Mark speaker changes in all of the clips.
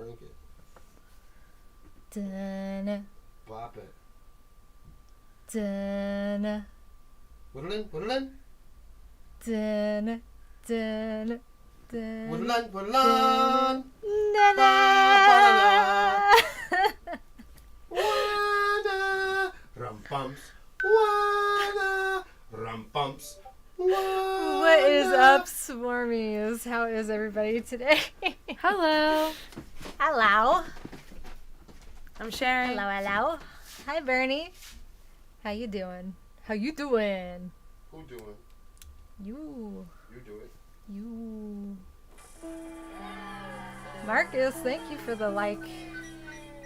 Speaker 1: Crank it.
Speaker 2: Dun,
Speaker 1: Pop it.
Speaker 2: dun,
Speaker 1: Put it in. Put it in.
Speaker 2: dun, dun,
Speaker 1: Put it
Speaker 2: dun.
Speaker 1: on. Put it on.
Speaker 2: Na-na.
Speaker 1: Wana. Rum bumps. Wana. Rum bumps. Wana.
Speaker 2: What is up, Swarmies? How is everybody today?
Speaker 3: Hello.
Speaker 2: Hello.
Speaker 3: I'm Sharon.
Speaker 2: Hello, hello. Hi, Bernie. How you doing? How you doing?
Speaker 1: Who doing?
Speaker 2: You.
Speaker 1: You do it.
Speaker 2: You. Marcus, thank you for the like.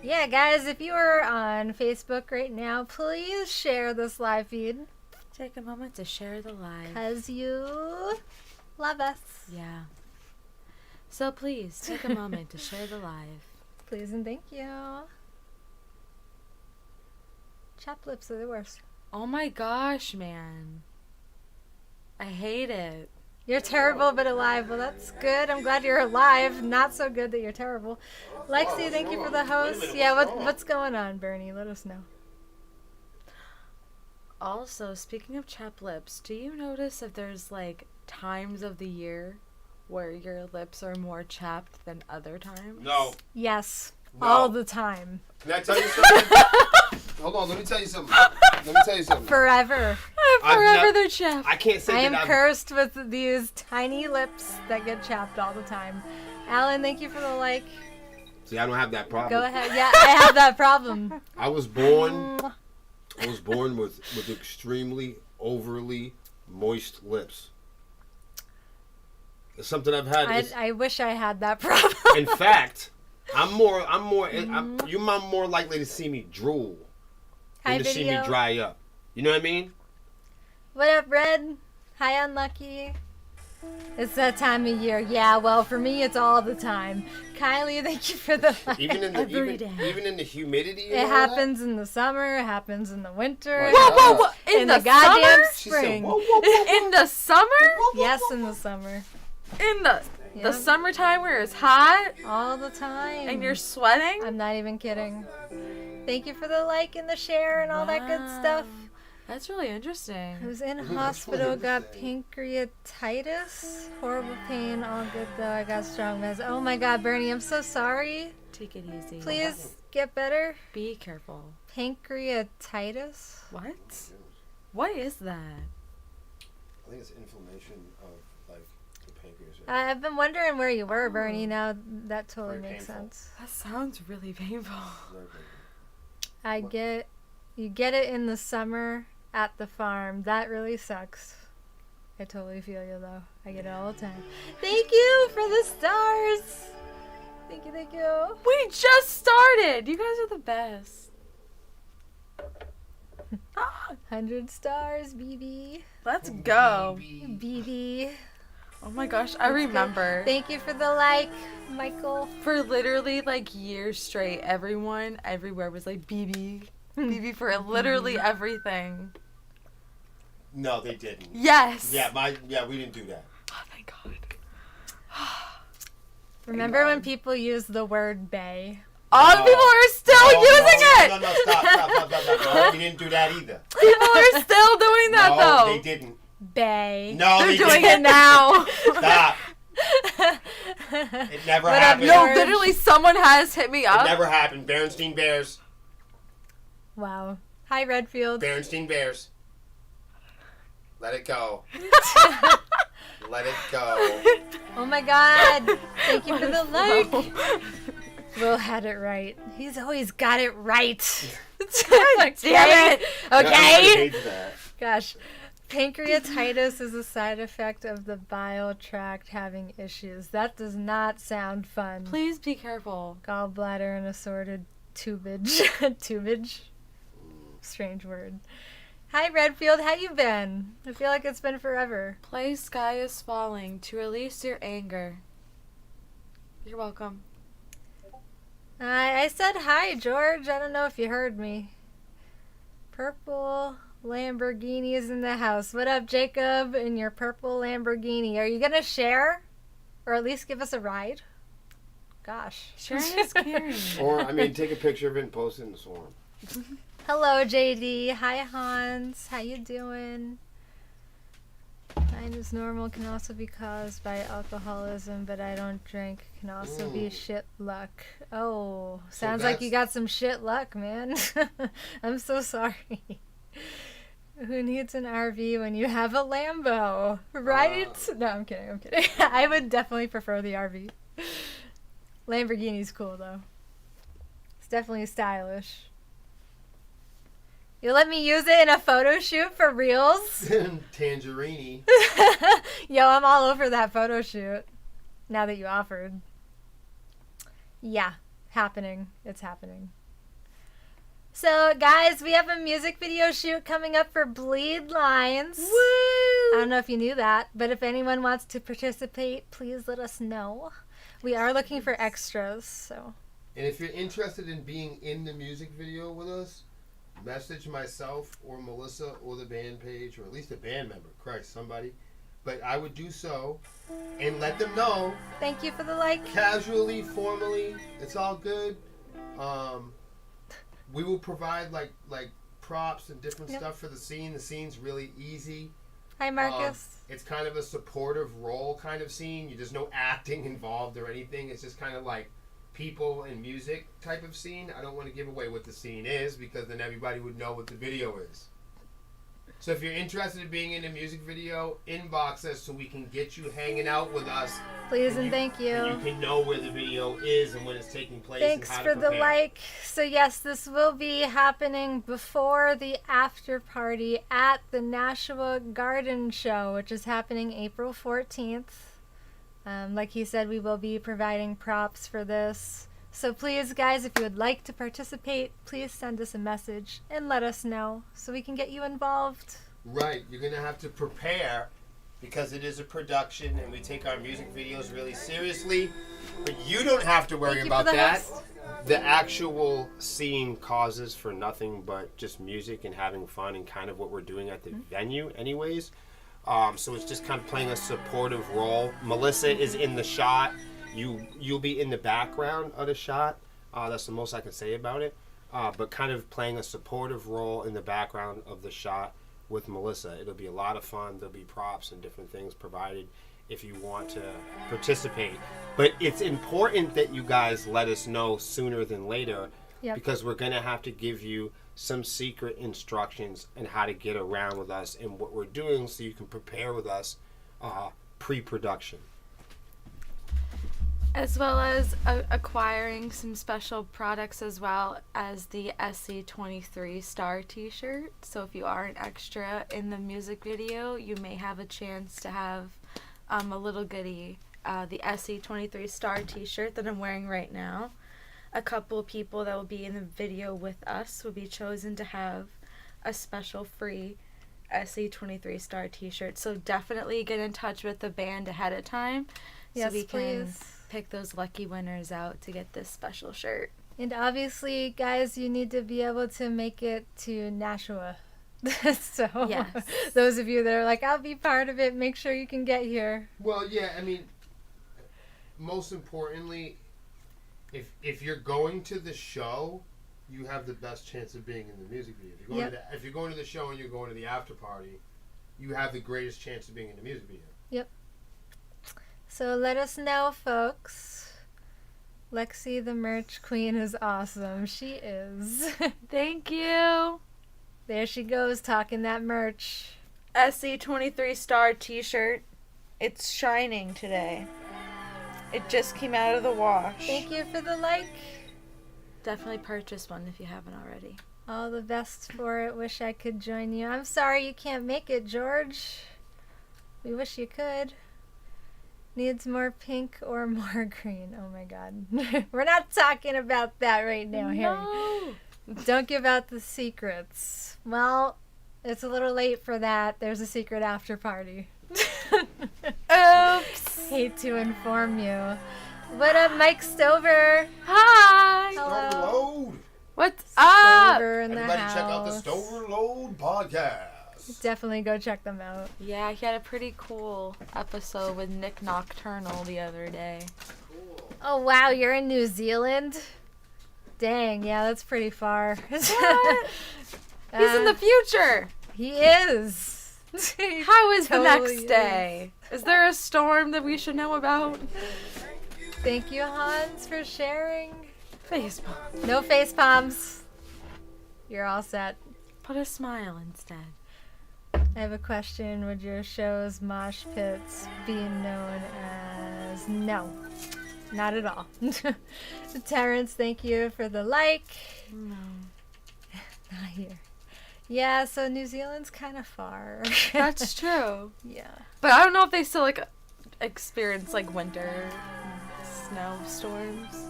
Speaker 2: Yeah, guys, if you are on Facebook right now, please share this live feed.
Speaker 3: Take a moment to share the live.
Speaker 2: Because you love us.
Speaker 3: Yeah. So please, take a moment to share the live.
Speaker 2: Please and thank you. Chapped lips are the worst.
Speaker 3: Oh my gosh, man. I hate it.
Speaker 2: You're terrible but alive. Well, that's good. I'm glad you're alive. Not so good that you're terrible. Lexi, thank you for the host. Yeah, what's going on, Bernie? Let us know.
Speaker 3: Also, speaking of chapped lips, do you notice if there's like times of the year where your lips are more chapped than other times?
Speaker 1: No.
Speaker 2: Yes.
Speaker 1: No.
Speaker 2: All the time.
Speaker 1: Can I tell you something? Hold on. Let me tell you something.
Speaker 2: Forever.
Speaker 3: Forever they're chapped.
Speaker 1: I can't say
Speaker 2: I
Speaker 1: that
Speaker 2: am
Speaker 1: I'm
Speaker 2: cursed with these tiny lips that get chapped all the time. Alan, thank you for the like.
Speaker 1: See, I don't have that problem.
Speaker 2: Go ahead. Yeah, I have that problem.
Speaker 1: I was born with extremely overly moist lips. It's something I've had.
Speaker 2: I wish I had that problem.
Speaker 1: In fact, I'm more likely to see me drool
Speaker 2: Hi,
Speaker 1: than to see me
Speaker 2: video.
Speaker 1: dry up. You know what I mean?
Speaker 2: What up, Red? Hi, Unlucky. It's that time of year. Yeah, well, for me, it's all the time. Kylie, thank you for the like.
Speaker 1: Even in the
Speaker 3: Every day.
Speaker 1: even in the humidity.
Speaker 2: It happens in the summer. It happens in the winter.
Speaker 1: Right.
Speaker 2: it
Speaker 3: Whoa,
Speaker 2: happens
Speaker 3: whoa, whoa.
Speaker 2: In the goddamn
Speaker 3: summer?
Speaker 1: She said,
Speaker 2: spring.
Speaker 1: whoa, whoa, whoa.
Speaker 3: In the summer?
Speaker 2: Yes, in the summer.
Speaker 3: In the
Speaker 2: Yep.
Speaker 3: summertime where it's hot
Speaker 2: All the time.
Speaker 3: and you're sweating?
Speaker 2: I'm not even kidding. Thank you for the like and the share and all that good stuff.
Speaker 3: That's really interesting.
Speaker 2: Who's in hospital got pancreatitis. Horrible pain. All good though. I got strong meds. Oh my God, Bernie, I'm so sorry.
Speaker 3: Take it easy.
Speaker 2: Please get better.
Speaker 3: Be careful.
Speaker 2: Pancreatitis.
Speaker 3: What? What is that?
Speaker 1: I think it's inflammation of like the pancreas.
Speaker 2: I've been wondering where you were, Bernie. Now that totally
Speaker 1: Very
Speaker 2: makes
Speaker 1: painful.
Speaker 2: sense.
Speaker 3: That sounds really painful.
Speaker 2: You get it in the summer at the farm. That really sucks. I totally feel you though. I get it all the time. Thank you for the stars. Thank you, thank you.
Speaker 3: We just started. You guys are the best.
Speaker 2: 100 stars, BB.
Speaker 3: Let's go.
Speaker 2: BB.
Speaker 3: Oh my gosh, I remember.
Speaker 2: Thank you for the like, Michael.
Speaker 3: For literally like years straight, everyone everywhere was like BB. BB for literally everything.
Speaker 1: No, they didn't.
Speaker 3: Yes.
Speaker 1: Yeah, we didn't do that.
Speaker 3: Oh, thank God.
Speaker 2: Remember when people use the word bay?
Speaker 3: All the people are still using it.
Speaker 1: No, stop. No, we didn't do that either.
Speaker 3: People are still doing that
Speaker 1: No,
Speaker 3: though.
Speaker 1: they didn't.
Speaker 2: Bay.
Speaker 1: No,
Speaker 3: They're
Speaker 1: they
Speaker 3: doing
Speaker 1: didn't.
Speaker 3: it now.
Speaker 1: Stop. It never
Speaker 2: What up,
Speaker 1: happened.
Speaker 3: No,
Speaker 2: George?
Speaker 3: literally someone has hit me
Speaker 1: It
Speaker 3: up.
Speaker 1: never happened. Berenstein Bears.
Speaker 2: Wow. Hi, Redfield.
Speaker 1: Berenstein Bears. Let it go. Let it go.
Speaker 2: Oh my God. Thank you for the like. Will had it right. He's always got it right.
Speaker 3: Damn it.
Speaker 2: Okay.
Speaker 1: hate that.
Speaker 2: Gosh. Pancreatitis is a side effect of the bile tract having issues. That does not sound fun.
Speaker 3: Please be careful.
Speaker 2: Gallbladder and assorted tubage. Tubage? Strange word. Hi, Redfield. How you been? I feel like it's been forever.
Speaker 3: Play Sky is Falling to release your anger. You're welcome.
Speaker 2: I said hi, George. I don't know if you heard me. Purple Lamborghini is in the house. What up, Jacob, in your purple Lamborghini? Are you going to share? Or at least give us a ride? Gosh.
Speaker 3: Sharing is caring.
Speaker 1: Or, I mean, take a picture of it and post it in the forum.
Speaker 2: Hello, JD. Hi, Hans. How you doing? Mine is normal, can also be caused by alcoholism, but I don't drink. Can also be shit luck. Oh, sounds like you got some shit luck, man. I'm so sorry. Who needs an RV when you have a Lambo, right? No, I'm kidding. I would definitely prefer the RV. Lamborghini's cool, though. It's definitely stylish. You let me use it in a photo shoot for reals?
Speaker 1: Tangerine.
Speaker 2: Yo, I'm all over that photo shoot. Now that you offered. Yeah, happening. It's happening. So, guys, we have a music video shoot coming up for Bleed Lines.
Speaker 3: Woo!
Speaker 2: I don't know if you knew that, but if anyone wants to participate, please let us know. We are looking for extras, so.
Speaker 1: And if you're interested in being in the music video with us, message myself or Melissa or the band page, or at least a band member. Christ, somebody. But I would do so and let them know.
Speaker 2: Thank you for the like.
Speaker 1: Casually, formally, it's all good. We will provide like props and different stuff for the scene. The scene's really easy.
Speaker 2: Hi, Marcus.
Speaker 1: It's kind of a supportive role kind of scene. There's no acting involved or anything. It's just kind of like people and music type of scene. I don't want to give away what the scene is because then everybody would know what the video is. So if you're interested in being in a music video, inbox us so we can get you hanging out with us.
Speaker 2: Please and thank you.
Speaker 1: And you can know where the video is and when it's taking place.
Speaker 2: Thanks
Speaker 1: and how
Speaker 2: for
Speaker 1: to
Speaker 2: the
Speaker 1: prepare.
Speaker 2: like. So yes, this will be happening before the after party at the Nashua Garden Show, which is happening April 14th. Like he said, we will be providing props for this. So please, guys, if you would like to participate, please send us a message and let us know so we can get you involved.
Speaker 1: Right, you're going to have to prepare because it is a production and we take our music videos really seriously. But you don't have to worry
Speaker 2: Thank you
Speaker 1: about
Speaker 2: for the
Speaker 1: that.
Speaker 2: host.
Speaker 1: The actual scene causes for nothing but just music and having fun and kind of what we're doing at the venue anyways. So it's just kind of playing a supportive role. Melissa is in the shot. You'll be in the background of the shot. That's the most I can say about it. But kind of playing a supportive role in the background of the shot with Melissa. It'll be a lot of fun. There'll be props and different things provided if you want to participate. But it's important that you guys let us know sooner than later because we're going to have to give you some secret instructions on how to get around with us and what we're doing so you can prepare with us pre-production.
Speaker 3: As well as acquiring some special products as well as the SC23 star t-shirt. So if you are an extra in the music video, you may have a chance to have a little goodie, the SC23 star t-shirt that I'm wearing right now. A couple of people that will be in the video with us will be chosen to have a special free SC23 star t-shirt. So definitely get in touch with the band ahead of time so we can pick those lucky winners out to get this special shirt.
Speaker 2: And obviously, guys, you need to be able to make it to Nashua. So
Speaker 3: yes.
Speaker 2: Those of you that are like, I'll be part of it, make sure you can get here.
Speaker 1: Well, yeah, I mean, most importantly, if you're going to the show, you have the best chance of being in the music video. If you're going to the show and you're going to the after party, you have the greatest chance of being in the music video.
Speaker 2: Yep. So let us know, folks. Lexi, the merch queen, is awesome. She is.
Speaker 3: Thank you.
Speaker 2: There she goes, talking that merch.
Speaker 3: SC23 star t-shirt. It's shining today. It just came out of the wash.
Speaker 2: Thank you for the like.
Speaker 3: Definitely purchase one if you haven't already.
Speaker 2: All the best for it. Wish I could join you. I'm sorry you can't make it, George. We wish you could. Needs more pink or more green. Oh my god. We're not talking about that right now, Harry.
Speaker 3: No.
Speaker 2: Don't give out the secrets. Well, it's a little late for that. There's a secret after party.
Speaker 3: Oops.
Speaker 2: Hate to inform you. What up, Mike Stover?
Speaker 3: Hi.
Speaker 2: Hello.
Speaker 1: Stover Load.
Speaker 3: What's up?
Speaker 2: Stover in the
Speaker 1: Everybody
Speaker 2: house.
Speaker 1: check out the Stover Load podcast.
Speaker 2: Definitely go check them out.
Speaker 3: Yeah, he had a pretty cool episode with Nick Nocturnal the other day.
Speaker 1: Cool.
Speaker 2: Oh, wow, you're in New Zealand? Dang, yeah, that's pretty far.
Speaker 3: What? He's in the future.
Speaker 2: He is.
Speaker 3: How is the
Speaker 2: Totally
Speaker 3: next day? Is there a storm that we should know about?
Speaker 2: Thank you, Hans, for sharing.
Speaker 3: Facepalm.
Speaker 2: No face palms. You're all set.
Speaker 3: Put a smile instead.
Speaker 2: I have a question. Would your show's mosh pits be known as... No, not at all. Terrence, thank you for the like.
Speaker 3: No.
Speaker 2: Not here. Yeah, so New Zealand's kind of far.
Speaker 3: That's true.
Speaker 2: Yeah.
Speaker 3: But I don't know if they still like experience like winter snowstorms.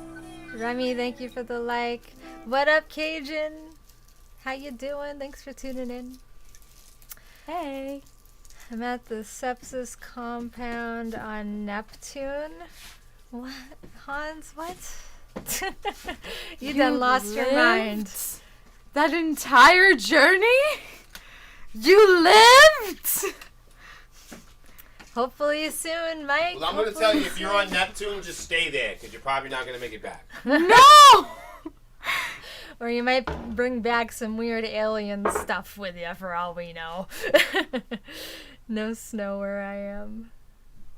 Speaker 2: Remy, thank you for the like. What up, Cajun? How you doing? Thanks for tuning in.
Speaker 3: Hey.
Speaker 2: I'm at the Sepsiss compound on Neptune. What? Hans, what? you done lost your mind.
Speaker 3: That entire journey? You lived?
Speaker 2: Hopefully soon, Mike.
Speaker 1: Well, I'm going to tell you, if you're on Neptune, just stay there, because you're probably not going to make it back.
Speaker 3: No!
Speaker 2: Or you might bring back some weird alien stuff with you, for all we know. No snow where I am.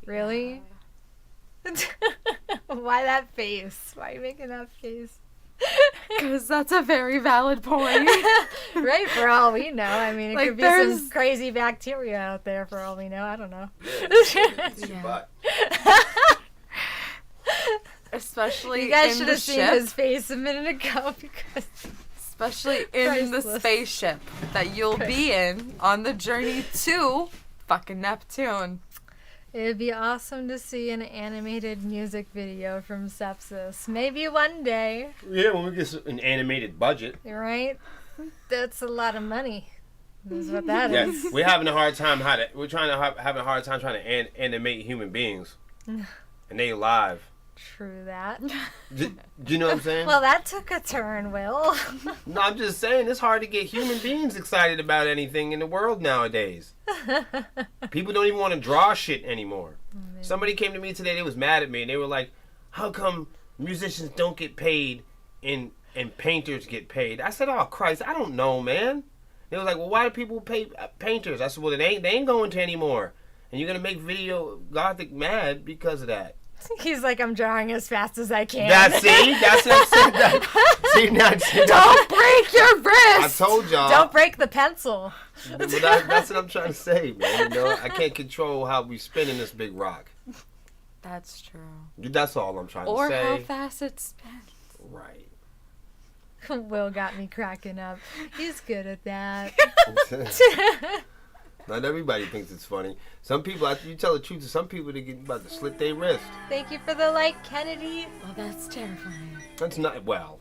Speaker 2: Really? Why that face? Why are you making that face?
Speaker 3: Because that's a very valid point.
Speaker 2: Right, for all we know. I mean, it
Speaker 3: Like,
Speaker 2: could be
Speaker 3: there's-
Speaker 2: some crazy bacteria out there for all we know. I don't know.
Speaker 1: It's your butt.
Speaker 3: Especially
Speaker 2: You guys
Speaker 3: in
Speaker 2: should
Speaker 3: the
Speaker 2: have seen
Speaker 3: ship.
Speaker 2: his face a minute ago because
Speaker 3: Especially in the
Speaker 2: Priceless.
Speaker 3: spaceship that you'll be in on the journey to fucking Neptune.
Speaker 2: it would be awesome to see an animated music video from Sepsiss. Maybe one day,
Speaker 1: Yeah, when we get an animated budget.
Speaker 2: right? That's a lot of money. Is what that
Speaker 1: Yeah,
Speaker 2: is.
Speaker 1: we're having a hard time. We're trying to having a hard time trying to animate human beings, and they alive.
Speaker 2: True that.
Speaker 1: Do you know what I'm saying?
Speaker 2: Well, that took a turn, Will.
Speaker 1: No, I'm just saying it's hard to get human beings excited about anything in the world nowadays. People don't even want to draw shit anymore. Somebody came to me today. They was mad at me, and they were like, "How come musicians don't get paid and painters get paid?" I said, "Oh Christ, I don't know, man." They was like, "Well, why do people pay painters?" I said, "Well, they ain't going to anymore, and you're gonna make video Gothic mad because of that."
Speaker 2: He's like, I'm drawing as fast as I can.
Speaker 1: That's what I'm saying.
Speaker 3: Don't break your
Speaker 1: I
Speaker 3: wrist!
Speaker 1: told y'all.
Speaker 2: Don't break the pencil.
Speaker 1: But that's what I'm trying to say, man. You know, I can't control how we spinning this big rock.
Speaker 3: That's true.
Speaker 1: That's all I'm trying
Speaker 3: Or
Speaker 1: to say.
Speaker 3: how fast it spins.
Speaker 1: Right.
Speaker 2: Will got me cracking up. He's good at that.
Speaker 1: Not everybody thinks it's funny. Some people, you tell the truth to some people, they get about to slit their wrist.
Speaker 2: Thank you for the like, Kennedy.
Speaker 3: Well, that's terrifying.
Speaker 1: That's not, well.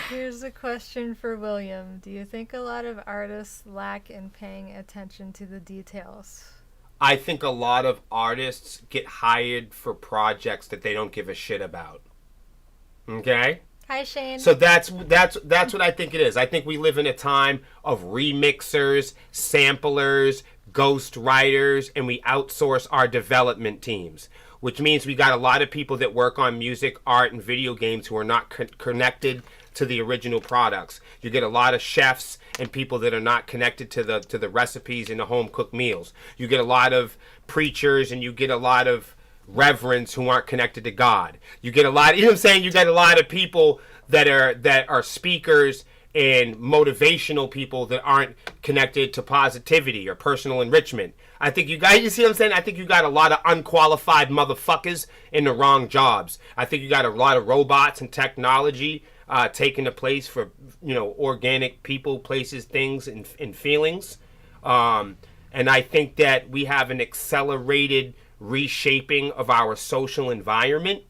Speaker 2: Here's a question for William. Do you think a lot of artists lack in paying attention to the details?
Speaker 1: I think a lot of artists get hired for projects that they don't give a shit about. Okay?
Speaker 2: Hi, Shane.
Speaker 1: So that's what I think it is. I think we live in a time of remixers, samplers, ghost writers, and we outsource our development teams, which means we got a lot of people that work on music, art, and video games who are not connected to the original products. You get a lot of chefs and people that are not connected to the recipes and the home cooked meals. You get a lot of preachers and you get a lot of reverends who aren't connected to God. You get a lot, you know what I'm saying? You get a lot of people that are speakers and motivational people that aren't connected to positivity or personal enrichment. I think you see what I'm saying? I think you got a lot of unqualified motherfuckers in the wrong jobs. I think you got a lot of robots and technology taking the place for, organic people, places, things, and feelings. And I think that we have an accelerated reshaping of our social environment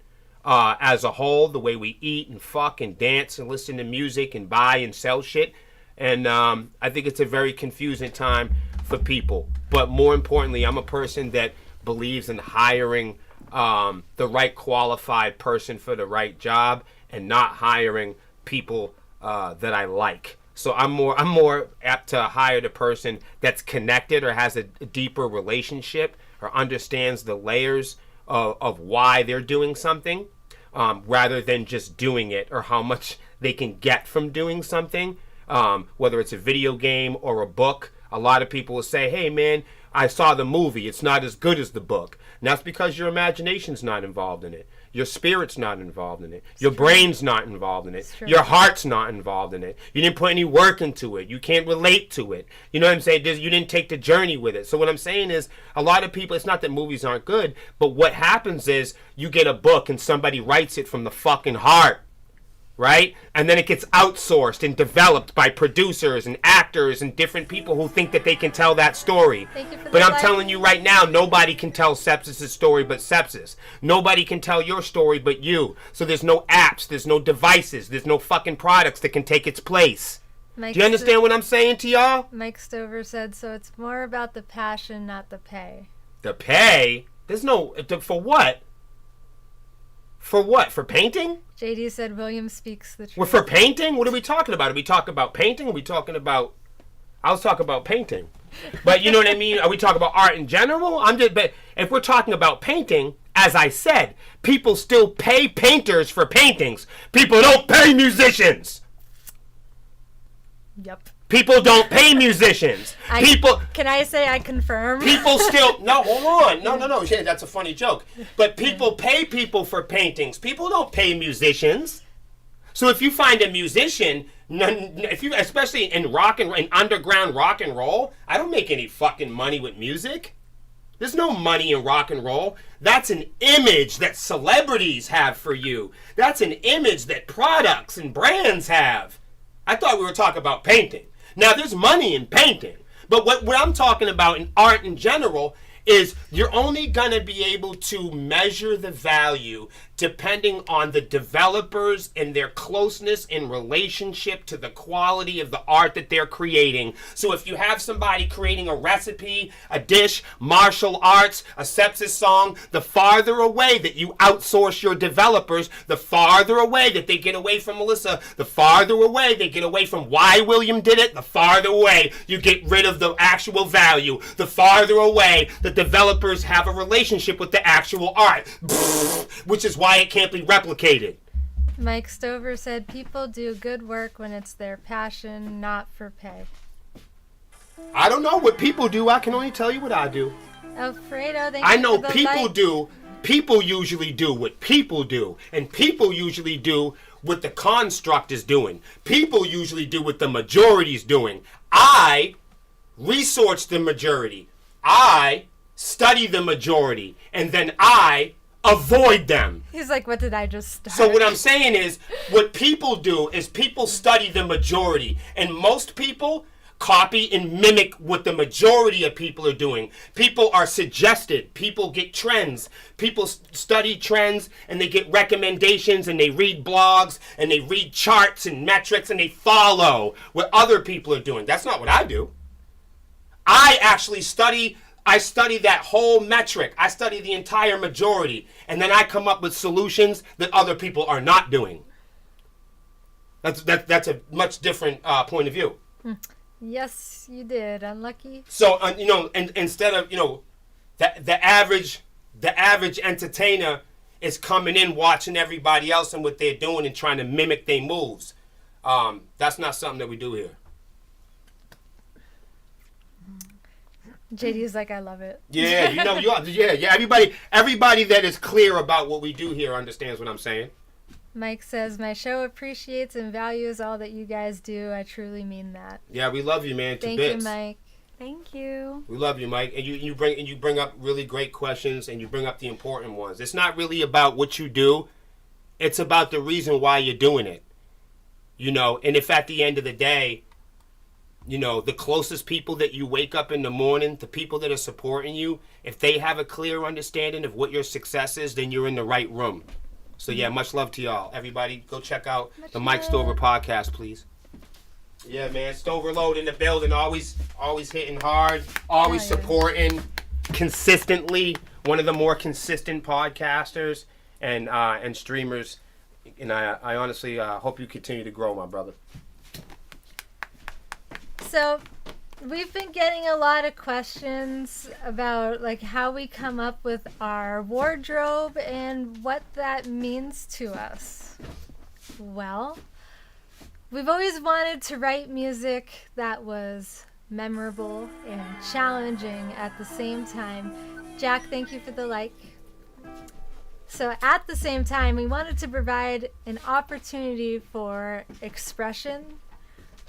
Speaker 1: as a whole, the way we eat and fuck and dance and listen to music and buy and sell shit. And I think it's a very confusing time for people. But more importantly, I'm a person that believes in hiring the right qualified person for the right job and not hiring people that I like. So I'm more apt to hire the person that's connected or has a deeper relationship or understands the layers of why they're doing something, rather than just doing it or how much they can get from doing something. Whether it's a video game or a book, a lot of people will say, hey man, I saw the movie, it's not as good as the book. And that's because your imagination's not involved in it. Your spirit's not involved in it. Your brain's not involved in it. Your heart's not involved in it. You didn't put any work into it. You can't relate to it. You know what I'm saying? You didn't take the journey with it. So what I'm saying is, a lot of people, it's not that movies aren't good, but what happens is you get a book and somebody writes it from the fucking heart. Right? And then it gets outsourced and developed by producers and actors and different people who think that they can tell that story. But I'm telling you right now, nobody can tell Sepsiss' story but Sepsiss. Nobody can tell your story but you. So there's no apps, there's no devices, there's no fucking products that can take its place. Do you understand what I'm saying to y'all?
Speaker 2: Mike Stover said, so it's more about the passion, not the pay.
Speaker 1: The pay? There's no... For what? For what? For painting?
Speaker 2: JD said William speaks the truth.
Speaker 1: Well, for painting? What are we talking about? Are we talking about painting? Are we talking about... I was talking about painting. But you know what I mean? Are we talking about art in general? But if we're talking about painting, as I said, people still pay painters for paintings. People don't pay musicians.
Speaker 2: Yep.
Speaker 1: People don't pay musicians.
Speaker 2: Can I say I confirm?
Speaker 1: People still... No, hold on. No. Yeah, that's a funny joke. But people pay people for paintings. People don't pay musicians. So if you find a musician, especially in underground rock and roll, I don't make any fucking money with music. There's no money in rock and roll. That's an image that celebrities have for you. That's an image that products and brands have. I thought we were talking about painting. Now, there's money in painting, but what I'm talking about in art in general is you're only going to be able to measure the value depending on the developers and their closeness in relationship to the quality of the art that they're creating. So if you have somebody creating a recipe, a dish, martial arts, a Sepsiss song, the farther away that you outsource your developers, the farther away that they get away from Melissa, the farther away they get away from why William did it, the farther away you get rid of the actual value, the farther away the developers have a relationship with the actual art, which is why it can't be replicated.
Speaker 2: Mike Stover said people do good work when it's their passion, not for pay.
Speaker 1: I don't know what people do. I can only tell you what I do.
Speaker 2: Alfredo,
Speaker 1: I know people do. People usually do what people do. And people usually do what the construct is doing. People usually do what the majority's doing. I research the majority. I study the majority. And then I avoid them.
Speaker 2: He's like, what did I just start?
Speaker 1: So what I'm saying is, what people do is people study the majority. And most people copy and mimic what the majority of people are doing. People are suggested. People get trends. People study trends and they get recommendations and they read blogs and they read charts and metrics and they follow what other people are doing. That's not what I do. I actually study that whole metric. I study the entire majority. And then I come up with solutions that other people are not doing. That's a much different point of view.
Speaker 2: Yes, you did. Unlucky.
Speaker 1: So, and instead of, the average entertainer is coming in watching everybody else and what they're doing and trying to mimic their moves. That's not something that we do here.
Speaker 2: JD's like, I love it.
Speaker 1: Yeah, you are. Yeah. Everybody that is clear about what we do here understands what I'm saying.
Speaker 2: Mike says, my show appreciates and values all that you guys do. I truly mean that.
Speaker 1: Yeah, we love you, man.
Speaker 2: Thank you, Mike.
Speaker 3: Thank you.
Speaker 1: We love you, Mike. And you bring up really great questions and you bring up the important ones. It's not really about what you do. It's about the reason why you're doing it. And if at the end of the day, the closest people that you wake up in the morning, the people that are supporting you, if they have a clear understanding of what your success is, then you're in the right room. So yeah, much love to y'all. Everybody go check out the Mike Stover podcast, please. Yeah, man. Stoverload in the building, always hitting hard, always supporting consistently. One of the more consistent podcasters and streamers. And I honestly hope you continue to grow, my brother.
Speaker 2: So we've been getting a lot of questions about like how we come up with our wardrobe and what that means to us. Well, we've always wanted to write music that was memorable and challenging at the same time. Jack, thank you for the like. So at the same time, we wanted to provide an opportunity for expression,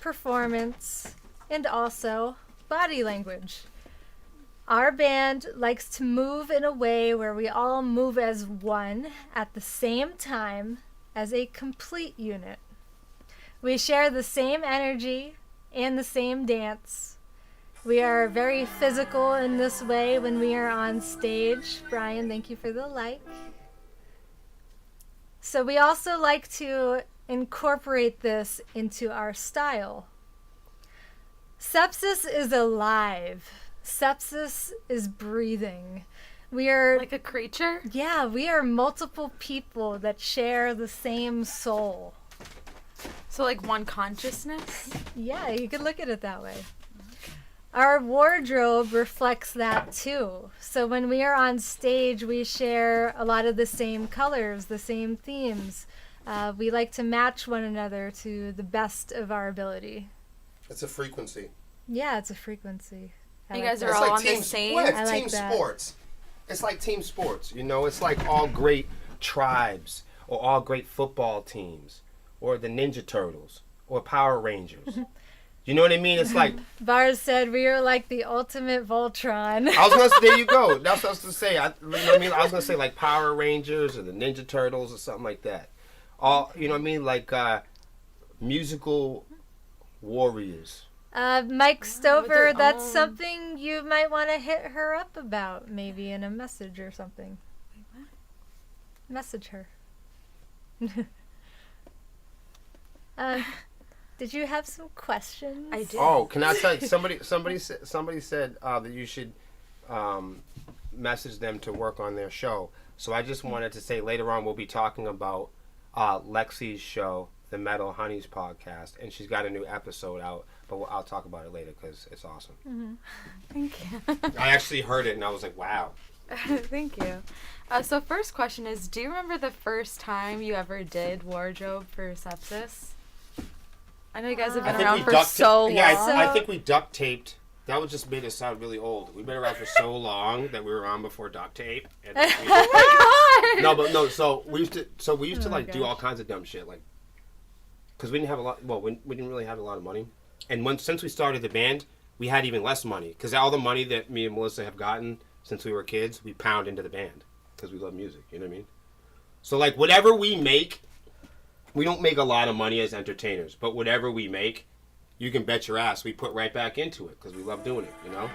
Speaker 2: performance, and also body language. Our band likes to move in a way where we all move as one at the same time as a complete unit. We share the same energy and the same dance. We are very physical in this way when we are on stage. Brian, thank you for the like. So we also like to incorporate this into our style. Sepsiss is alive. Sepsiss is breathing. We are
Speaker 3: Like a creature?
Speaker 2: yeah, we are multiple people that share the same soul.
Speaker 3: So like one consciousness?
Speaker 2: Yeah, you could look at it that way. Our wardrobe reflects that too. So when we are on stage, we share a lot of the same colors, the same themes. We like to match one another to the best of our ability.
Speaker 1: It's a frequency.
Speaker 2: Yeah, it's a frequency. I
Speaker 3: You
Speaker 2: like
Speaker 3: guys
Speaker 2: that.
Speaker 3: are
Speaker 1: It's
Speaker 3: all
Speaker 1: like
Speaker 3: on the
Speaker 1: team,
Speaker 3: same?
Speaker 1: well, it's
Speaker 2: I like
Speaker 1: team
Speaker 2: that.
Speaker 1: sports. It's like team sports, you know? It's like all great tribes or all great football teams or the Ninja Turtles or Power Rangers. You know what I mean? It's like,
Speaker 2: Bars said we are like the ultimate Voltron.
Speaker 1: I was going to say, there you go. That's what I was going to say. You know what I mean? I was going to say like Power Rangers or the Ninja Turtles or something like that. All, you know what I mean? Like musical warriors.
Speaker 2: Mike Stover,
Speaker 3: their
Speaker 2: that's
Speaker 3: own-
Speaker 2: something you might want to hit her up about, maybe in a message or something. Message her. Did you have some questions?
Speaker 3: I did.
Speaker 1: Oh, can I tell you? Somebody said that you should message them to work on their show. So I just wanted to say later on we'll be talking about Lexi's show, the Metal Honeys podcast, and she's got a new episode out. But I'll talk about it later because it's awesome.
Speaker 3: Thank you.
Speaker 1: I actually heard it and I was like, wow.
Speaker 3: Thank you. So first question is, do you remember the first time you ever did wardrobe for Sepsiss? I know you guys have been around for so long.
Speaker 1: Yeah, I think we duct taped. That would just made us sound really old. We've been around for so long that we were on before duct tape. And no. So we used to like do all kinds of dumb shit, like because we didn't have a lot. Well, we didn't really have a lot of money, and since we started the band, we had even less money because all the money that me and Melissa have gotten since we were kids, we pound into the band because we love music. You know what I mean? So like whatever we make. We don't make a lot of money as entertainers, but whatever we make, you can bet your ass we put right back into it because we love doing it, you know?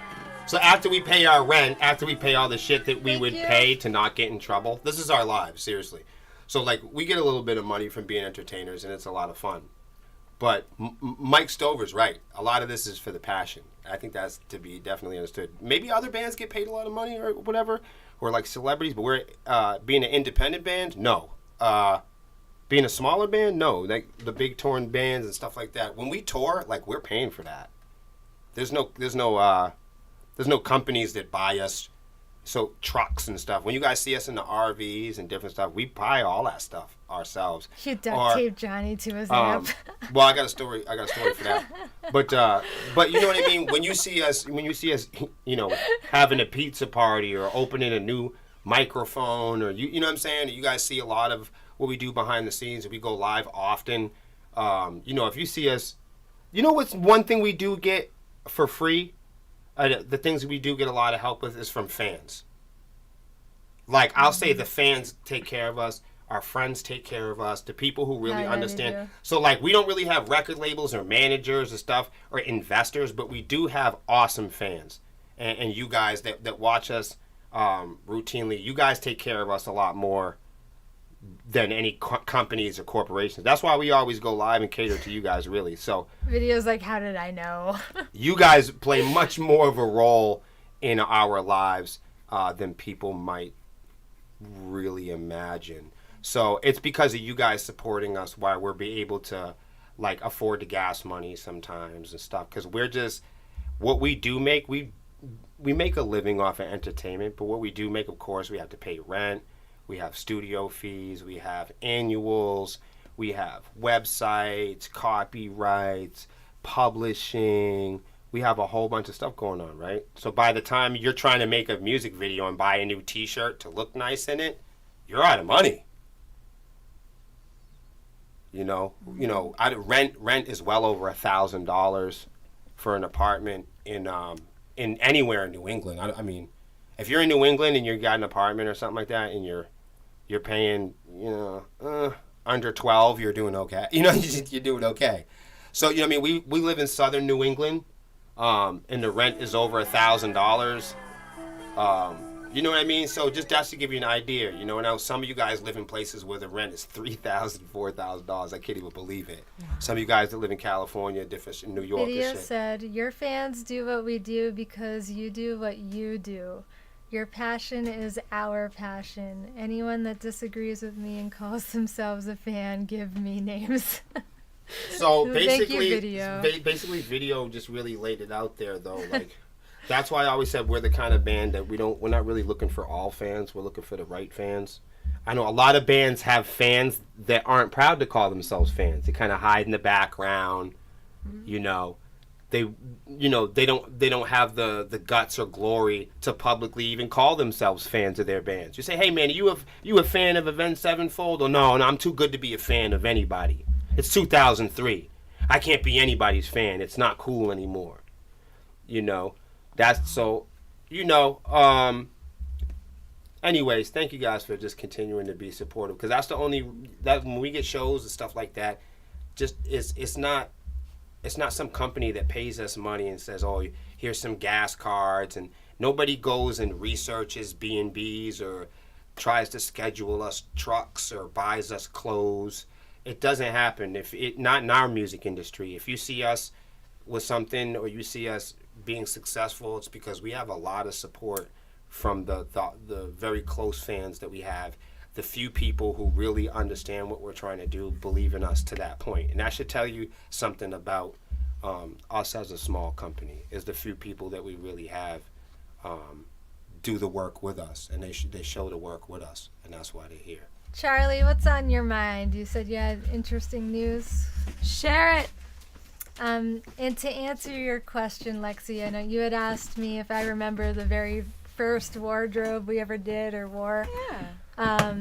Speaker 1: So after we pay our rent, after we pay all the shit that we would pay to not get in trouble, this is our lives, seriously. So, like, we get a little bit of money from being entertainers, and it's a lot of fun. But Mike Stover's right. A lot of this is for the passion. I think that's to be definitely understood. Maybe other bands get paid a lot of money or whatever, or like celebrities, but we're being an independent band, no. Being a smaller band, no. Like the big touring bands and stuff like that. When we tour, like we're paying for that. There's no companies that buy us. So trucks and stuff. When you guys see us in the RVs and different stuff, we buy all that stuff ourselves.
Speaker 2: You duct tape Johnny to his amp.
Speaker 1: Well, I got a story for that. But you know what I mean. When you see us, you know, having a pizza party or opening a new microphone, or you know what I'm saying. You guys see a lot of what we do behind the scenes. We go live often. You know, if you see us, you know what's one thing we do get for free? The things we do get a lot of help with is from fans. Like, I'll say the fans take care of us. Our friends take care of us. The people who really understand. So, like, we don't really have record labels or managers or stuff or investors, but we do have awesome fans. And you guys that watch us routinely, you guys take care of us a lot more than any companies or corporations. That's why we always go live and cater to you guys, really. So
Speaker 2: Videos like, how did I know?
Speaker 1: you guys play much more of a role in our lives than people might really imagine. So it's because of you guys supporting us why we're be able to like afford the gas money sometimes and stuff, because we're just what we do make we make a living off of entertainment, but what we do make, of course, we have to pay rent, we have studio fees, we have annuals, we have websites, copyrights, publishing. We have a whole bunch of stuff going on, right? So by the time you're trying to make a music video and buy a new t-shirt to look nice in it, you're out of money. Rent is well over $1,000 for an apartment in anywhere in New England. I mean, if you're in New England and you got an apartment or something like that, and you're paying under 12, you're doing okay. You're doing okay. So we live in southern New England, and the rent is over $1,000. You know what I mean? So just that's to give you an idea. Now some of you guys live in places where the rent is $3,000, $4,000. I can't even believe it. Yeah. Some of you guys that live in California, different in New York.
Speaker 2: Video said, "Your fans do what we do because you do what you do. Your passion is our passion. Anyone that disagrees with me and calls themselves a fan, give me names."
Speaker 1: So
Speaker 2: basically,
Speaker 1: Video just really laid it out there, though. Like, that's why I always said we're the kind of band that we're not really looking for all fans. We're looking for the right fans. I know a lot of bands have fans that aren't proud to call themselves fans. They kind of hide in the background. Mm-hmm. They don't have the guts or glory to publicly even call themselves fans of their bands. You say, "Hey man, you a fan of Avenged Sevenfold?" Or no, I'm too good to be a fan of anybody. It's 2003. I can't be anybody's fan. It's not cool anymore. That's so. Anyways, thank you guys for just continuing to be supportive, because that's that when we get shows and stuff like that, just it's not some company that pays us money and says, "Oh, here's some gas cards," and nobody goes and researches B&Bs or tries to schedule us trucks or buys us clothes. It doesn't happen. Not in our music industry. If you see us with something or you see us being successful, it's because we have a lot of support from the very close fans that we have. The few people who really understand what we're trying to do believe in us to that point. And that should tell you something about us as a small company, is the few people that we really have do the work with us, and they show the work with us, and that's why they're here.
Speaker 2: Charlie, what's on your mind? You said you had interesting news.
Speaker 3: Share it.
Speaker 2: And to answer your question, Lexi, I know you had asked me if I remember the very first wardrobe we ever did or wore.
Speaker 3: Yeah.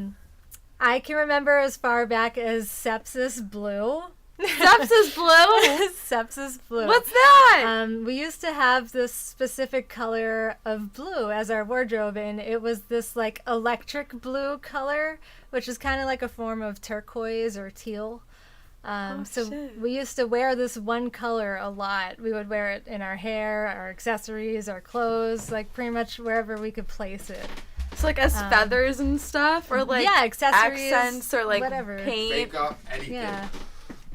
Speaker 2: I can remember as far back as Sepsiss Blue.
Speaker 3: Sepsiss Blue?
Speaker 2: Sepsiss Blue.
Speaker 3: What's that?
Speaker 2: We used to have this specific color of blue as our wardrobe, and it was this like electric blue color, which is kind of like a form of turquoise or teal. We used to wear this one color a lot. We would wear it in our hair, our accessories, our clothes, like pretty much wherever we could place it.
Speaker 3: So like as feathers and stuff, or like
Speaker 2: accessories,
Speaker 3: accents, or like
Speaker 2: whatever.
Speaker 3: paint.
Speaker 1: Makeup, anything.
Speaker 2: Yeah.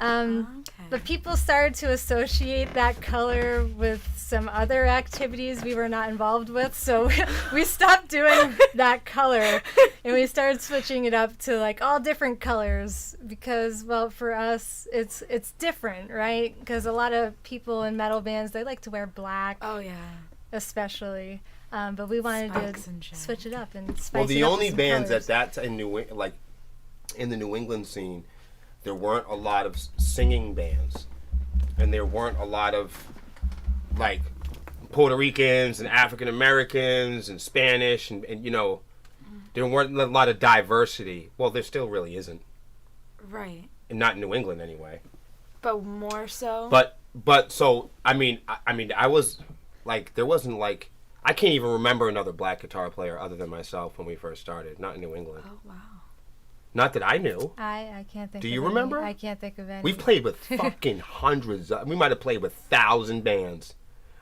Speaker 3: Okay.
Speaker 2: But people started to associate that color with some other activities we were not involved with, so we stopped doing that color, and we started switching it up to like all different colors, because, well, for us it's different, right? Because a lot of people in metal bands, they like to wear black.
Speaker 3: Oh yeah.
Speaker 2: Especially. But we wanted to switch it up and spice it up.
Speaker 1: Well, the only
Speaker 2: with
Speaker 1: bands
Speaker 2: colors.
Speaker 1: at that in the New England scene, there weren't a lot of singing bands, and there weren't a lot of like Puerto Ricans and African Americans and Spanish, and there weren't a lot of diversity. Well, there still really isn't.
Speaker 3: Right.
Speaker 1: And not in New England anyway.
Speaker 3: But more so.
Speaker 1: But so I mean I was like, there wasn't like, I can't even remember another black guitar player other than myself when we first started. Not in New England.
Speaker 3: Oh wow.
Speaker 1: Not that I knew.
Speaker 2: I can't think.
Speaker 1: Do
Speaker 2: of
Speaker 1: you
Speaker 2: any.
Speaker 1: remember?
Speaker 2: I can't think of any.
Speaker 1: We've played with fucking hundreds. We might have played with 1,000 bands.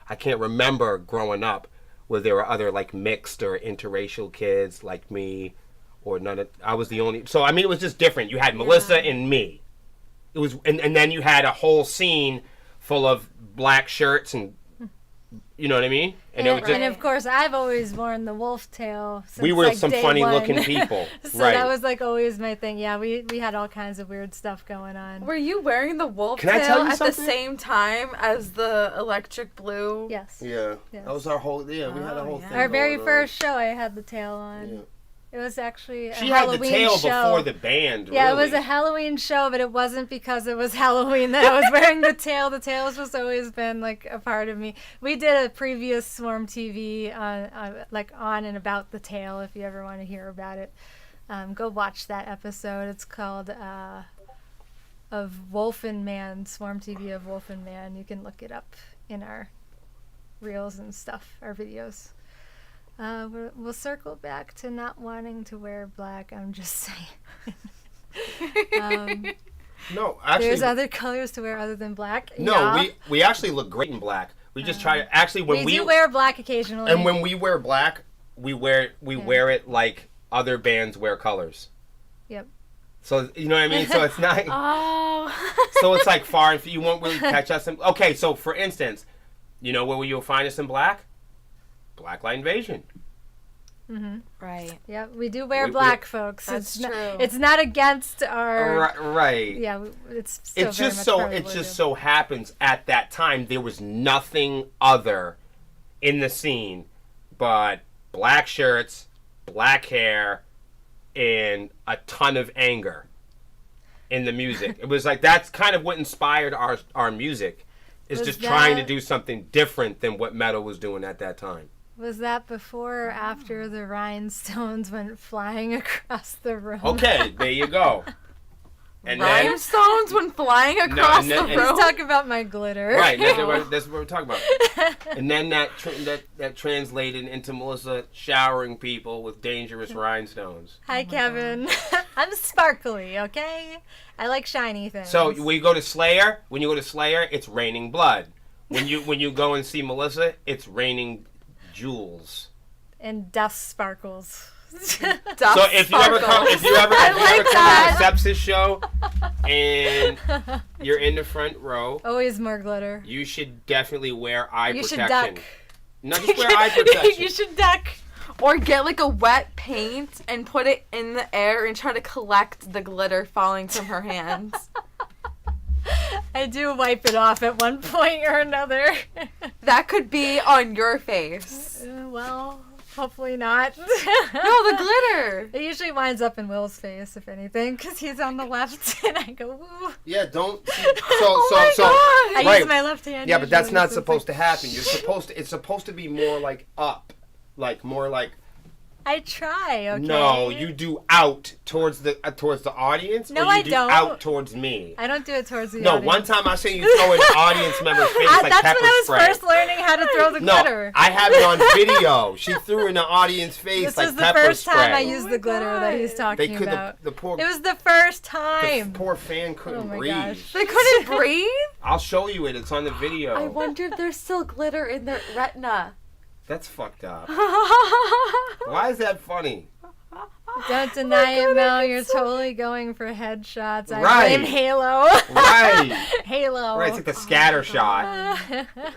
Speaker 1: I can't remember growing up where there were other like mixed or interracial kids like me, or none of. I was the only. So I mean, it was just different. You had Melissa and me. It was, and then you had a whole scene full of black shirts and You know what I mean?
Speaker 2: And,
Speaker 1: it was just,
Speaker 2: and of course, I've always worn the wolf tail. Since,
Speaker 1: we were
Speaker 2: like,
Speaker 1: some
Speaker 2: day
Speaker 1: funny
Speaker 2: one.
Speaker 1: looking people.
Speaker 2: So
Speaker 1: right.
Speaker 2: that was like always my thing. Yeah, we had all kinds of weird stuff going on.
Speaker 3: Were you wearing the wolf
Speaker 1: Can I
Speaker 3: tail
Speaker 1: tell you
Speaker 3: at
Speaker 1: something?
Speaker 3: the same time as the electric blue?
Speaker 2: Yes.
Speaker 1: Yeah.
Speaker 2: Yes.
Speaker 1: That was our whole, we had a
Speaker 3: Oh,
Speaker 1: whole
Speaker 3: yeah.
Speaker 1: thing.
Speaker 2: Our very
Speaker 1: going on.
Speaker 2: first show, I had the tail on.
Speaker 1: Yeah.
Speaker 2: It was actually a
Speaker 1: She had
Speaker 2: Halloween
Speaker 1: the tail
Speaker 2: show.
Speaker 1: before the band,
Speaker 2: Yeah,
Speaker 1: really.
Speaker 2: it was a Halloween show, but it wasn't because it was Halloween that I was wearing the tail. The tail has just always been like a part of me. We did a previous Swarm TV on and about the tail. If you ever want to hear about it, go watch that episode. It's called of Wolf and Man, Swarm TV of Wolf and Man. You can look it up in our reels and stuff, our videos. We'll circle back to not wanting to wear black. I'm just saying.
Speaker 1: No, actually.
Speaker 2: There's other colors to wear other than black.
Speaker 1: No,
Speaker 2: yeah.
Speaker 1: we actually look great in black. We just try to actually when
Speaker 2: we do wear black occasionally.
Speaker 1: and when we wear black, we wear it like other bands wear colors.
Speaker 2: Yep.
Speaker 1: So you know what I mean. So it's not.
Speaker 3: Oh.
Speaker 1: So it's like far. You won't really catch us in. Okay, so for instance, you know where you'll find us in black? Blacklight Invasion.
Speaker 2: Mm-hmm.
Speaker 3: Right.
Speaker 2: Yep, we do wear
Speaker 1: We-
Speaker 2: black, folks.
Speaker 3: That's
Speaker 2: it's
Speaker 3: true.
Speaker 2: It's not against our.
Speaker 1: Right.
Speaker 2: Yeah, it's. Still
Speaker 1: It's
Speaker 2: very
Speaker 1: just
Speaker 2: much
Speaker 1: so
Speaker 2: part of
Speaker 1: it
Speaker 2: what we
Speaker 1: just
Speaker 2: do.
Speaker 1: so happens at that time there was nothing other in the scene but black shirts, black hair, and a ton of anger in the music. It was like that's kind of what inspired our music. Is
Speaker 2: Was
Speaker 1: just trying to
Speaker 2: that-
Speaker 1: do something different than what metal was doing at that time.
Speaker 2: Was that before or after the rhinestones went flying across the room?
Speaker 1: Okay, there you go. And then,
Speaker 3: Rhinestones when flying across
Speaker 1: and then-
Speaker 3: the
Speaker 1: and-
Speaker 3: room.
Speaker 2: Let's talk about my glitter.
Speaker 1: right, that's what we're talking about. And then that translated into Melissa showering people with dangerous rhinestones.
Speaker 2: Hi, Kevin. I'm sparkly, okay? I like shiny things.
Speaker 1: So we go to Slayer. When you go to Slayer, it's raining blood. When you go and see Melissa, it's raining jewels.
Speaker 2: And dust sparkles.
Speaker 3: Dust
Speaker 1: So if you ever come,
Speaker 3: sparkles.
Speaker 1: if you ever
Speaker 3: I
Speaker 1: come
Speaker 3: like
Speaker 1: to
Speaker 3: that.
Speaker 1: the Sepsiss show, and you're in the front row,
Speaker 2: Always more glitter.
Speaker 1: you should definitely wear eye
Speaker 2: You should
Speaker 1: protection.
Speaker 2: duck.
Speaker 1: No, just wear eye protection.
Speaker 2: You should duck.
Speaker 3: Or get like a wet paint and put it in the air and try to collect the glitter falling from her hands.
Speaker 2: I do wipe it off at one point or another.
Speaker 3: That could be on your face.
Speaker 2: Well, hopefully not.
Speaker 3: No, the glitter.
Speaker 2: It usually winds up in Will's face, if anything, because he's on the left, and I go, woo.
Speaker 1: Yeah, don't.
Speaker 3: Oh my
Speaker 2: I
Speaker 3: God.
Speaker 1: Right.
Speaker 2: use my left hand.
Speaker 1: Yeah, but that's
Speaker 2: usually,
Speaker 1: not
Speaker 2: so it's
Speaker 1: supposed to
Speaker 2: like-
Speaker 1: happen. It's supposed to be more like up, like more like.
Speaker 2: I try, okay?
Speaker 1: No, you do out towards the audience.
Speaker 2: No,
Speaker 1: or you
Speaker 2: I
Speaker 1: do
Speaker 2: don't.
Speaker 1: Out towards me.
Speaker 2: I don't do it towards the
Speaker 1: No,
Speaker 2: audience.
Speaker 1: one time I seen you throw in an audience member's face like
Speaker 2: That's
Speaker 1: pepper
Speaker 2: when I was
Speaker 1: spray.
Speaker 2: first learning how to throw the
Speaker 1: No,
Speaker 2: glitter.
Speaker 1: I have it on video. She threw in the audience face
Speaker 2: This
Speaker 1: like
Speaker 2: was the
Speaker 1: pepper
Speaker 2: first
Speaker 1: spray.
Speaker 2: time I used
Speaker 3: Oh
Speaker 2: the
Speaker 3: my
Speaker 2: glitter that he's
Speaker 3: God.
Speaker 1: They
Speaker 2: talking
Speaker 1: could
Speaker 2: about.
Speaker 1: the poor
Speaker 2: It was the first
Speaker 1: the
Speaker 2: time.
Speaker 1: poor fan couldn't
Speaker 2: Oh my
Speaker 1: breathe.
Speaker 2: gosh.
Speaker 3: They couldn't breathe?
Speaker 1: I'll show you it. It's on the video.
Speaker 3: I wonder if there's still glitter in their retina.
Speaker 1: That's fucked up. Why is that funny?
Speaker 2: Don't deny it, Mel. You're totally going for headshots. I
Speaker 1: Right.
Speaker 2: blame Halo.
Speaker 1: Right.
Speaker 2: Halo.
Speaker 1: Right, it's like the scatter
Speaker 3: my
Speaker 1: shot.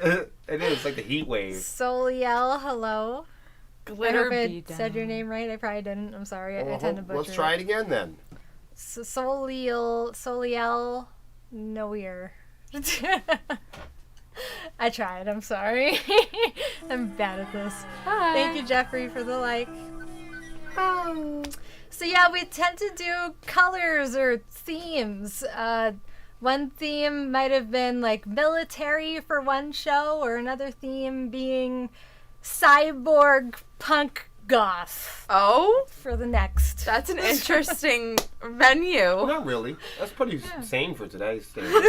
Speaker 1: It is like the heat wave.
Speaker 2: Soliel, hello. I
Speaker 3: Glitter
Speaker 2: hope I
Speaker 3: be
Speaker 2: said your
Speaker 3: down.
Speaker 2: name right. I probably didn't. I'm sorry. I
Speaker 1: Well,
Speaker 2: tend to butcher
Speaker 1: let's try it again then.
Speaker 2: Soliel Noir. I tried. I'm sorry. I'm bad at this.
Speaker 3: Hi.
Speaker 2: Thank you, Jeffrey, for the like. So yeah, we tend to do colors or themes. One theme might have been like military for one show, or another theme being cyborg punk goth
Speaker 3: Oh,
Speaker 2: for the next.
Speaker 3: that's an interesting menu.
Speaker 1: Not really. That's pretty sane for today's standards.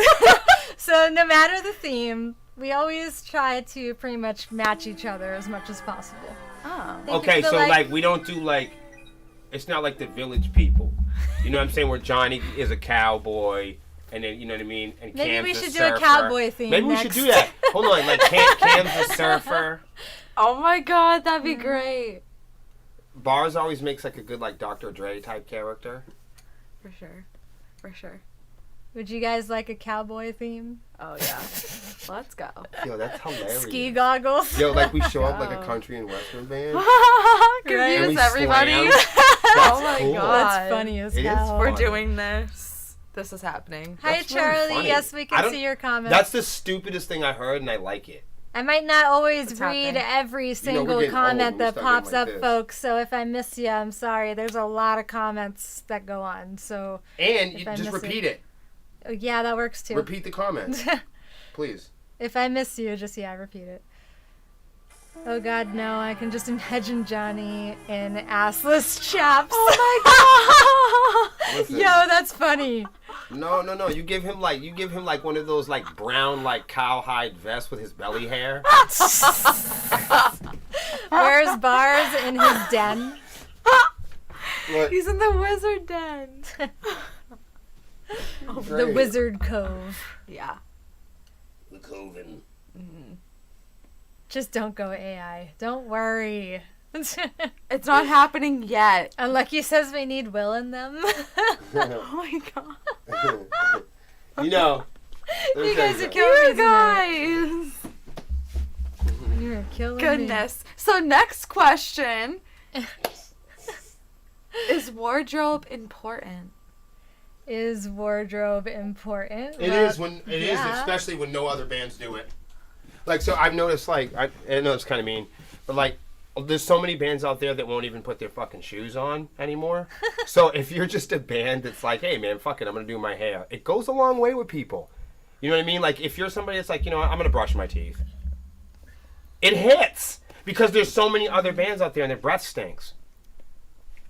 Speaker 2: So no matter the theme, we always try to pretty much match each other as much as possible.
Speaker 3: Oh.
Speaker 2: Think
Speaker 1: Okay,
Speaker 2: of the,
Speaker 1: so like we don't do like it's not like the Village People. You know what I'm saying? Where Johnny is a cowboy, and then you know what I mean. And
Speaker 2: Maybe
Speaker 1: Cam's
Speaker 2: we
Speaker 1: a
Speaker 2: should do
Speaker 1: surfer.
Speaker 2: a cowboy theme.
Speaker 1: Maybe we
Speaker 2: next.
Speaker 1: should do that. Hold on, like Cam's a surfer.
Speaker 3: Oh my God, that'd be great.
Speaker 1: Bars always makes like a good like Dr. Dre type character.
Speaker 3: For sure. For sure.
Speaker 2: Would you guys like a cowboy theme?
Speaker 3: Oh, yeah. Let's go.
Speaker 1: Yo, that's hilarious.
Speaker 2: Ski goggles.
Speaker 1: Yo, like we show up like a country and western band.
Speaker 3: Confuse
Speaker 1: And we
Speaker 3: everybody.
Speaker 1: slam.
Speaker 3: Oh my
Speaker 1: cool.
Speaker 3: god.
Speaker 2: That's funny as
Speaker 1: It is
Speaker 2: hell.
Speaker 3: We're
Speaker 1: funny.
Speaker 3: doing this. This is happening.
Speaker 2: Hi,
Speaker 1: That's really
Speaker 2: Charlie.
Speaker 1: funny.
Speaker 2: Yes, we
Speaker 1: I
Speaker 2: can
Speaker 1: don't-
Speaker 2: see your comments.
Speaker 1: That's the stupidest thing I heard, and I like it.
Speaker 2: I might not always
Speaker 3: What's
Speaker 2: read
Speaker 3: happening?
Speaker 2: every
Speaker 1: we're
Speaker 2: single
Speaker 1: getting
Speaker 2: comment
Speaker 1: old. We
Speaker 2: that
Speaker 1: start
Speaker 2: pops
Speaker 1: getting
Speaker 2: up,
Speaker 1: like this.
Speaker 2: folks. So if I miss you, I'm sorry. There's a lot of comments that go on. So
Speaker 1: And
Speaker 2: If
Speaker 1: you
Speaker 2: I
Speaker 1: just
Speaker 2: miss
Speaker 1: repeat it.
Speaker 2: yeah, that works too.
Speaker 1: Repeat the comments, please.
Speaker 2: If I miss you, just repeat it. Oh God, no! I can just imagine Johnny in assless chaps.
Speaker 3: Oh my
Speaker 1: Listen.
Speaker 2: Yo, that's funny.
Speaker 1: No. You give him like one of those like brown like cowhide vests with his belly hair.
Speaker 2: Wears bars in his den.
Speaker 1: Look,
Speaker 3: He's in the wizard den.
Speaker 2: The
Speaker 1: great.
Speaker 2: Wizard Cove.
Speaker 3: Yeah.
Speaker 1: The Coven.
Speaker 2: Just don't go AI. Don't worry.
Speaker 3: It's not happening yet.
Speaker 2: Unlucky says we need Will in them.
Speaker 3: Oh my god.
Speaker 1: You know.
Speaker 2: You guys are
Speaker 1: are
Speaker 2: killing me
Speaker 3: You
Speaker 2: tonight.
Speaker 3: guys.
Speaker 2: You're killing
Speaker 3: Goodness. So next question. Is wardrobe important?
Speaker 2: me. Is wardrobe important?
Speaker 1: It
Speaker 2: Well,
Speaker 1: is when it is,
Speaker 2: yeah.
Speaker 1: especially when no other bands do it. Like, so I've noticed, like, I know it's kind of mean, but like, there's so many bands out there that won't even put their fucking shoes on anymore. So if you're just a band that's like, hey man, fuck it, I'm gonna do my hair, it goes a long way with people. You know what I mean? Like, if you're somebody that's like, you know what, I'm gonna brush my teeth, it hits because there's so many other bands out there and their breath stinks.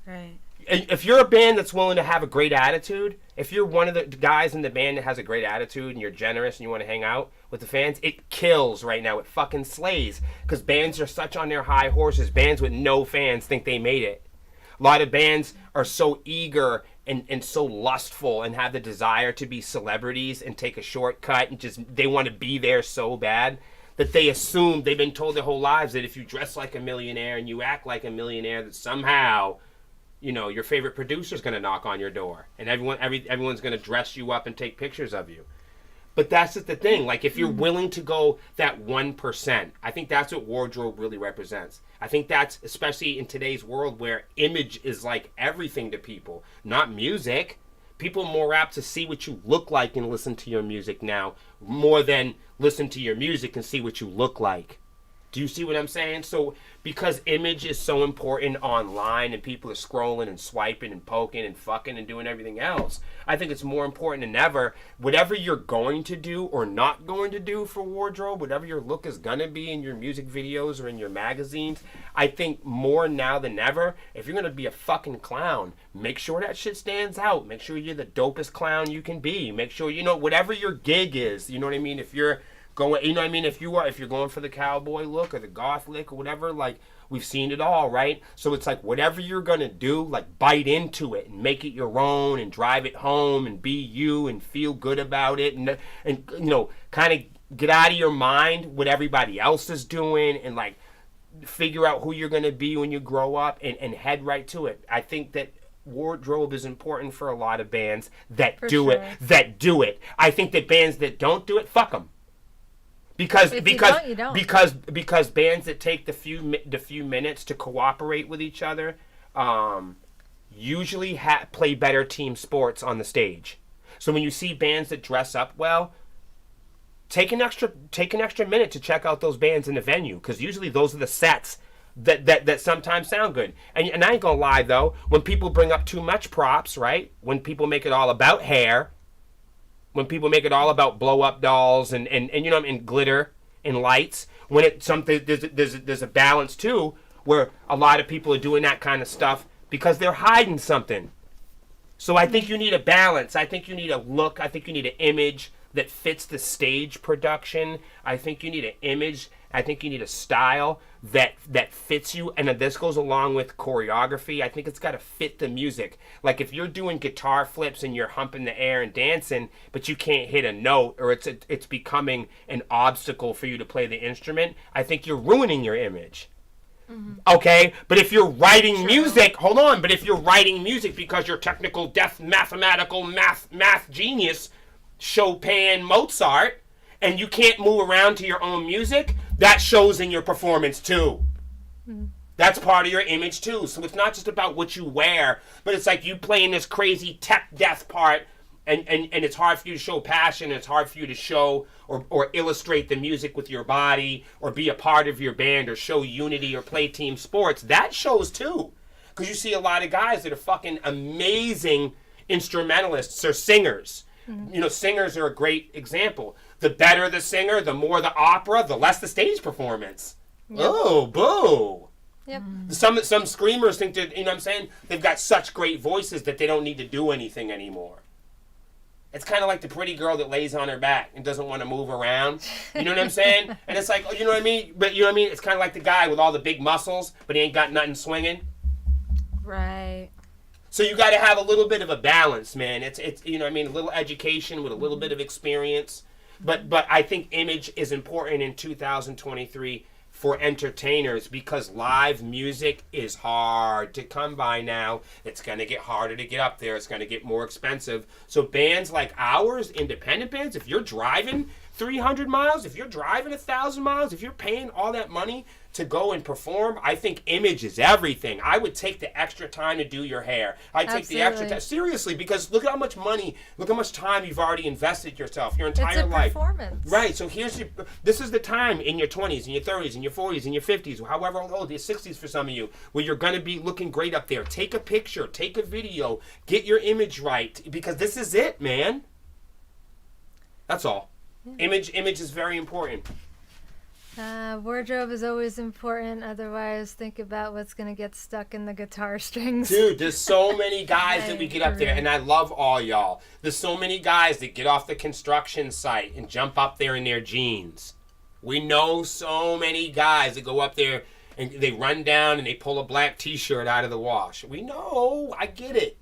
Speaker 3: Right.
Speaker 1: If you're a band that's willing to have a great attitude, if you're one of the guys in the band that has a great attitude and you're generous and you want to hang out with the fans, it kills right now. It fucking slays. Because bands are such on their high horses. Bands with no fans think they made it. A lot of bands are so eager and so lustful and have the desire to be celebrities and take a shortcut and just, they want to be there so bad that they assume, they've been told their whole lives that if you dress like a millionaire and you act like a millionaire, that somehow, you know, your favorite producer's going to knock on your door and everyone's going to dress you up and take pictures of you. But that's just the thing. Like, if you're willing to go that 1%, I think that's what wardrobe really represents. I think that's, especially in today's world where image is like everything to people, not music. People are more apt to see what you look like and listen to your music now more than listen to your music and see what you look like. Do you see what I'm saying? So because image is so important online and people are scrolling and swiping and poking and fucking and doing everything else, I think it's more important than ever. Whatever you're going to do or not going to do for wardrobe, whatever your look is going to be in your music videos or in your magazines, I think more now than ever, if you're going to be a fucking clown, make sure that shit stands out. Make sure you're the dopest clown you can be. Make sure, you know, whatever your gig is, you know what I mean? If you're going, you know what I mean? If you're going for the cowboy look or the goth look or whatever, like, we've seen it all, right? So it's like, whatever you're gonna do, like, bite into it and make it your own and drive it home and be you and feel good about it and you know, kind of get out of your mind what everybody else is doing and like figure out who you're gonna be when you grow up and head right to it. I think that wardrobe is important for a lot of bands that do it. I think that bands that don't do it, fuck them. Because
Speaker 2: If you don't, you don't.
Speaker 1: because bands that take the few minutes to cooperate with each other usually play better team sports on the stage. So when you see bands that dress up well, take an extra minute to check out those bands in the venue, because usually those are the sets that sometimes sound good. And I ain't gonna lie though, when people bring up too much props, right? When people make it all about hair. When people make it all about blow up dolls and you know, and glitter and lights, when it's something, there's a balance too, where a lot of people are doing that kind of stuff because they're hiding something. So I think you need a balance. I think you need a look. I think you need an image that fits the stage production. I think you need an image. I think you need a style that fits you. And then this goes along with choreography. I think it's got to fit the music. Like if you're doing guitar flips and you're humping the air and dancing, but you can't hit a note, or it's becoming an obstacle for you to play the instrument, I think you're ruining your image. Mm-hmm. Okay, but if you're writing music, hold on. But if you're writing music because you're technical, mathematical math genius, Chopin, Mozart, and you can't move around to your own music, that shows in your performance too. That's part of your image too. So it's not just about what you wear, but it's like you playing this crazy tech death part, and it's hard for you to show passion, it's hard for you to show or illustrate the music with your body, or be a part of your band, or show unity, or play team sports. That shows too. Because you see a lot of guys that are fucking amazing instrumentalists or singers. You know, singers are a great example. The better the singer, the more the opera, the less the stage performance. Yep. Oh, boo.
Speaker 2: Yep.
Speaker 1: Some screamers think that, you know what I'm saying, they've got such great voices that they don't need to do anything anymore. It's kind of like the pretty girl that lays on her back and doesn't want to move around. You know what I'm saying? And it's like, oh, you know what I mean? But you know what I mean? It's kind of like the guy with all the big muscles, but he ain't got nothing swinging.
Speaker 3: Right.
Speaker 1: So you got to have a little bit of a balance, man. It's you know what I mean, a little education with a little bit of experience. But I think image is important in 2023 for entertainers, because live music is hard to come by now. It's going to get harder to get up there. It's going to get more expensive. So bands like ours, independent bands, if you're driving 300 miles, if you're driving 1,000 miles, if you're paying all that money to go and perform, I think image is everything. I would take the extra time to do your hair. I'd take the extra time. Seriously, because look at how much money, look how much time you've already invested yourself, your entire life.
Speaker 2: It's a performance.
Speaker 1: Right, so this is the time in your 20s, in your 30s, in your 40s, in your 50s, however old, your 60s for some of you, where you're going to be looking great up there. Take a picture, take a video, get your image right, because this is it, man. That's all. Yeah. Image is very important.
Speaker 2: Wardrobe is always important. Otherwise, think about what's going to get stuck in the guitar strings.
Speaker 1: Dude, there's so many guys that we get up there, and I love all y'all. There's so many guys that get off the construction site and jump up there in their jeans. We know so many guys that go up there and they run down and they pull a black t-shirt out of the wash. We know. I get it.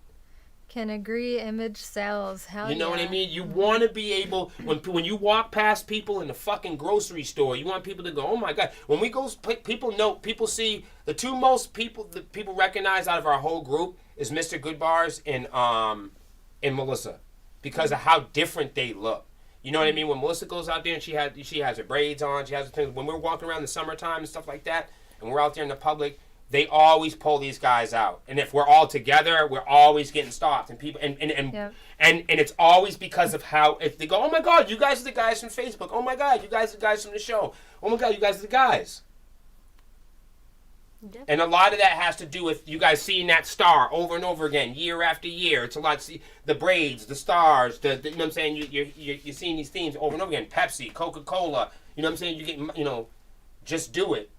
Speaker 2: Can agree, image sells. Hell yeah.
Speaker 1: You know what I mean? You want to be able, when you walk past people in the fucking grocery store, you want people to go, oh my God. When we go, people see, the two most people that people recognize out of our whole group is Mr. Goodbars and Melissa, because of how different they look. You know what I mean? When Melissa goes out there and she has her braids on, she has her things, when we're walking around in the summertime and stuff like that, and we're out there in the public, they always pull these guys out, and if we're all together, we're always getting stopped, and people, and it's always because of how, if they go, oh my God, you guys are the guys from Facebook. Oh my God, you guys are the guys from the show. Oh my God, you guys are the guys. Yep. And a lot of that has to do with you guys seeing that star over and over again, year after year. It's a lot. See the braids, the stars, you know what I'm saying. You're seeing these themes over and over again. Pepsi, Coca-Cola. You know what I'm saying. You get, just do it.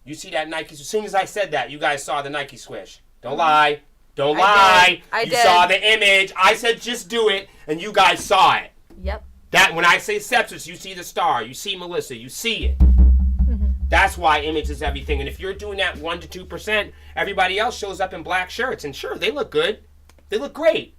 Speaker 1: You see that Nike, as soon as I said that, you guys saw the Nike swish. Don't lie. Don't lie. I did. You saw the image. I said just do it, and you guys saw it.
Speaker 3: Yep.
Speaker 1: That when I say Sepsiss, you see the star. You see Melissa. You see it. Mm-hmm. That's why image is everything. And if you're doing that 1% to 2%, everybody else shows up in black shirts. And sure, they look good. They look great.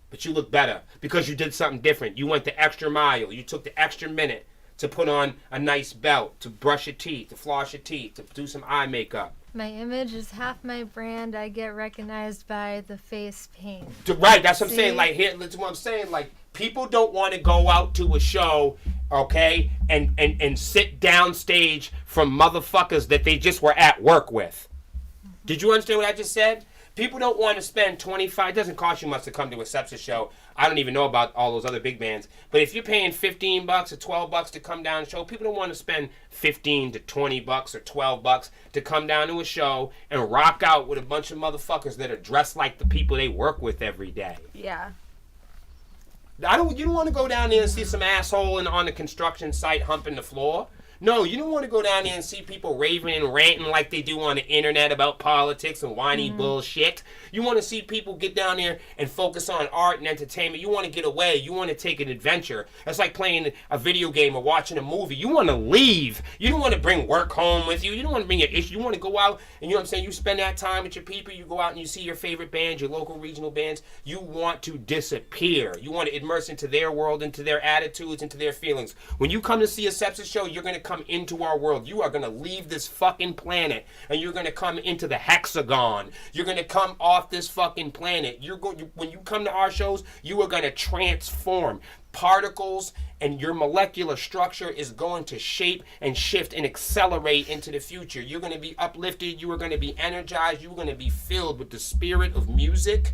Speaker 1: But you look better because you did something different. You went the extra mile. You took the extra minute to put on a nice belt, to brush your teeth, to floss your teeth, to do some eye makeup.
Speaker 2: My image is half my brand. I get recognized by the face paint.
Speaker 1: Right, that's what I'm saying. Like, here, that's what I'm saying. Like, people don't want to go out to a show, okay, and sit downstage from motherfuckers that they just were at work with. Did you understand what I just said? People don't want to spend $25. It doesn't cost you much to come to a Sepsiss show. I don't even know about all those other big bands. But if you're paying $15 or $12 to come down to a show, people don't want to spend $15 to $20 or $12 to come down to a show and rock out with a bunch of motherfuckers that are dressed like the people they work with every day.
Speaker 3: Yeah.
Speaker 1: You don't want to go down there and see some asshole on the construction site humping the floor. No, you don't want to go down there and see people raving and ranting like they do on the internet about politics and whiny bullshit. You want to see people get down there and focus on art and entertainment. You want to get away. You want to take an adventure. That's like playing a video game or watching a movie. You want to leave. You don't want to bring work home with you. You don't want to bring your issue. You want to go out and, you know what I'm saying, you spend that time with your people. You go out and you see your favorite bands, your local regional bands. You want to disappear. You want to immerse into their world, into their attitudes, into their feelings. When you come to see a Sepsiss show, you're going to come come into our world. You are going to leave this fucking planet, and you're going to come into the hexagon. You're going to come off this fucking planet. When you come to our shows, you are going to transform. Particles and your molecular structure is going to shape and shift and accelerate into the future. You're going to be uplifted. You are going to be energized. You are going to be filled with the spirit of music.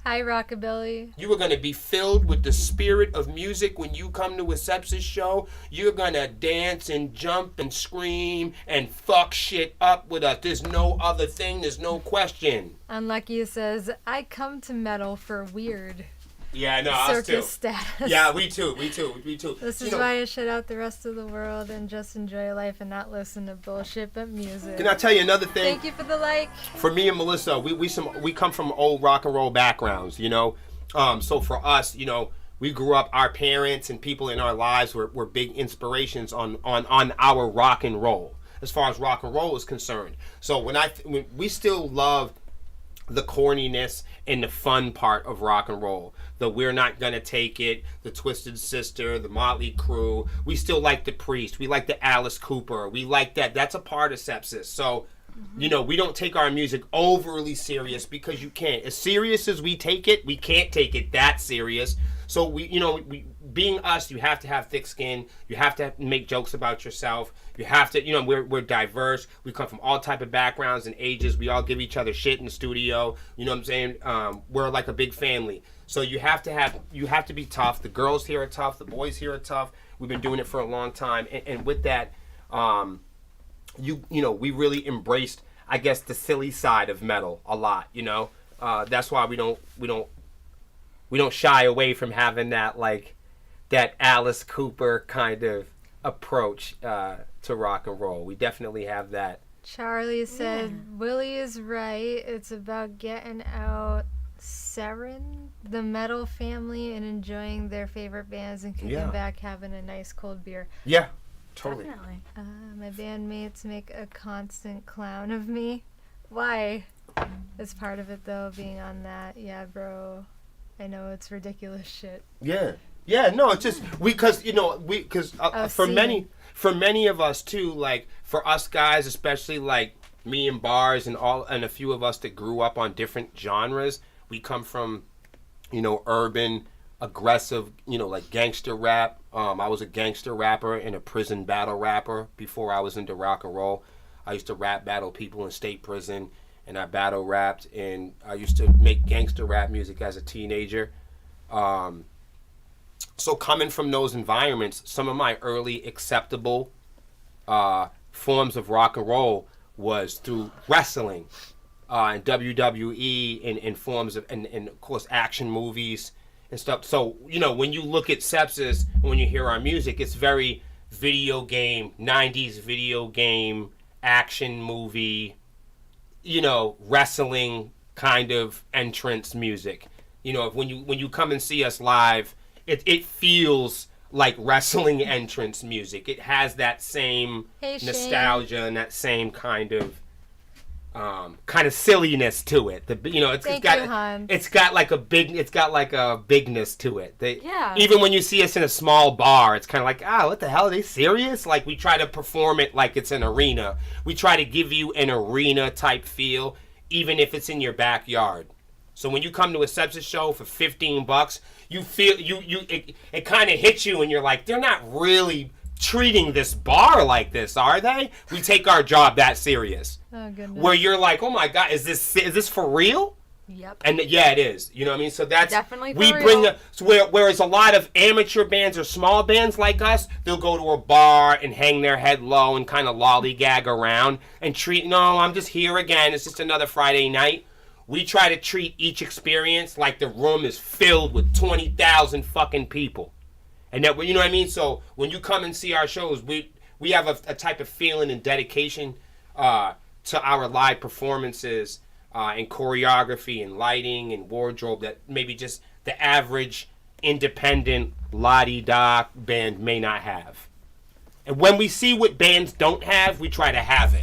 Speaker 2: Hi, Rockabilly.
Speaker 1: You are going to be filled with the spirit of music when you come to a Sepsiss show. You're going to dance and jump and scream and fuck shit up with us. There's no other thing. There's no question.
Speaker 2: Unlucky says, I come to metal for weird.
Speaker 1: Yeah, no, us too.
Speaker 2: Circus status.
Speaker 1: Yeah, we too.
Speaker 2: This is why I shut out the rest of the world and just enjoy life and not listen to bullshit but music.
Speaker 1: Can I tell you another thing?
Speaker 2: Thank you for the like.
Speaker 1: For me and Melissa, we come from old rock and roll backgrounds, you know. So for us, you know, we grew up. Our parents and people in our lives were big inspirations on our rock and roll, as far as rock and roll is concerned. So when we still love the corniness and the fun part of rock and roll. The We're Not Gonna Take It, the Twisted Sister, the Motley Crue. We still like the Priest. We like the Alice Cooper. We like that. That's a part of Sepsiss. So, you know, we don't take our music overly serious because you can't. As serious as we take it, we can't take it that serious. So being us, you have to have thick skin. You have to make jokes about yourself. You have to, you know, we're diverse. We come from all type of backgrounds and ages. We all give each other shit in the studio. You know what I'm saying? We're like a big family. So you have to be tough. The girls here are tough. The boys here are tough. We've been doing it for a long time. And with that, you know, we really embraced, I guess, the silly side of metal a lot. You know, that's why we don't shy away from having that Alice Cooper kind of approach to rock and roll. We definitely have that.
Speaker 2: Charlie said, Willie is right. It's about getting out Seren, the metal family, and enjoying their favorite bands and kicking back, having a nice cold beer.
Speaker 1: Yeah, totally.
Speaker 3: Definitely.
Speaker 2: My bandmates make a constant clown of me. Why? It's part of it, though, being on that. Yeah, bro. I know it's ridiculous shit.
Speaker 1: Yeah, no, it's just because for many of us too, like for us guys, especially like me and Bars and a few of us that grew up on different genres, we come from, you know, urban, aggressive, you know, like gangster rap. I was a gangster rapper and a prison battle rapper before I was into rock and roll. I used to rap battle people in state prison, and I battle rapped, and I used to make gangster rap music as a teenager. So coming from those environments, some of my early acceptable forms of rock and roll was through wrestling and WWE and forms of, and of course action movies and stuff. So, you know, when you look at Sepsiss, when you hear our music, it's very video game, 90s video game, action movie, you know, wrestling kind of entrance music. You know, when you come and see us live, it feels like wrestling entrance music. It has that same nostalgia and that same kind of silliness to it. It's got like a bigness to it. Even when you see us in a small bar, it's kind of like, what the hell, are they serious? Like, we try to perform it like it's an arena. We try to give you an arena type feel, even if it's in your backyard. So when you come to a Sepsiss show for $15, you feel it kind of hits you, and you're like, they're not really treating this bar like this, are they? We take our job that serious.
Speaker 2: Oh goodness.
Speaker 1: Where you're like, oh my God, is this for real?
Speaker 2: Yep.
Speaker 1: And yeah, it is. You know what I mean? So that's
Speaker 3: definitely for
Speaker 1: we
Speaker 3: real.
Speaker 1: bring whereas a lot of amateur bands or small bands like us, they'll go to a bar and hang their head low and kind of lollygag around and I'm just here again. It's just another Friday night. We try to treat each experience like the room is filled with 20,000 fucking people. And that, you know what I mean? So when you come and see our shows, we have a type of feeling and dedication to our live performances and choreography and lighting and wardrobe that maybe just the average independent la-di-da band may not have. And when we see what bands don't have, we try to have it.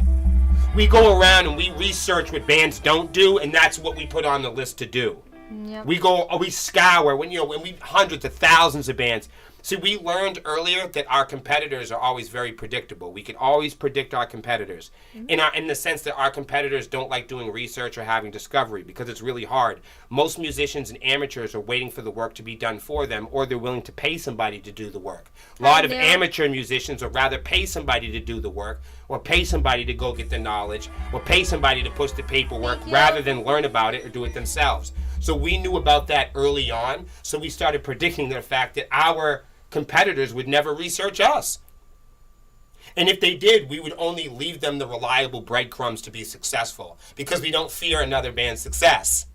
Speaker 1: We go around and we research what bands don't do, and that's what we put on the list to do.
Speaker 2: Yep.
Speaker 1: We scour when we hundreds of thousands of bands. See, we learned earlier that our competitors are always very predictable. We can always predict our competitors in the sense that our competitors don't like doing research or having discovery because it's really hard. Most musicians and amateurs are waiting for the work to be done for them, or they're willing to pay somebody to do the work. A lot of amateur musicians would rather pay somebody to do the work, or pay somebody to go get the knowledge, or pay somebody to push the paperwork rather than learn about it or do it themselves. So we knew about that early on, so we started predicting the fact that our competitors would never research us. And if they did, we would only leave them the reliable breadcrumbs to be successful because we don't fear another band's success.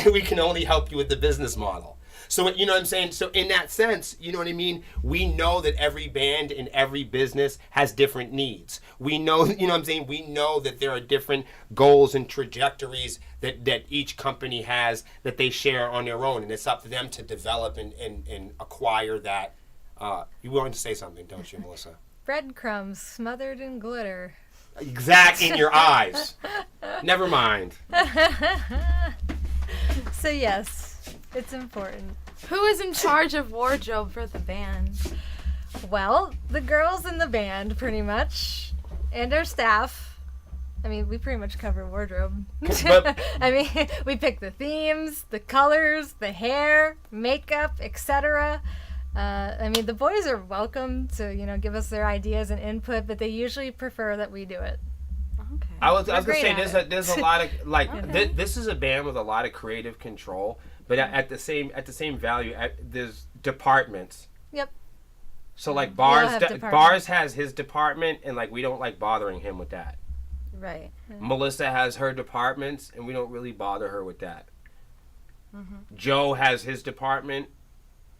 Speaker 1: We can only help you with the business model. So, you know what I'm saying? So in that sense, you know what I mean? We know that every band in every business has different needs. We know, you know what I'm saying? We know that there are different goals and trajectories that each company has that they share on their own. And it's up to them to develop and acquire that. You wanted to say something, don't you, Melissa?
Speaker 2: Breadcrumbs smothered in glitter.
Speaker 1: Exact in your eyes. Never mind.
Speaker 2: So yes, it's important.
Speaker 3: Who is in charge of wardrobe for the band?
Speaker 2: Well, the girls in the band, pretty much, and our staff. I mean, we pretty much cover wardrobe.
Speaker 1: But-
Speaker 2: I mean, we pick the themes, the colors, the hair, makeup, etc. I mean, the boys are welcome to, give us their ideas and input, but they usually prefer that we do it.
Speaker 3: Okay.
Speaker 1: I was gonna
Speaker 2: great
Speaker 1: say
Speaker 2: at
Speaker 1: there's a lot of
Speaker 3: Okay.
Speaker 1: this is a band with a lot of creative control, but at the same value, there's departments.
Speaker 2: Yep.
Speaker 1: So like
Speaker 2: all
Speaker 1: bars
Speaker 2: have departments.
Speaker 1: bars has his department, and like we don't like bothering him with that.
Speaker 2: Right.
Speaker 1: Melissa has her departments, and we don't really bother her with that.
Speaker 2: Mm-hmm.
Speaker 1: Joe has his department.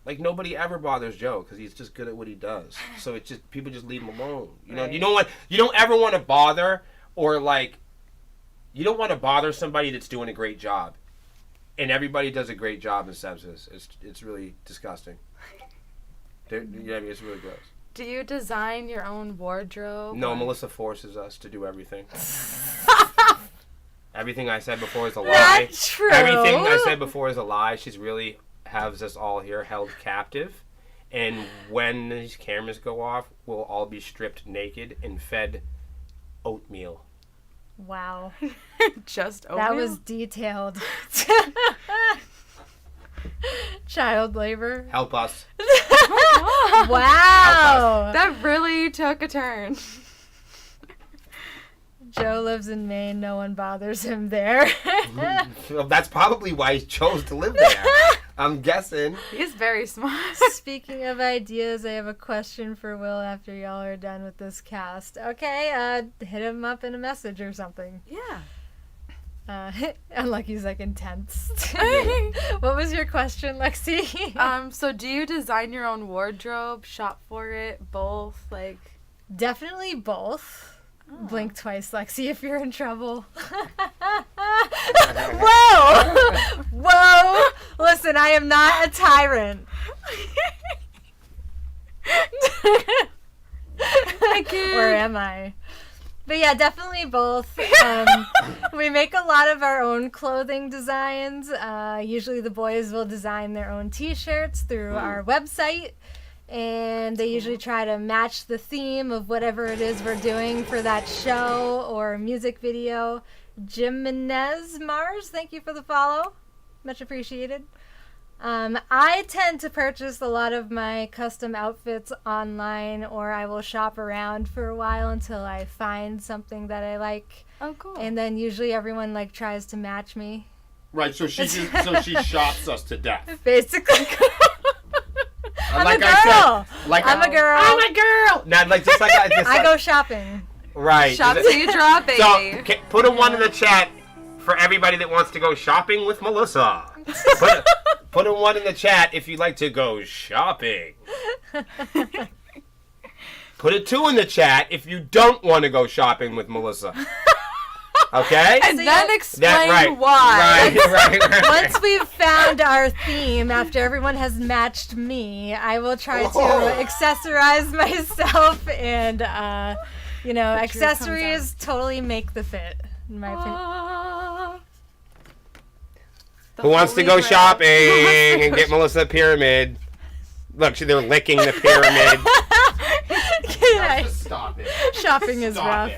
Speaker 1: Like nobody ever bothers Joe because he's just good at what he does. So it's just people just leave him alone. You know,
Speaker 2: Right.
Speaker 1: you don't ever want to bother or like you don't want to bother somebody that's doing a great job. And everybody does a great job in Sepsiss. It's really disgusting. It's really gross.
Speaker 3: Do you design your own wardrobe?
Speaker 1: No,
Speaker 3: or-
Speaker 1: Melissa forces us to do everything. Everything I said before is a lie.
Speaker 2: Not true.
Speaker 1: Everything I said before is a lie. She's really has us all here held captive. And when these cameras go off, we'll all be stripped naked and fed oatmeal.
Speaker 2: Wow.
Speaker 3: Just
Speaker 2: That
Speaker 3: oatmeal?
Speaker 2: was detailed. Child labor.
Speaker 1: Help us.
Speaker 2: Wow.
Speaker 3: That really took a turn.
Speaker 2: Joe lives in Maine. No one bothers him there.
Speaker 1: Well, that's probably why he chose to live there. I'm guessing.
Speaker 3: He's very smart.
Speaker 2: Speaking of ideas, I have a question for Will after y'all are done with this cast. Okay, hit him up in a message or something.
Speaker 3: Yeah.
Speaker 2: Unlike he's like intense. What was your question, Lexi?
Speaker 3: So do you design your own wardrobe, shop for it, both? Like,
Speaker 2: Definitely both. Blink twice, Lexi, if you're in trouble. Whoa! Whoa! Listen, I am not a tyrant. Or am I? But yeah, definitely both. We make a lot of our own clothing designs. Usually the boys will design their own t-shirts through our website. And they usually try to match the theme of whatever it is we're doing for that show or music video. Jimenez Mars, thank you for the follow. Much appreciated. I tend to purchase a lot of my custom outfits online, or I will shop around for a while until I find something that I like.
Speaker 3: oh, cool.
Speaker 2: And then usually everyone like tries to match me.
Speaker 1: Right, so she shops us to death.
Speaker 2: Basically. I'm
Speaker 1: Like
Speaker 2: a
Speaker 1: I
Speaker 2: girl.
Speaker 1: said, like
Speaker 2: I'm a girl.
Speaker 1: I'm a girl. Not like just like
Speaker 2: I go shopping.
Speaker 1: right.
Speaker 3: Shop till you drop, baby.
Speaker 1: So put a 1 in the chat for everybody that wants to go shopping with Melissa. Put a 1 in the chat if you'd like to go shopping. Put a 2 in the chat if you don't want to go shopping with Melissa. Okay?
Speaker 3: and
Speaker 2: So
Speaker 3: then
Speaker 2: you-
Speaker 3: explain why.
Speaker 1: Right.
Speaker 2: Once we've found our theme, after everyone has matched me, I will try to
Speaker 1: Whoa.
Speaker 2: accessorize myself and,
Speaker 3: The truth comes
Speaker 2: accessories totally make the fit, in my opinion.
Speaker 3: Ah. The
Speaker 1: Who wants to
Speaker 3: Holy
Speaker 1: go
Speaker 3: Grail.
Speaker 1: shopping and get Melissa a pyramid? Look, they're licking the pyramid.
Speaker 2: Yeah,
Speaker 1: Just stop it.
Speaker 2: shopping is
Speaker 1: Stop
Speaker 2: rough.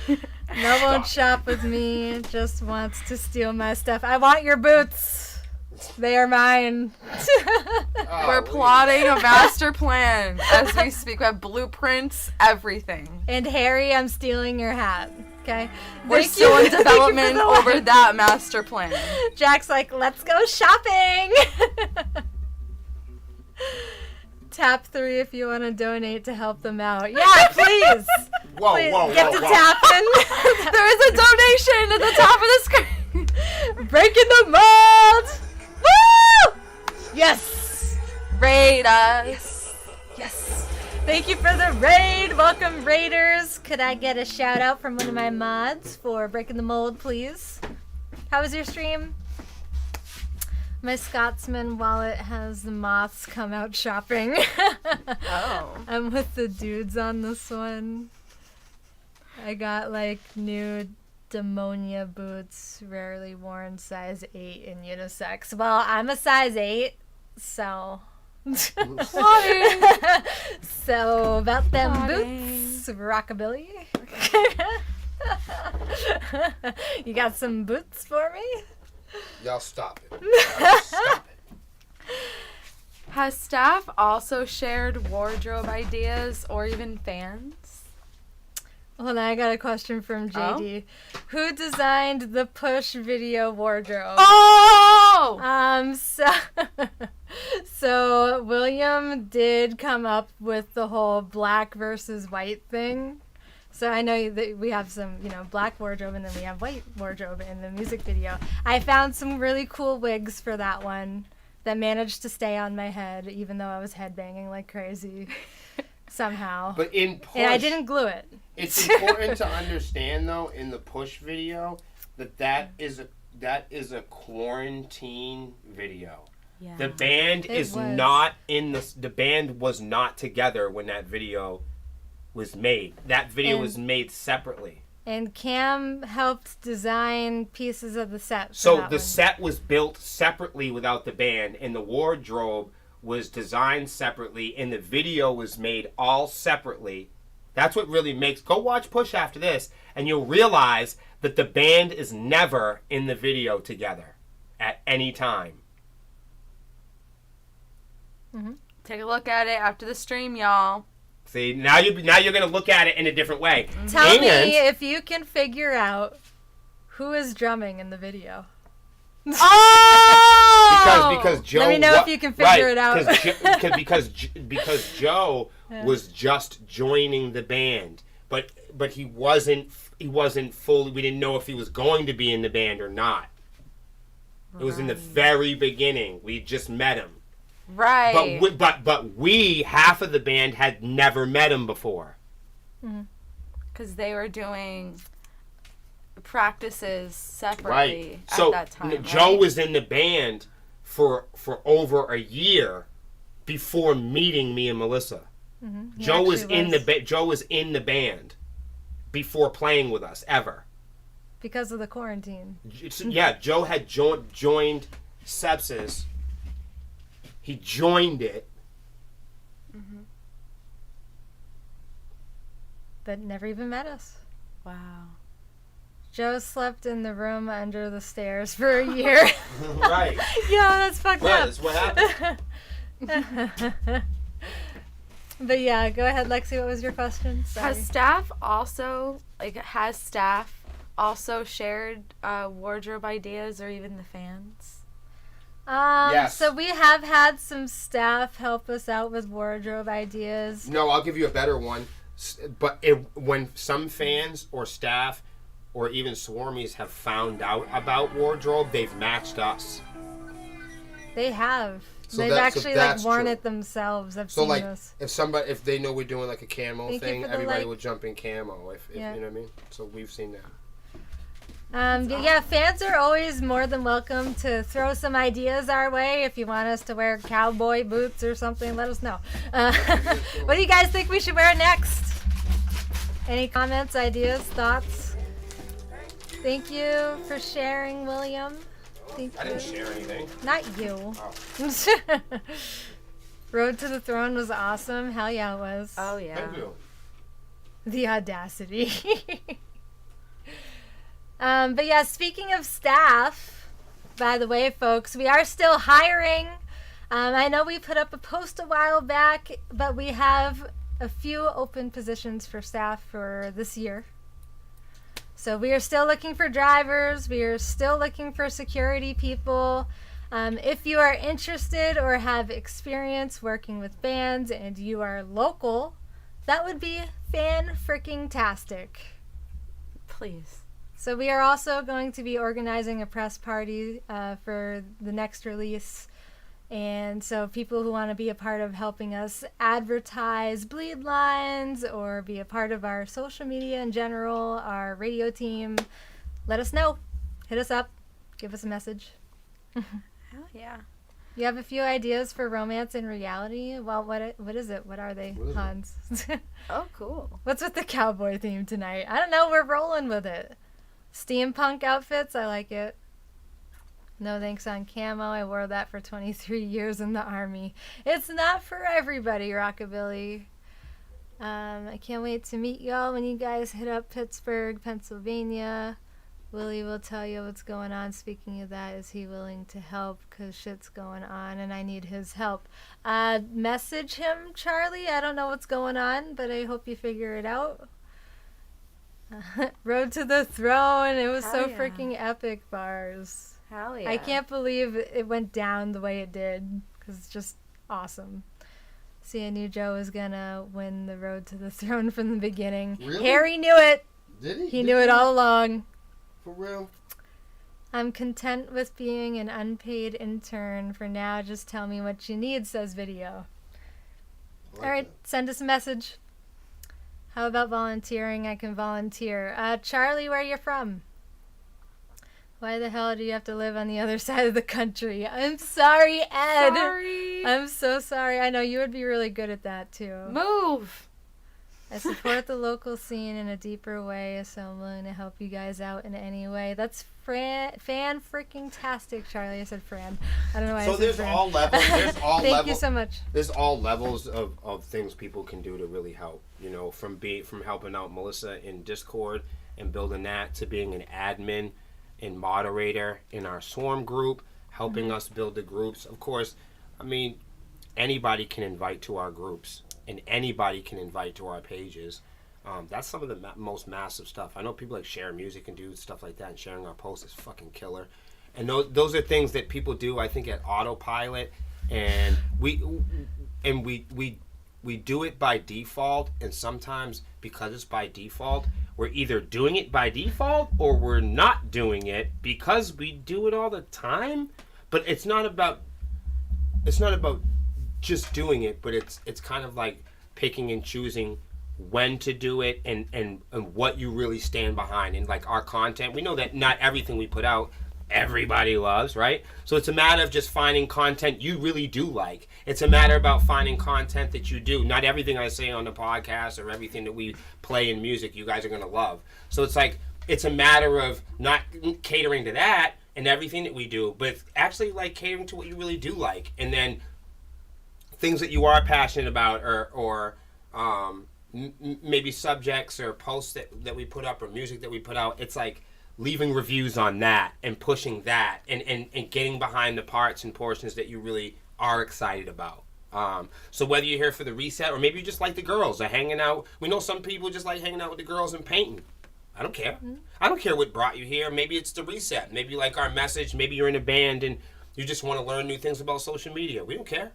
Speaker 1: it.
Speaker 2: No one shop with me. Just wants to steal my stuff. I want your boots. They are mine.
Speaker 1: Oh,
Speaker 3: We're plotting a master plan as we speak. We have blueprints, everything.
Speaker 2: And Harry, I'm stealing your hat. Okay.
Speaker 3: We're
Speaker 2: Thank
Speaker 3: still
Speaker 2: you-
Speaker 3: in
Speaker 2: thank you for
Speaker 3: development
Speaker 2: the
Speaker 3: over
Speaker 2: like.
Speaker 3: that master plan.
Speaker 2: Jack's like, let's go shopping. Tap 3 if you want to donate to help them out. Yeah, please.
Speaker 1: Whoa,
Speaker 2: Please
Speaker 1: whoa,
Speaker 2: get
Speaker 1: whoa,
Speaker 2: to
Speaker 1: whoa.
Speaker 2: tapping.
Speaker 3: There is a donation at the top of the screen.
Speaker 2: Breaking the mold. Woo! Yes.
Speaker 3: Raid us.
Speaker 2: Yes. Thank you for the raid. Welcome, raiders. Could I get a shout out from one of my mods for breaking the mold, please? How was your stream? My Scotsman wallet has the moths come out shopping.
Speaker 3: Oh.
Speaker 2: I'm with the dudes on this one. I got like new Demonia boots, rarely worn, size 8 in unisex. Well, I'm a size 8, so... So, about them boots, rockabilly. You got some boots for me?
Speaker 1: Y'all stop it. Stop it.
Speaker 3: Has staff also shared wardrobe ideas or even fans?
Speaker 2: Hold on, I got a question from JD. Who designed the push video wardrobe?
Speaker 3: Oh!
Speaker 2: So William did come up with the whole black versus white thing. So I know that we have some, black wardrobe and then we have white wardrobe in the music video. I found some really cool wigs for that one that managed to stay on my head even though I was headbanging like crazy somehow.
Speaker 1: But in push,
Speaker 2: And I didn't glue it.
Speaker 1: It's important to understand though in the push video that is a quarantine video.
Speaker 3: Yeah.
Speaker 1: The band the band was not together when that video was made. That video was made separately.
Speaker 2: And Cam helped design pieces of the set. For
Speaker 1: So
Speaker 2: that
Speaker 1: the
Speaker 2: one.
Speaker 1: set was built separately without the band, and the wardrobe was designed separately, and the video was made all separately. That's what really makes... Go watch Push after this, and you'll realize that the band is never in the video together at any time.
Speaker 2: Mm-hmm.
Speaker 3: Take a look at it after the stream, y'all.
Speaker 1: See, now you're going to look at it in a different way.
Speaker 2: Tell me if you can figure out who is drumming in the video.
Speaker 3: Oh!
Speaker 1: Because Joe...
Speaker 2: Let me know if you can figure it out.
Speaker 1: Because Joe was just joining the band, but he wasn't fully... We didn't know if he was going to be in the band or not. It was in the very beginning. We just met him.
Speaker 3: Right.
Speaker 1: But we, half of the band, had never met him before.
Speaker 3: Because they were doing practices separately
Speaker 1: Right.
Speaker 3: at
Speaker 1: So
Speaker 3: that time.
Speaker 1: Joe
Speaker 3: right?
Speaker 1: was in the band for over a year before meeting me and Melissa.
Speaker 2: Mm-hmm.
Speaker 1: Joe was in the band before playing with us ever.
Speaker 2: Because of the quarantine.
Speaker 1: Yeah, Joe had joined Sepsiss. He joined it.
Speaker 2: But never even met us.
Speaker 3: Wow.
Speaker 2: Joe slept in the room under the stairs for a year.
Speaker 1: Right.
Speaker 2: Yeah, that's fucked
Speaker 1: Right,
Speaker 2: up.
Speaker 1: that's what happened.
Speaker 2: But yeah, go ahead, Lexi. What was your question? Sorry.
Speaker 3: Has staff also shared wardrobe ideas or even the fans?
Speaker 1: Yes.
Speaker 2: So we have had some staff help us out with wardrobe ideas.
Speaker 1: No, I'll give you a better one. But when some fans or staff or even swarmies have found out about wardrobe, they've matched us.
Speaker 2: They have.
Speaker 1: So
Speaker 2: They've
Speaker 1: that's
Speaker 2: actually
Speaker 1: true.
Speaker 2: worn it themselves. I've
Speaker 1: So
Speaker 2: seen
Speaker 1: like,
Speaker 2: this.
Speaker 1: if they know we're doing like a camo
Speaker 2: Thank you
Speaker 1: thing,
Speaker 2: for the
Speaker 1: everybody
Speaker 2: like.
Speaker 1: will jump in camo. If
Speaker 2: Yeah.
Speaker 1: you know what I mean. So we've seen that.
Speaker 2: Yeah, fans are always more than welcome to throw some ideas our way. If you want us to wear cowboy boots or something, let us know. What do you guys think we should wear next? Any comments, ideas, thoughts? Thank you for sharing, William. Thank
Speaker 1: I
Speaker 2: you.
Speaker 1: didn't share anything.
Speaker 2: Not you.
Speaker 1: Oh.
Speaker 2: Road to the Throne was awesome. Hell yeah, it was.
Speaker 3: Oh yeah.
Speaker 1: Thank you.
Speaker 2: The audacity. But yeah, speaking of staff, by the way, folks, we are still hiring. I know we put up a post a while back, but we have a few open positions for staff for this year. So we are still looking for drivers. We are still looking for security people. If you are interested or have experience working with bands and you are local, that would be fan-freaking-tastic.
Speaker 3: Please.
Speaker 2: So we are also going to be organizing a press party for the next release. And so people who want to be a part of helping us advertise Bleed Lines or be a part of our social media in general, our radio team, let us know. Hit us up. Give us a message.
Speaker 3: Hell yeah.
Speaker 2: You have a few ideas for romance and reality? Well, what is it? What are they, Hans?
Speaker 3: Oh, cool.
Speaker 2: What's with the cowboy theme tonight? I don't know. We're rolling with it. Steampunk outfits? I like it. No thanks on camo. I wore that for 23 years in the Army. It's not for everybody, Rockabilly. I can't wait to meet y'all when you guys hit up Pittsburgh, Pennsylvania. Willie will tell you what's going on. Speaking of that, is he willing to help? Because shit's going on and I need his help. Message him, Charlie. I don't know what's going on, but I hope you figure it out. Road to the Throne. It was so freaking epic, bars.
Speaker 3: Hell yeah.
Speaker 2: I can't believe it went down the way it did, because it's just awesome. See, I knew Joe was going to win the Road to the Throne from the beginning.
Speaker 4: Really?
Speaker 2: Harry knew it.
Speaker 4: Did he?
Speaker 2: He knew it all along.
Speaker 4: For real?
Speaker 2: I'm content with being an unpaid intern for now. Just tell me what you need, says Video.
Speaker 4: Like
Speaker 2: All right, send us a message. How about volunteering? I can volunteer. Charlie, where are you from? Why the hell do you have to live on the other side of the country? I'm sorry, Ed.
Speaker 3: Sorry.
Speaker 2: I'm so sorry. I know you would be really good at that, too.
Speaker 3: Move.
Speaker 2: I support the local scene in a deeper way, so I'm willing to help you guys out in any way. That's fan-freaking-tastic, Charlie. I said Fran. I don't know why I
Speaker 1: So
Speaker 2: said
Speaker 1: there's
Speaker 2: Fran.
Speaker 1: all levels. There's all
Speaker 2: Thank
Speaker 1: levels.
Speaker 2: you so much.
Speaker 1: There's all levels of things people can do to really help. You know, from helping out Melissa in Discord and building that to being an admin and moderator in our Swarm group, helping us build the groups. Of course, I mean, anybody can invite to our groups, and anybody can invite to our pages. That's some of the most massive stuff. I know people like share music and do stuff like that, and sharing our posts is fucking killer. And those are things that people do, I think, at autopilot, and we do it by default, and sometimes because it's by default, we're either doing it by default or we're not doing it because we do it all the time. But it's not about just doing it, but it's kind of like picking and choosing when to do it and what you really stand behind. And like our content, we know that not everything we put out everybody loves, right? So it's a matter of just finding content you really do like. It's a matter about finding content that you do. Not everything I say on the podcast or everything that we play in music you guys are going to love. So it's like, it's a matter of not catering to that and everything that we do, but actually like catering to what you really do like. And then things that you are passionate about or maybe subjects or posts that we put up or music that we put out. It's like leaving reviews on that and pushing that and getting behind the parts and portions that you really are excited about. So whether you're here for the reset or maybe you just like the girls or hanging out. We know some people just like hanging out with the girls and painting. I don't care. I don't care what brought you here. Maybe it's the reset. Maybe you like our message. Maybe you're in a band and you just want to learn new things about social media. We don't care.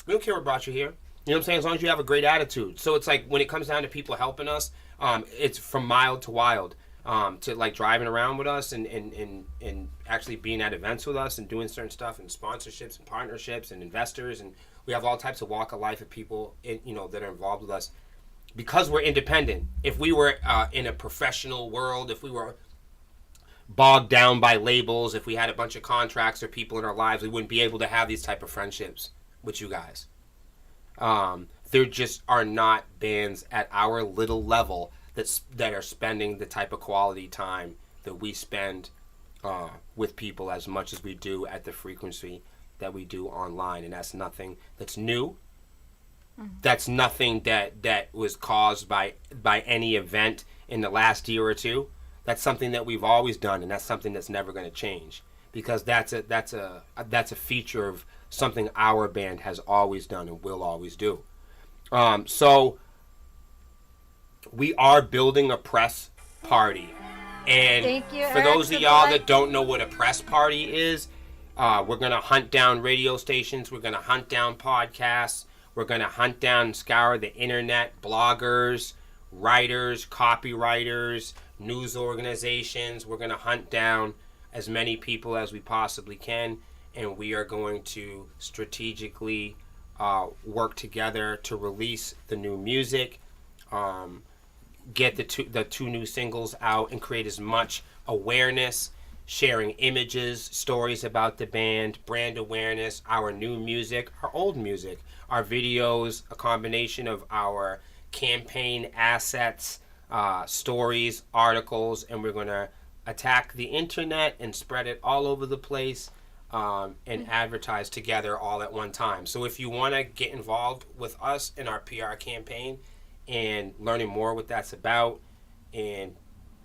Speaker 1: We don't care what brought you here. You know what I'm saying? As long as you have a great attitude. So it's like when it comes down to people helping us, it's from mild to wild. To like driving around with us and actually being at events with us and doing certain stuff and sponsorships and partnerships and investors, and we have all types of walk of life of people that are involved with us because we're independent. If we were in a professional world, if we were bogged down by labels, if we had a bunch of contracts or people in our lives, we wouldn't be able to have these type of friendships with you guys. There just are not bands at our little level that are spending the type of quality time that we spend with people as much as we do at the frequency that we do online, and that's nothing that's new. That's nothing that was caused by any event in the last year or two. That's something that we've always done, and that's something that's never going to change, because that's a feature of something our band has always done and will always do. So we are building a press party, and
Speaker 2: Thank you,
Speaker 1: for
Speaker 2: Eric,
Speaker 1: those
Speaker 2: for
Speaker 1: of
Speaker 2: the
Speaker 1: y'all
Speaker 2: light.
Speaker 1: that don't know what a press party is, we're gonna hunt down radio stations. We're gonna hunt down podcasts. We're going to hunt down and scour the internet, bloggers, writers, copywriters, news organizations. We're going to hunt down as many people as we possibly can, and we are going to strategically work together to release the new music, get the two new singles out, and create as much awareness, sharing images, stories about the band, brand awareness, our new music, our old music, our videos, a combination of our campaign assets, stories, articles, and we're going to attack the internet and spread it all over the place, and advertise together all at one time. So if you want to get involved with us in our PR campaign and learning more what that's about and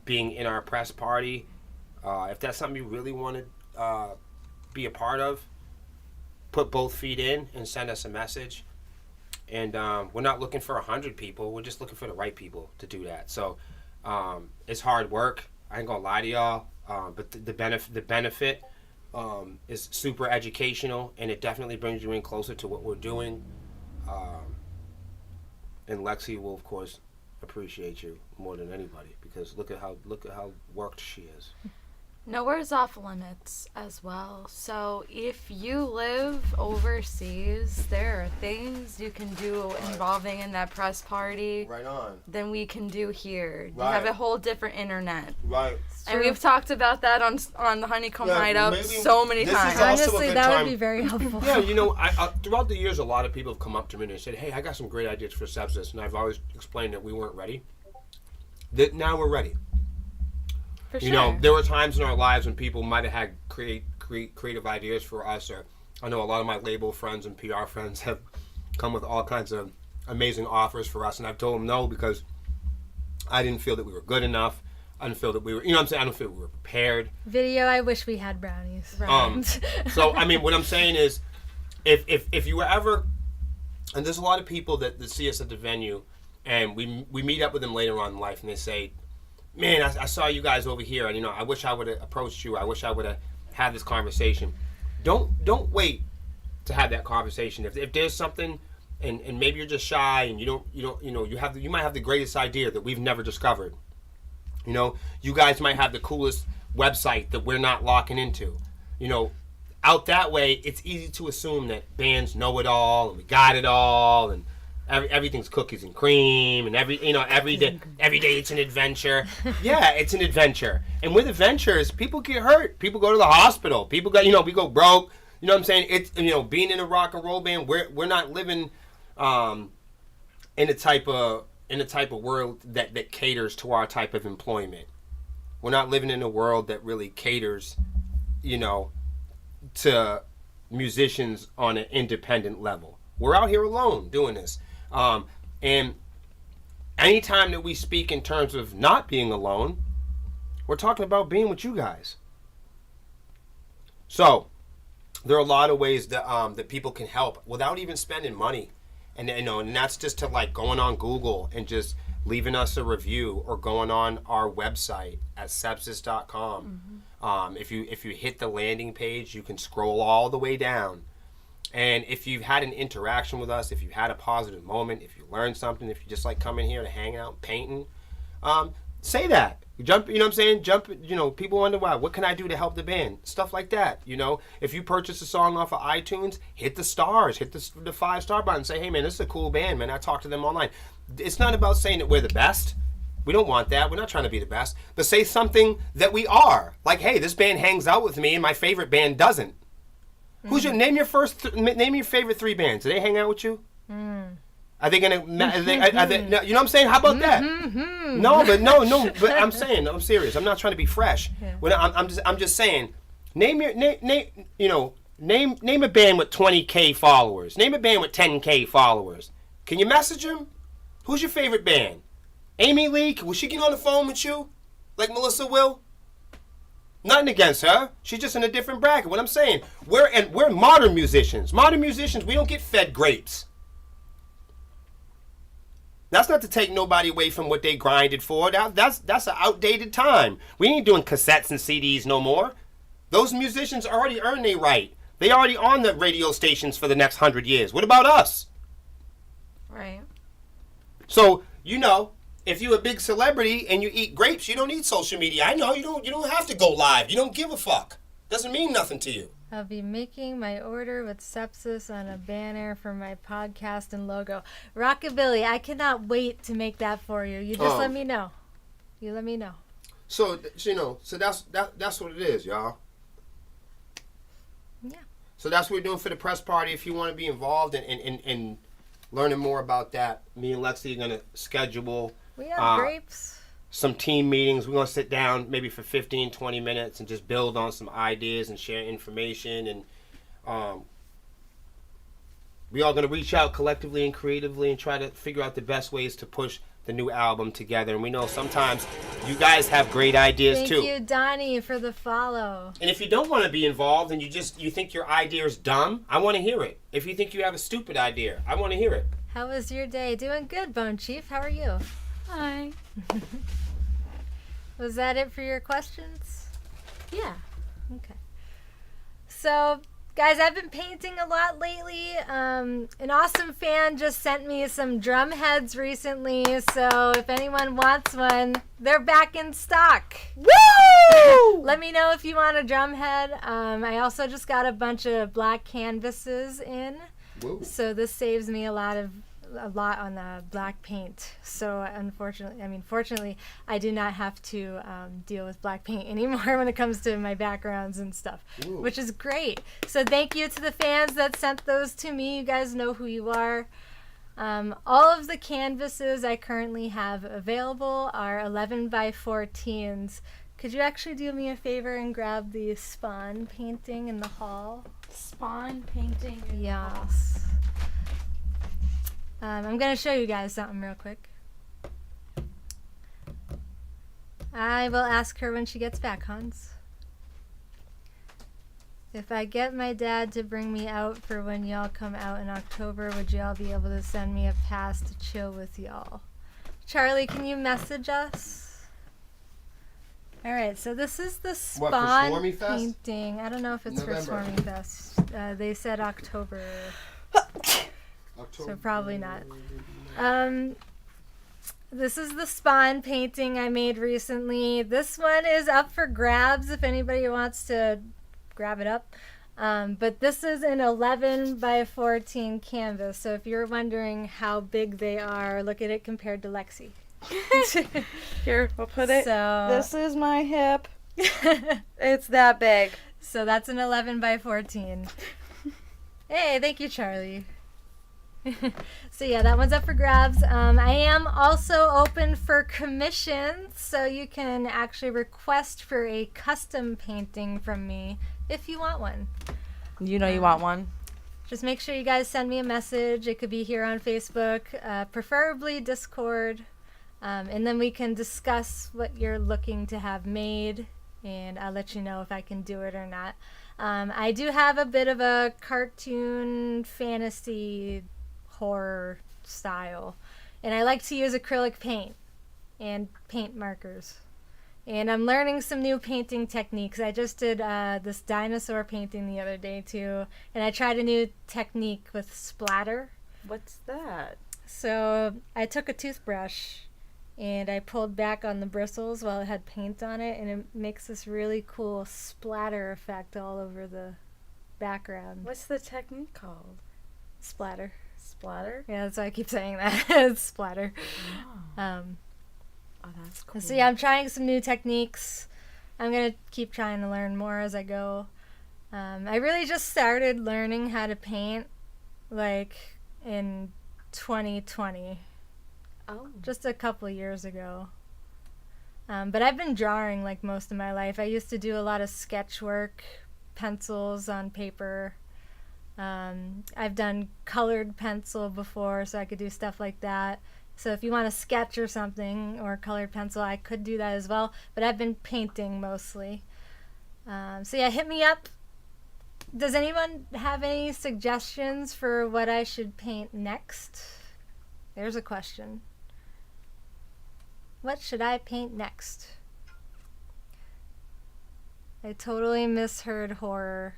Speaker 1: being in our press party, if that's something you really want to be a part of, put both feet in and send us a message. And we're not looking for 100 people. We're just looking for the right people to do that. So it's hard work. I ain't gonna lie to y'all. But the benefit is super educational, and it definitely brings you in closer to what we're doing. And Lexi will, of course, appreciate you more than anybody, because look at how worked she is.
Speaker 3: Nowhere's off limits as well. So if you live overseas, there are things you can do involving in that press party
Speaker 1: Right on.
Speaker 3: than we can do here. You
Speaker 1: Right.
Speaker 3: have a whole different internet.
Speaker 1: Right.
Speaker 3: And we've talked about that on the Honeycomb
Speaker 1: Yeah,
Speaker 3: Hideout
Speaker 1: maybe
Speaker 3: so many
Speaker 1: this is
Speaker 3: times.
Speaker 1: also a
Speaker 2: Honestly,
Speaker 1: good
Speaker 2: that
Speaker 1: time-
Speaker 2: would be very helpful.
Speaker 1: Yeah, you know, I throughout the years, a lot of people have come up to me and they said, "Hey, I got some great ideas for Sepsiss," and I've always explained that we weren't ready. That now we're ready.
Speaker 3: For
Speaker 1: You
Speaker 3: sure.
Speaker 1: know, there were times in our lives when people might have had creative ideas for us, or I know a lot of my label friends and PR friends have come with all kinds of amazing offers for us, and I've told them no, because I didn't feel that we were good enough. I didn't feel that we were, you know what I'm saying? I don't feel we were prepared.
Speaker 2: Video, I wish we had brownies.
Speaker 3: Right.
Speaker 1: So, I mean, what I'm saying is, if you were ever, and there's a lot of people that see us at the venue, and we meet up with them later on in life, and they say, "Man, I saw you guys over here, and you know, I wish I would have approached you. I wish I would have had this conversation." Don't wait to have that conversation. If there's something, and maybe you're just shy, and you might have the greatest idea that we've never discovered. You know, you guys might have the coolest website that we're not locking into. You know, out that way, it's easy to assume that bands know it all, and we got it all, and everything's cookies and cream, and every day it's an adventure. Yeah, it's an adventure. And with adventures, people get hurt. People go to the hospital. People got, we go broke. You know what I'm saying? It's, being in a rock and roll band, we're not living in a type of world that caters to our type of employment. We're not living in a world that really caters, to musicians on an independent level. We're out here alone doing this. And anytime that we speak in terms of not being alone, we're talking about being with you guys. So there are a lot of ways that people can help without even spending money. And that's just to like going on Google and just leaving us a review, or going on our website at sepsiss.com. If you hit the landing page, you can scroll all the way down. And if you've had an interaction with us, if you had a positive moment, if you learned something, if you just like coming here to hang out painting, say that. Jump, people wonder why. What can I do to help the band? Stuff like that, If you purchase a song off of iTunes, hit the stars, hit the 5-star button, say, "Hey man, this is a cool band, man. I talked to them online." It's not about saying that we're the best. We don't want that. We're not trying to be the best. But say something that we are. Like, "Hey, this band hangs out with me and my favorite band doesn't." Who's your name your favorite 3 bands? Do they hang out with you? Are they gonna? Are they, no, you know what I'm saying? How about that? No, but I'm saying, I'm serious. I'm not trying to be fresh.
Speaker 2: Yeah.
Speaker 1: I'm just saying, name Name a band with 20K followers. Name a band with 10K followers. Can you message them? Who's your favorite band? Amy Lee, will she get on the phone with you? Like Melissa will? Nothing against her. She's just in a different bracket. What I'm saying, we're modern musicians. Modern musicians, we don't get fed grapes. That's not to take nobody away from what they grinded for. That's an outdated time. We ain't doing cassettes and CDs no more. Those musicians already earned their right. They already on the radio stations for the next 100 years. What about us?
Speaker 3: Right.
Speaker 1: So, if you're a big celebrity and you eat grapes, you don't need social media. I know, you don't have to go live. You don't give a fuck. Doesn't mean nothing to you.
Speaker 2: I'll be making my order with Sepsiss on a banner for my podcast and logo. Rockabilly, I cannot wait to make that for you. You just let me know. You let me know.
Speaker 1: So that's what it is, y'all.
Speaker 2: Yeah.
Speaker 1: So that's what we're doing for the press party. If you want to be involved in learning more about that, me and Lexi are going to schedule
Speaker 2: We have grapes.
Speaker 1: some team meetings. We're going to sit down maybe for 15, 20 minutes and just build on some ideas and share information. And we all going to reach out collectively and creatively and try to figure out the best ways to push the new album together. And we know sometimes you guys have great ideas too.
Speaker 2: Thank you, Donnie, for the follow.
Speaker 1: And if you don't want to be involved and you think your idea is dumb, I want to hear it. If you think you have a stupid idea, I want to hear it.
Speaker 2: How was your day? Doing good, Bone Chief. How are you?
Speaker 3: Hi.
Speaker 2: Was that it for your questions?
Speaker 3: Yeah.
Speaker 2: Okay. So, guys, I've been painting a lot lately. An awesome fan just sent me some drum heads recently, so if anyone wants one, they're back in stock.
Speaker 3: Woo!
Speaker 2: Let me know if you want a drum head. I also just got a bunch of black canvases in,
Speaker 1: Whoa.
Speaker 2: so this saves me a lot on the black paint. So fortunately, I do not have to deal with black paint anymore when it comes to my backgrounds and stuff,
Speaker 1: Ooh.
Speaker 2: which is great. So thank you to the fans that sent those to me. You guys know who you are. All of the canvases I currently have available are 11 by 14s. Could you actually do me a favor and grab the Spawn painting in the hall?
Speaker 3: Spawn painting.
Speaker 2: Yes. I'm going to show you guys something real quick. I will ask her when she gets back, Hans. If I get my dad to bring me out for when y'all come out in October, would y'all be able to send me a pass to chill with y'all? Charlie, can you message us? Alright, so this is the
Speaker 1: What, for
Speaker 2: Spawn
Speaker 1: Stormy Fest?
Speaker 2: painting. I don't know if it's for
Speaker 1: November.
Speaker 2: Stormy Fest. They said October. So probably not. This is the Spawn painting I made recently. This one is up for grabs if anybody wants to grab it up. But this is an 11 by 14 canvas. So if you're wondering how big they are, look at it compared to Lexi.
Speaker 3: Here, we'll put it.
Speaker 2: So
Speaker 3: This is my hip. It's that big.
Speaker 2: So that's an 11 by 14. Hey, thank you, Charlie. So yeah, that one's up for grabs. I am also open for commissions, so you can actually request for a custom painting from me if you want one.
Speaker 3: You know you want one.
Speaker 2: Just make sure you guys send me a message. It could be here on Facebook, preferably Discord, and then we can discuss what you're looking to have made, and I'll let you know if I can do it or not. I do have a bit of a cartoon fantasy horror style, and I like to use acrylic paint and paint markers, and I'm learning some new painting techniques. I just did this dinosaur painting the other day too, and I tried a new technique with splatter.
Speaker 3: What's that?
Speaker 2: So I took a toothbrush and I pulled back on the bristles while it had paint on it, and it makes this really cool splatter effect all over the background.
Speaker 3: What's the technique called?
Speaker 2: Splatter.
Speaker 3: Splatter?
Speaker 2: Yeah, that's why I keep saying that. It's splatter.
Speaker 3: Oh, that's cool.
Speaker 2: So yeah, I'm trying some new techniques. I'm going to keep trying to learn more as I go. I really just started learning how to paint like in 2020.
Speaker 3: Oh.
Speaker 2: Just a couple years ago. But I've been drawing like most of my life. I used to do a lot of sketch work, pencils on paper. I've done colored pencil before, so I could do stuff like that. So if you want to sketch or something, or colored pencil, I could do that as well. But I've been painting mostly. So yeah, hit me up. Does anyone have any suggestions for what I should paint next? There's a question. What should I paint next? I totally misheard horror.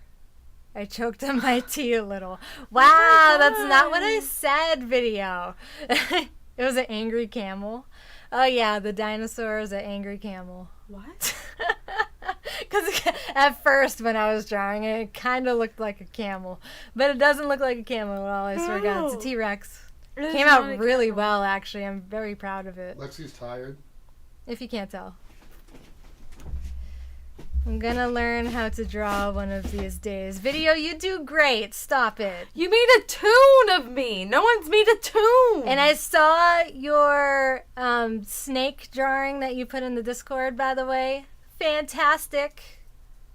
Speaker 2: I choked on my tea a little. Wow, that's not what I said, video. It was an angry camel. Oh yeah, the dinosaur is an angry camel.
Speaker 3: What?
Speaker 2: Because at first when I was drawing it, it kind of looked like a camel. But it doesn't look like a camel at all, I swear to God. It's a T-Rex. It came out really well, actually. I'm very proud of it.
Speaker 4: Lexi's tired.
Speaker 2: If you can't tell. I'm gonna learn how to draw one of these days. Video, you do great. Stop it.
Speaker 3: You made a tune of me. No one's made a tune.
Speaker 2: And I saw your snake drawing that you put in the Discord, by the way. Fantastic.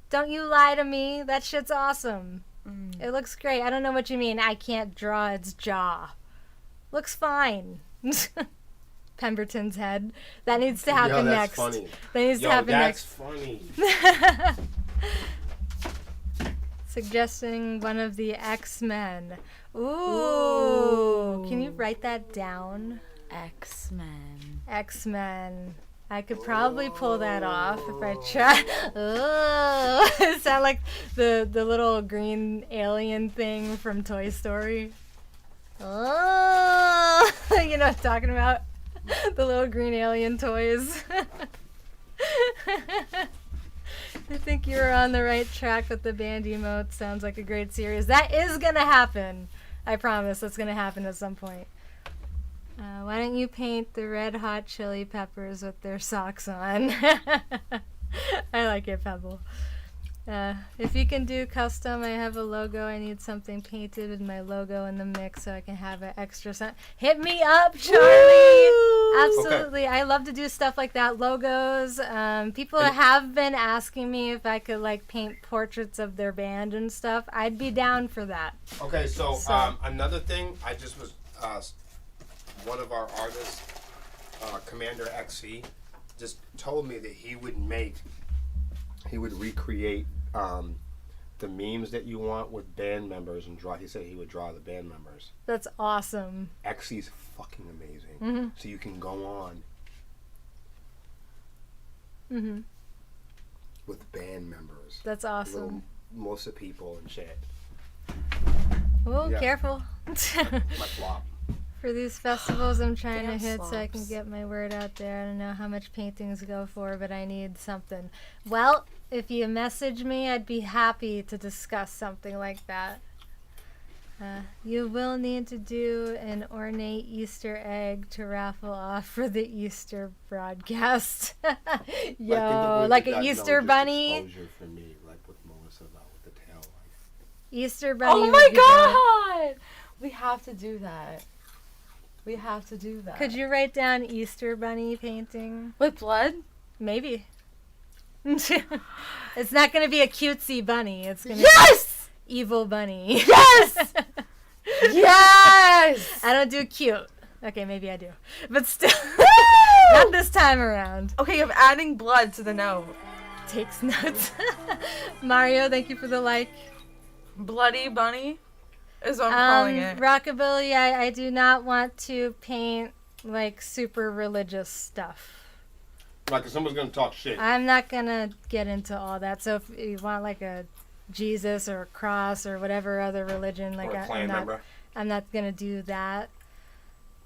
Speaker 2: Don't you lie to me. That shit's awesome. It looks great. I don't know what you mean. I can't draw its jaw. Looks fine. Pemberton's head. That needs to happen next.
Speaker 1: Funny.
Speaker 2: That needs to happen
Speaker 1: that's
Speaker 2: next.
Speaker 1: Funny.
Speaker 2: Suggesting one of the X-Men. Ooh. Can you write that down?
Speaker 3: X-Men.
Speaker 2: X-Men. I could probably pull that off if I try. Oh, it sound like the little green alien thing from Toy Story. Oh, you know what I'm talking about? The little green alien toys. I think you're on the right track with the band emote. Sounds like a great series. That is gonna happen. I promise that's gonna happen at some point. Why don't you paint the Red Hot Chili Peppers with their socks on? I like it, Pebble. If you can do custom, I have a logo. I need something painted with my logo in the mix so I can have an extra sign. Hit me up, Charlie! Woo! Absolutely. Okay. I love to do stuff like that. Logos. People have been asking me if I could like paint portraits of their band and stuff. I'd be down for that.
Speaker 1: Okay, so another thing, I just was one of our artists, Commander XC, just told me that he would recreate the memes that you want with band members and draw. He said he would draw the band members.
Speaker 2: That's awesome.
Speaker 1: XC's fucking amazing.
Speaker 2: Mm-hmm.
Speaker 1: So you can go on with band members.
Speaker 2: That's awesome.
Speaker 1: Little Melissa people and shit.
Speaker 2: Oh, yeah. Careful.
Speaker 1: My flop.
Speaker 2: For these festivals I'm trying to hit so I can get my word out there. I don't know how much paintings go for, but I need something. Well, if you message me, I'd be happy to discuss something like that. You will need to do an ornate Easter egg to raffle off for the Easter broadcast. Yo, like an Easter bunny.
Speaker 1: Exposure for me, like with Melissa about with the tail.
Speaker 2: Easter bunny.
Speaker 3: Oh my God! We have to do that. We have to do that.
Speaker 2: Could you write down Easter bunny painting?
Speaker 3: With blood?
Speaker 2: Maybe. It's not going to be a cutesy bunny. It's going to be evil bunny.
Speaker 3: Yes! Yes!
Speaker 2: I don't do cute. Okay, maybe I do. But still, not this time around.
Speaker 3: Okay, I'm adding blood to the note.
Speaker 2: Takes notes. Mario, thank you for the like.
Speaker 3: Bloody bunny is what I'm calling it.
Speaker 2: Rockabilly, I do not want to paint like super religious stuff.
Speaker 1: Like if someone's gonna talk shit.
Speaker 2: I'm not gonna get into all that. So if you want like a Jesus or a cross or whatever other religion, like I'm not gonna do that.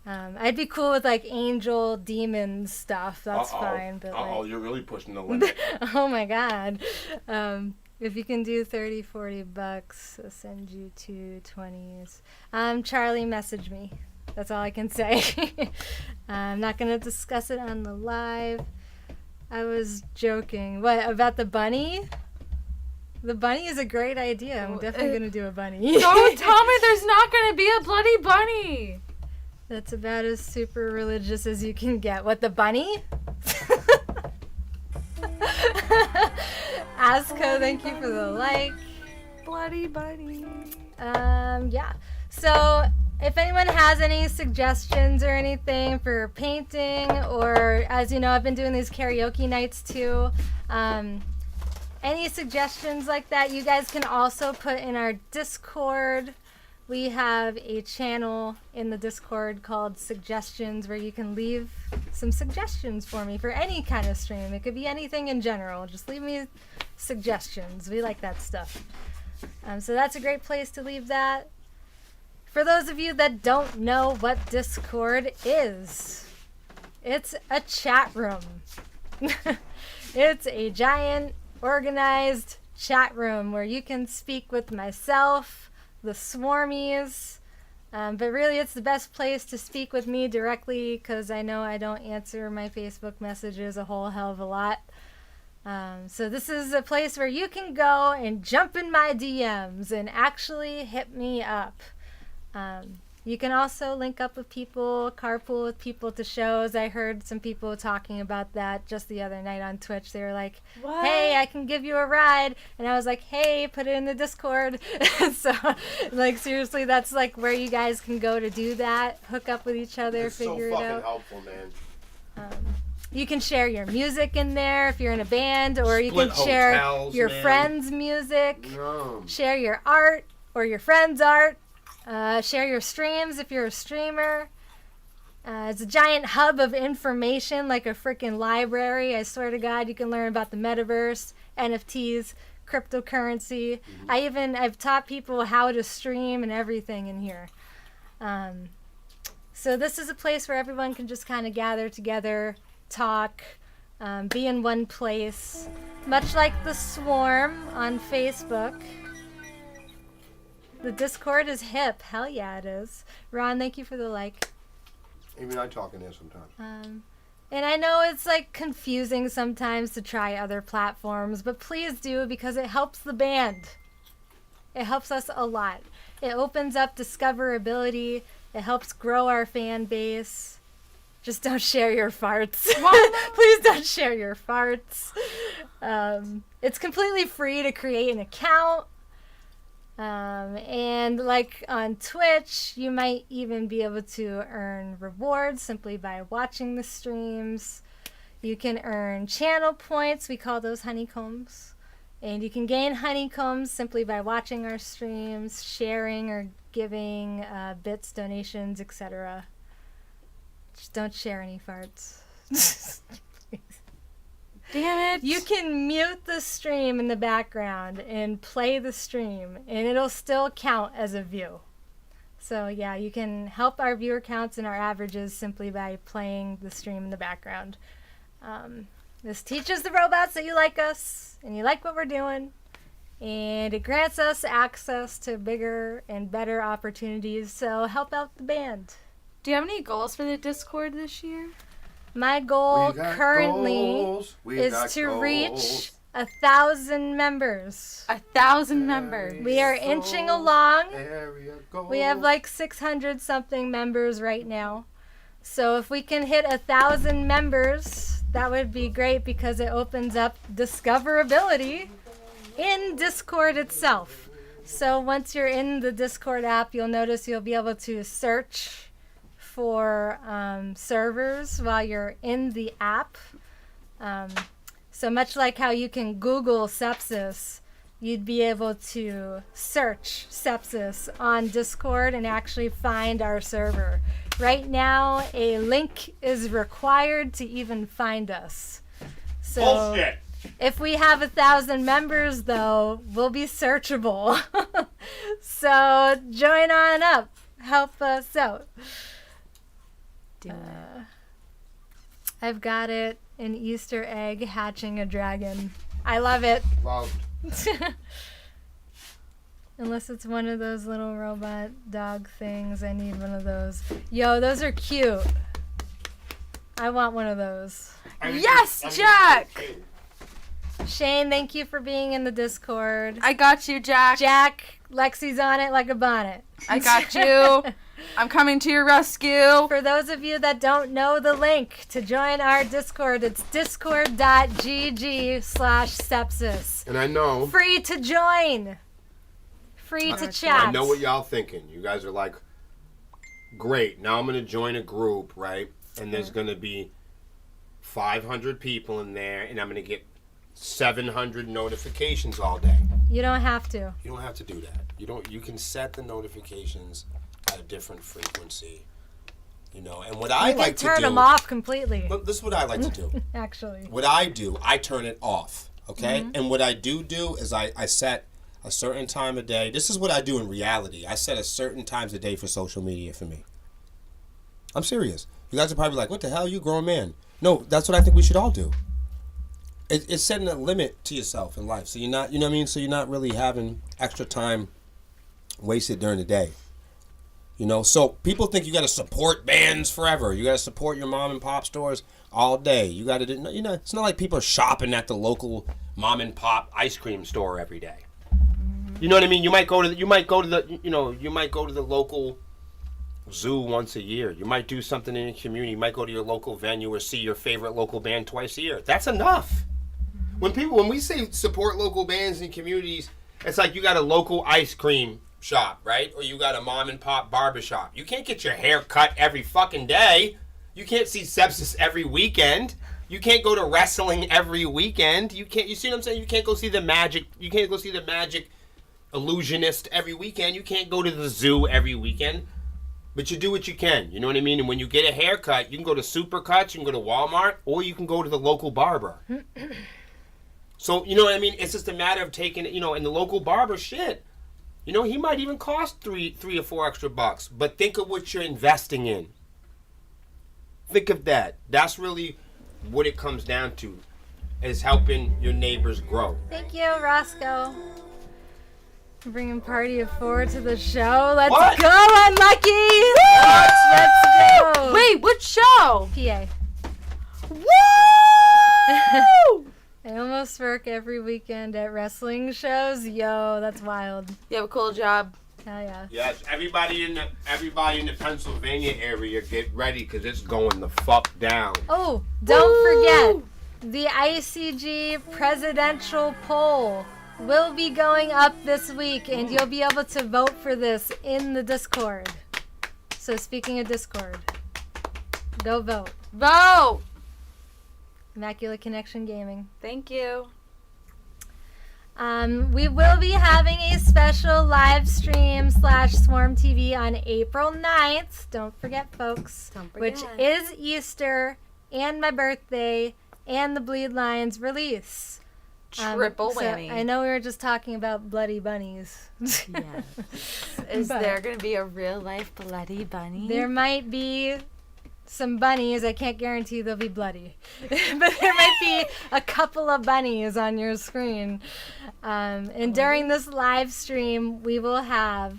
Speaker 2: I'd be cool with like angel demon stuff. That's fine. But
Speaker 1: you're really pushing the limit.
Speaker 2: Oh my God. If you can do $30-40, I'll send you 2 20s. Charlie, message me. That's all I can say. I'm not going to discuss it on the live. I was joking. What, about the bunny? The bunny is a great idea. I'm definitely going to do a bunny.
Speaker 3: Don't tell me there's not going to be a bloody bunny.
Speaker 2: That's about as super religious as you can get. What, the bunny? Asko, thank you for the like.
Speaker 3: bloody bunny.
Speaker 2: Yeah. So if anyone has any suggestions or anything for painting, or as you know, I've been doing these karaoke nights too. Any suggestions like that, you guys can also put in our Discord. We have a channel in the Discord called Suggestions where you can leave some suggestions for me for any kind of stream. It could be anything in general. Just leave me suggestions. We like that stuff. So that's a great place to leave that. For those of you that don't know what Discord is, it's a chat room. It's a giant organized chat room where you can speak with myself, the Swarmies, but really it's the best place to speak with me directly because I know I don't answer my Facebook messages a whole hell of a lot. So this is a place where you can go and jump in my DMs and actually hit me up. You can also link up with people, carpool with people to shows. I heard some people talking about that just the other night on Twitch. They were like,
Speaker 3: What?
Speaker 2: hey, I can give you a ride. And I was like, hey, put it in the Discord. So, like, seriously, that's like where you guys can go to do that. Hook up with each other,
Speaker 1: It's
Speaker 2: figure
Speaker 1: so
Speaker 2: it
Speaker 1: fucking
Speaker 2: out.
Speaker 1: helpful, man.
Speaker 2: You can share your music in there if you're in a band, or you
Speaker 1: Split
Speaker 2: can share
Speaker 1: hotels,
Speaker 2: your
Speaker 1: man.
Speaker 2: friends' music.
Speaker 1: No.
Speaker 2: Share your art or your friends' art. Share your streams if you're a streamer. It's a giant hub of information, like a freaking library. I swear to God, you can learn about the metaverse, NFTs, cryptocurrency. I've taught people how to stream and everything in here. So this is a place where everyone can just kind of gather together, talk, be in one place, much like the Swarm on Facebook. The Discord is hip. Hell yeah, it is. Ron, thank you for the like.
Speaker 1: Even I talk in there sometimes.
Speaker 2: And I know it's like confusing sometimes to try other platforms, but please do because it helps the band. It helps us a lot. It opens up discoverability. It helps grow our fan base. Just don't share your farts. Please don't share your farts. It's completely free to create an account. And like on Twitch, you might even be able to earn rewards simply by watching the streams. You can earn channel points. We call those honeycombs. And you can gain honeycombs simply by watching our streams, sharing or giving bits, donations, etc. Just don't share any farts.
Speaker 3: Damn it.
Speaker 2: You can mute the stream in the background and play the stream, and it'll still count as a view. So yeah, you can help our viewer counts and our averages simply by playing the stream in the background. This teaches the robots that you like us and you like what we're doing, and it grants us access to bigger and better opportunities, so help out the band.
Speaker 3: Do you have any goals for the Discord this year?
Speaker 2: My goal
Speaker 1: We got
Speaker 2: currently
Speaker 1: goals. We
Speaker 2: is
Speaker 1: got
Speaker 2: to
Speaker 1: goals.
Speaker 2: reach 1,000 members.
Speaker 3: 1,000 members.
Speaker 2: We are inching along.
Speaker 1: Area goals.
Speaker 2: We have like 600 something members right now. So if we can hit 1,000 members, that would be great because it opens up discoverability in Discord itself. So once you're in the Discord app, you'll notice you'll be able to search for servers while you're in the app. So much like how you can Google Sepsiss, you'd be able to search Sepsiss on Discord and actually find our server. Right now, a link is required to even find us. So
Speaker 1: Bullshit.
Speaker 2: if we have 1,000 members, though, we'll be searchable. So join on up. Help us out.
Speaker 3: Do it.
Speaker 2: I've got it. An Easter egg hatching a dragon. I love it.
Speaker 1: Loved.
Speaker 2: Unless it's one of those little robot dog things. I need one of those. Yo, those are cute. I want one of those.
Speaker 3: Yes, Jack!
Speaker 2: Shane, thank you for being in the Discord.
Speaker 3: I got you, Jack.
Speaker 2: Jack, Lexi's on it like a bonnet.
Speaker 3: I got you. I'm coming to your rescue.
Speaker 2: For those of you that don't know the link to join our Discord, it's discord.gg/sepsis.
Speaker 1: And I know.
Speaker 2: Free to join. free to chat.
Speaker 1: I know what y'all thinking. You guys are like, great, now I'm going to join a group, right? And there's going to be 500 people in there, and I'm going to get 700 notifications all day.
Speaker 2: You don't have to.
Speaker 1: You don't have to do that. You can set the notifications at a different frequency. You know, and what I like to do...
Speaker 2: You can turn them off completely.
Speaker 1: But this is what I like to do.
Speaker 2: Actually.
Speaker 1: What I do, I turn it off, okay? Mm-hmm. And what I do is I set a certain time of day. This is what I do in reality. I set a certain times a day for social media for me. I'm serious. You guys are probably like, what the hell, you a grown man? No, that's what I think we should all do. It's setting a limit to yourself in life. So you're not, you know what I mean? So you're not really having extra time wasted during the day. You know, so people think you got to support bands forever. You got to support your mom and pop stores all day. You got to do, you know, it's not like people are shopping at the local mom and pop ice cream store every day. You know what I mean? You might go to the local zoo once a year. You might do something in your community. You might go to your local venue or see your favorite local band twice a year. That's enough. When we say support local bands and communities, it's like you got a local ice cream shop, right? Or you got a mom and pop barber shop. You can't get your hair cut every fucking day. You can't see Sepsiss every weekend. You can't go to wrestling every weekend. You see what I'm saying? You can't go see the magic illusionist every weekend. You can't go to the zoo every weekend. But you do what you can. You know what I mean? And when you get a haircut, you can go to Supercuts, you can go to Walmart, or you can go to the local barber. So, you know what I mean? It's just a matter of taking it, you know, and the local barber, shit. You know, he might even cost three or four extra bucks. But think of what you're investing in. Think of that. That's really what it comes down to, is helping your neighbors grow.
Speaker 2: Thank you, Roscoe. Bringing party of four to the show. Let's go, Unlucky! Let's go!
Speaker 3: Wait, what show?
Speaker 2: PA.
Speaker 3: Woo!
Speaker 2: I almost work every weekend at wrestling shows. Yo, that's wild.
Speaker 3: You have a cool job.
Speaker 2: Hell yeah.
Speaker 1: Yes, everybody in the Pennsylvania area, get ready, because it's going the fuck down.
Speaker 2: Oh, don't forget, the ICG presidential poll will be going up this week, and you'll be able to vote for this in the Discord. So speaking of Discord, go vote.
Speaker 3: Vote!
Speaker 2: Immaculate Connection Gaming.
Speaker 3: Thank you.
Speaker 2: We will be having a special live stream / Swarm TV on April 9th. Don't forget, folks.
Speaker 3: Don't forget.
Speaker 2: Which is Easter and my birthday and the Bleed Lines release.
Speaker 3: Triple whammy.
Speaker 2: So I know we were just talking about bloody bunnies.
Speaker 3: Yes. Is there going to be a real life bloody bunny?
Speaker 2: There might be some bunnies. I can't guarantee they'll be bloody. But there might be a couple of bunnies on your screen. And during this live stream, we will have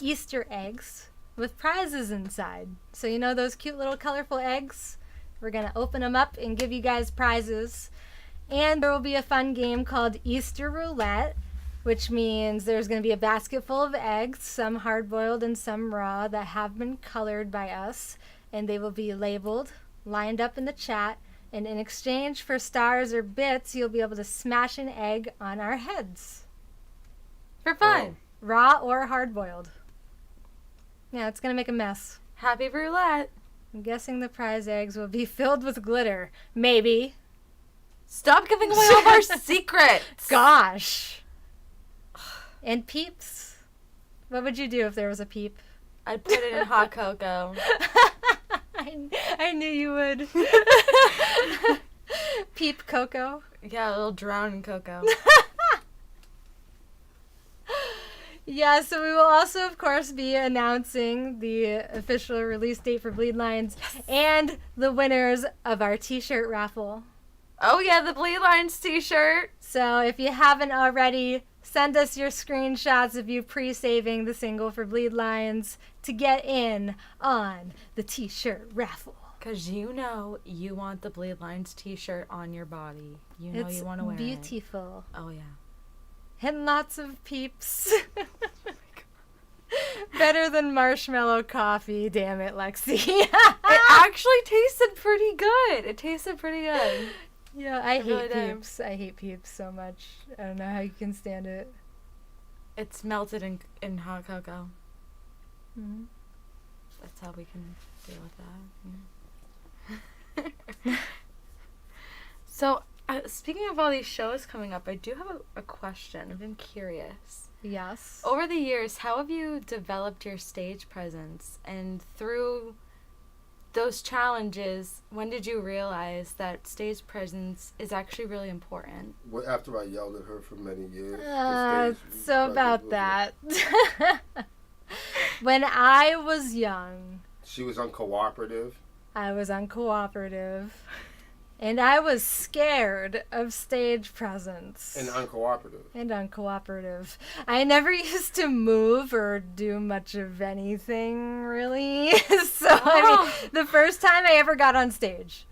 Speaker 2: Easter eggs with prizes inside. So you know those cute little colorful eggs? We're going to open them up and give you guys prizes. And there will be a fun game called Easter Roulette, which means there's going to be a basket full of eggs, some hard-boiled and some raw, that have been colored by us. And they will be labeled, lined up in the chat, and in exchange for stars or bits, you'll be able to smash an egg on our heads.
Speaker 3: For fun.
Speaker 2: Raw or hard-boiled. Yeah, it's going to make a mess.
Speaker 3: Happy roulette.
Speaker 2: I'm guessing the prize eggs will be filled with glitter. Maybe.
Speaker 3: Stop giving away all of our secrets.
Speaker 2: Gosh. And peeps. What would you do if there was a peep?
Speaker 3: I'd put it in hot cocoa.
Speaker 2: I knew you would. Peep cocoa.
Speaker 3: Yeah, it'll drown in cocoa.
Speaker 2: Yeah, so we will also, of course, be announcing the official release date for Bleed Lines and the winners of our t-shirt raffle.
Speaker 3: Oh, yeah, the Bleed Lines t-shirt.
Speaker 2: So if you haven't already, send us your screenshots of you pre-saving the single for Bleed Lines to get in on the t-shirt raffle.
Speaker 3: Because you know you want the Bleed Lines t-shirt on your body. You know you want to wear it.
Speaker 2: It's beautiful.
Speaker 3: Oh, yeah.
Speaker 2: And lots of peeps. Better than marshmallow coffee, damn it, Lexi.
Speaker 3: It actually tasted pretty good. Yeah,
Speaker 2: I hate peeps. I hate peeps so much. I don't know how you can stand it.
Speaker 3: It's melted in hot cocoa.
Speaker 2: Mm-hmm.
Speaker 3: That's how we can deal with that. So, speaking of all these shows coming up, I do have a question. I've been curious.
Speaker 2: Yes.
Speaker 3: Over the years, how have you developed your stage presence? And through those challenges, when did you realize that stage presence is actually really important?
Speaker 4: Well, after I yelled at her for many years.
Speaker 2: So about that. When I was young,
Speaker 4: She was uncooperative.
Speaker 2: I was uncooperative. And I was scared of stage presence.
Speaker 4: And uncooperative.
Speaker 2: And uncooperative. I never used to move or do much of anything, really. I mean, the first time I ever got on stage,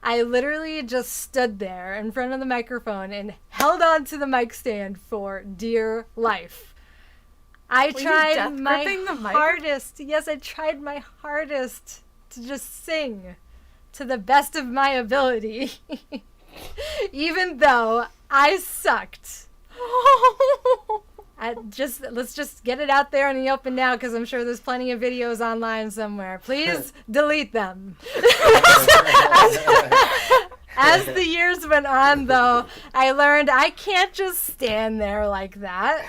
Speaker 2: I literally just stood there in front of the microphone and held on to the mic stand for dear life. I tried my hardest. Yes, I tried my hardest to just sing to the best of my ability, even though I sucked. Let's just get it out there in the open now, because I'm sure there's plenty of videos online somewhere. Please delete them. As the years went on, though, I learned I can't just stand there like that.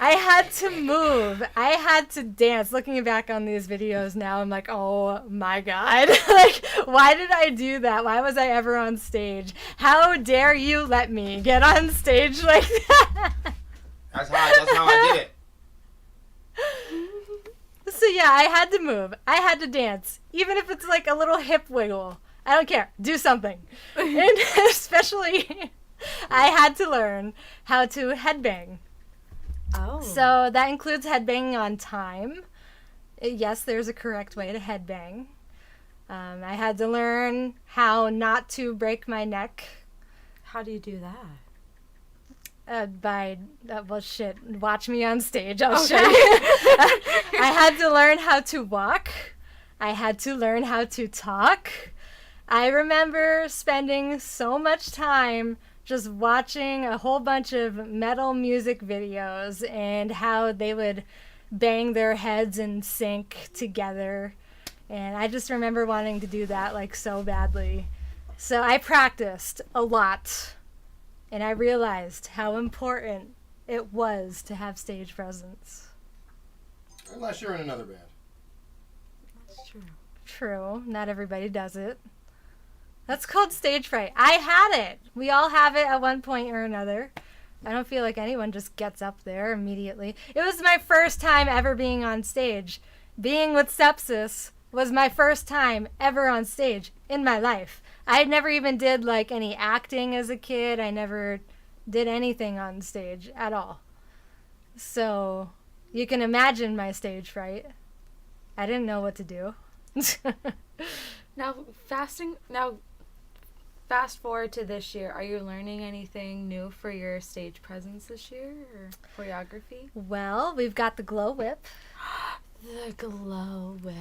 Speaker 2: I had to move. I had to dance. Looking back on these videos now, I'm like, oh my God. Like, why did I do that? Why was I ever on stage? How dare you let me get on stage like that?
Speaker 1: That's how I did it.
Speaker 2: So yeah, I had to move. I had to dance. Even if it's like a little hip wiggle. I don't care. Do something. And especially, I had to learn how to headbang.
Speaker 3: Oh.
Speaker 2: So that includes headbanging on time. Yes, there's a correct way to headbang. I had to learn how not to break my neck.
Speaker 3: How do you do that?
Speaker 2: Well, shit. Watch me on stage. I'll show you. I had to learn how to walk. I had to learn how to talk. I remember spending so much time just watching a whole bunch of metal music videos and how they would bang their heads in sync together. And I just remember wanting to do that like so badly. So I practiced a lot. And I realized how important it was to have stage presence.
Speaker 4: Unless you're in another band.
Speaker 3: That's true.
Speaker 2: True. Not everybody does it. That's called stage fright. I had it. We all have it at one point or another. I don't feel like anyone just gets up there immediately. It was my first time ever being on stage. Being with Sepsiss was my first time ever on stage in my life. I never even did like any acting as a kid. I never did anything on stage at all. So you can imagine my stage fright. I didn't know what to do.
Speaker 3: Now, fast forward to this year. Are you learning anything new for your stage presence this year or choreography?
Speaker 2: Well, we've got the glow whip.
Speaker 3: The glow whip.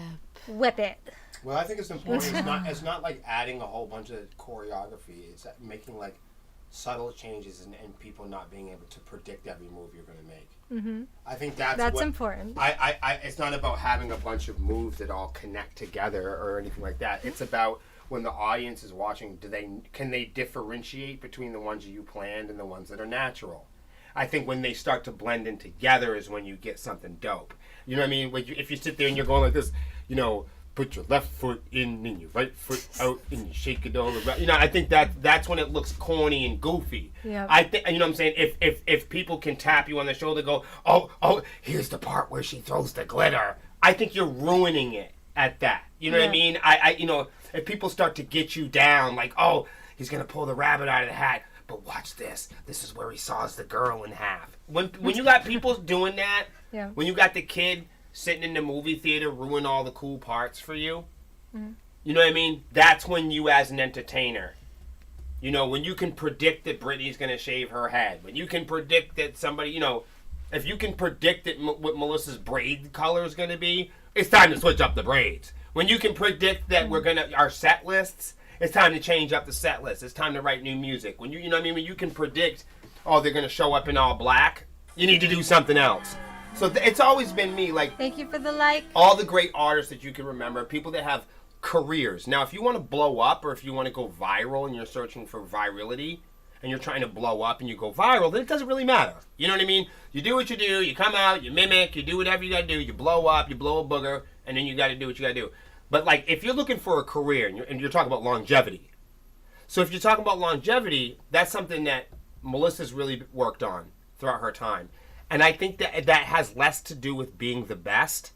Speaker 2: Whip it.
Speaker 1: Well, I think it's important. It's not like adding a whole bunch of choreography. It's making like subtle changes and people not being able to predict every move you're going to make.
Speaker 2: Mm-hmm.
Speaker 1: I think that's
Speaker 2: important.
Speaker 1: It's not about having a bunch of moves that all connect together or anything like that. It's about when the audience is watching, can they differentiate between the ones you planned and the ones that are natural? I think when they start to blend in together is when you get something dope. You know what I mean? If you sit there and you're going like this, put your left foot in and your right foot out and you shake it all around. I think that's when it looks corny and goofy.
Speaker 2: Yeah.
Speaker 1: I think, you know what I'm saying? If people can tap you on the shoulder, go, oh, here's the part where she throws the glitter. I think you're ruining it at that. You know what I mean? If people start to get you down, like, oh, he's gonna pull the rabbit out of the hat, but watch this. This is where he saws the girl in half. When you got people doing that,
Speaker 2: yeah.
Speaker 1: When you got the kid sitting in the movie theater ruin all the cool parts for you, you know what I mean? That's when you as an entertainer, when you can predict that Britney's gonna shave her head, when you can predict that somebody, if you can predict that what Melissa's braid color is gonna be, it's time to switch up the braids. When you can predict that our set lists, it's time to change up the set list. It's time to write new music. When you know what I mean? When you can predict, they're gonna show up in all black, you need to do something else. So it's always been me, like
Speaker 2: Thank you for the like.
Speaker 1: all the great artists that you can remember, people that have careers. Now, if you want to blow up or if you want to go viral and you're searching for virality and you're trying to blow up and you go viral, then it doesn't really matter. You know what I mean? You do what you do, you come out, you mimic, you do whatever you got to do, you blow up, you blow a booger, and then you got to do what you got to do. But like, if you're looking for a career and you're talking about longevity, so if you're talking about longevity, that's something that Melissa's really worked on throughout her time. And I think that has less to do with being the best,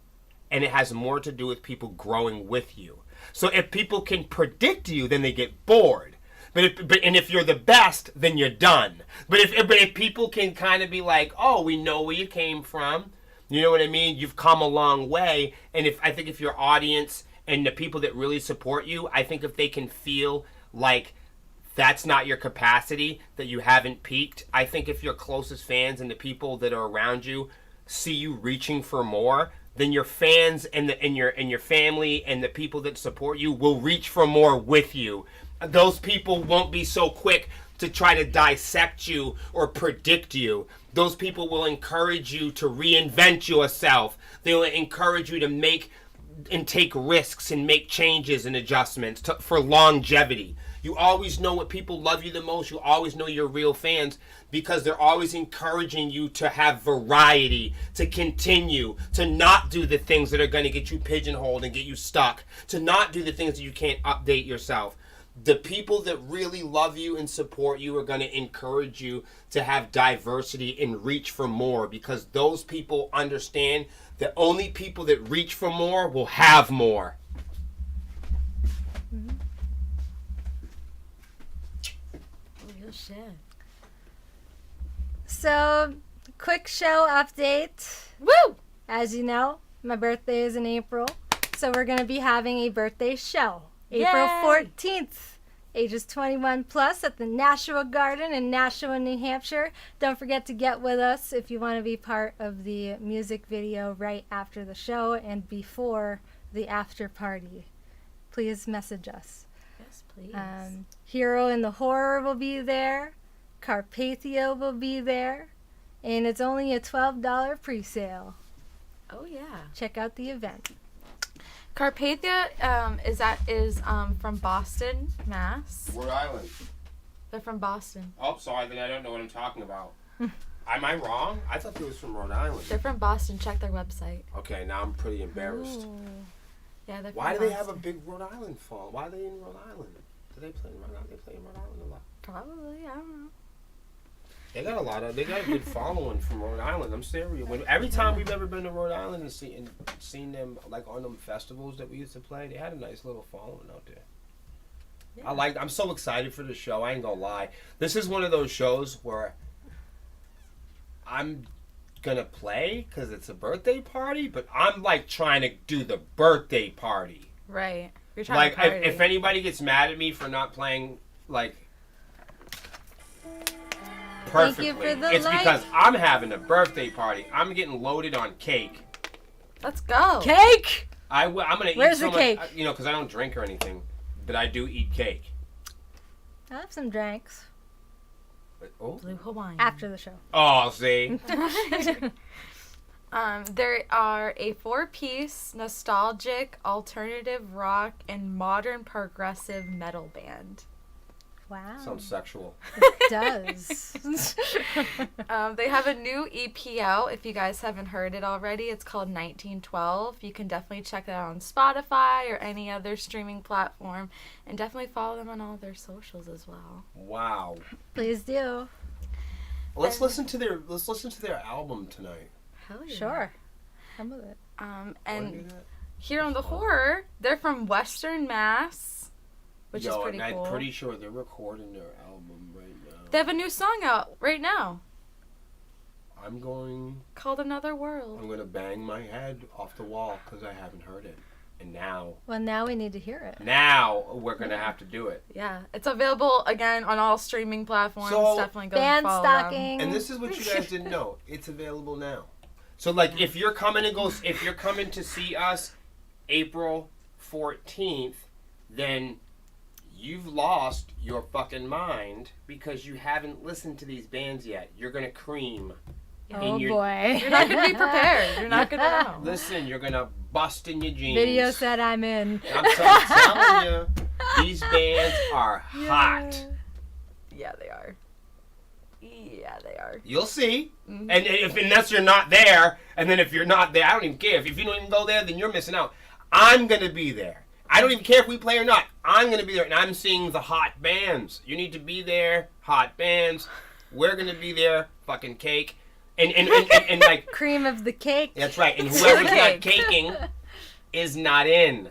Speaker 1: and it has more to do with people growing with you. So if people can predict you, then they get bored. But if you're the best, then you're done. But if people can kind of be like, oh, we know where you came from, you know what I mean? You've come a long way. And I think if your audience and the people that really support you, I think if they can feel like that's not your capacity, that you haven't peaked, I think if your closest fans and the people that are around you see you reaching for more, then your fans and your family and the people that support you will reach for more with you. Those people won't be so quick to try to dissect you or predict you. Those people will encourage you to reinvent yourself. They will encourage you to make and take risks and make changes and adjustments for longevity. You always know what people love you the most. You always know your real fans because they're always encouraging you to have variety, to continue, to not do the things that are going to get you pigeonholed and get you stuck, to not do the things that you can't update yourself. The people that really love you and support you are going to encourage you to have diversity and reach for more because those people understand that only people that reach for more will have more.
Speaker 2: Mm-hmm.
Speaker 3: Real shit.
Speaker 2: So, quick show update.
Speaker 3: Woo!
Speaker 2: As you know, my birthday is in April, so we're going to be having a birthday show. April
Speaker 3: Yay!
Speaker 2: 14th, ages 21 plus at the Nashua Garden in Nashua, New Hampshire. Don't forget to get with us if you want to be part of the music video right after the show and before the after party. Please message us.
Speaker 3: Yes, please.
Speaker 2: Hero in the Horror will be there. Carpathia will be there. And it's only a $12 pre-sale.
Speaker 3: Oh yeah.
Speaker 2: Check out the event.
Speaker 3: Carpathia is from Boston, Mass.
Speaker 1: Rhode Island.
Speaker 3: They're from Boston.
Speaker 1: Oh, sorry, then I don't know what I'm talking about. Am I wrong? I thought it was from Rhode Island.
Speaker 3: They're from Boston. Check their website.
Speaker 1: Okay, now I'm pretty embarrassed.
Speaker 3: Ooh. Yeah, they're from
Speaker 1: Why do they have a
Speaker 3: Boston.
Speaker 1: big Rhode Island fall? Why are they in Rhode Island? Do they play in Rhode Island? They play in Rhode Island a lot.
Speaker 3: Probably, I don't know.
Speaker 1: They got a good following from Rhode Island. I'm serious. Every time we've ever been to Rhode Island and seen them like on them festivals that we used to play, they had a nice little following out there.
Speaker 3: Yeah.
Speaker 1: I'm so excited for the show. I ain't gonna lie. This is one of those shows where I'm gonna play because it's a birthday party, but I'm like trying to do the birthday party.
Speaker 3: Right. You're trying
Speaker 1: Like
Speaker 3: to party.
Speaker 1: if anybody gets mad at me for not playing like
Speaker 2: Thank
Speaker 1: perfectly,
Speaker 2: you for the
Speaker 1: it's
Speaker 2: like.
Speaker 1: because I'm having a birthday party. I'm getting loaded on cake.
Speaker 3: Let's go.
Speaker 2: Cake!
Speaker 1: I'm gonna
Speaker 2: Where's
Speaker 1: eat
Speaker 2: the
Speaker 1: so
Speaker 2: cake?
Speaker 1: much, because I don't drink or anything, but I do eat cake.
Speaker 2: I'll have some drinks
Speaker 1: But, oh,
Speaker 3: Blue Hawaiian.
Speaker 2: after the show.
Speaker 1: see,
Speaker 3: There are a 4-piece nostalgic alternative rock and modern progressive metal band.
Speaker 2: Wow.
Speaker 1: sounds sexual.
Speaker 2: It does.
Speaker 3: They have a new EP out. If you guys haven't heard it already, it's called 1912. You can definitely check it out on Spotify or any other streaming platform, and definitely follow them on all their socials as well.
Speaker 1: Wow.
Speaker 2: Please do.
Speaker 1: Let's listen to their album tonight.
Speaker 3: Hell yeah.
Speaker 2: Sure. Come with it.
Speaker 1: Wanna do
Speaker 3: And
Speaker 1: that?
Speaker 3: Hero in the Horror, they're from Western Mass, which is pretty
Speaker 1: and
Speaker 3: cool.
Speaker 1: I'm pretty sure they're recording their album right now.
Speaker 3: They have a new song out right now
Speaker 1: I'm
Speaker 3: called Another World.
Speaker 1: gonna bang my head off the wall because I haven't heard it, and now
Speaker 2: Well, we need to hear it.
Speaker 1: we're gonna have to do it.
Speaker 3: Yeah, it's available again on all streaming platforms.
Speaker 1: So-
Speaker 3: Definitely go
Speaker 2: Band
Speaker 3: follow them.
Speaker 2: stocking.
Speaker 1: And this is what you guys didn't know. It's available now. So like if you're coming to see us April 14th, then you've lost your fucking mind because you haven't listened to these bands yet. You're gonna cream.
Speaker 2: Oh
Speaker 1: your-
Speaker 2: boy.
Speaker 3: You're not gonna be prepared. You're not gonna know.
Speaker 1: Listen, you're gonna bust in your jeans.
Speaker 2: Video said I'm in.
Speaker 1: I'm telling you, these bands are hot.
Speaker 3: Yeah, they are. Yeah, they are.
Speaker 1: You'll see.
Speaker 3: Mhm.
Speaker 1: And if unless you're not there, and then if you're not there, I don't even care. If you don't even go there, then you're missing out. I'm gonna be there. I don't even care if we play or not. I'm gonna be there, and I'm seeing the hot bands. You need to be there, hot bands. We're gonna be there, fucking cake, and like
Speaker 2: Cream of the cake.
Speaker 1: that's right. And whoever's not caking is not in.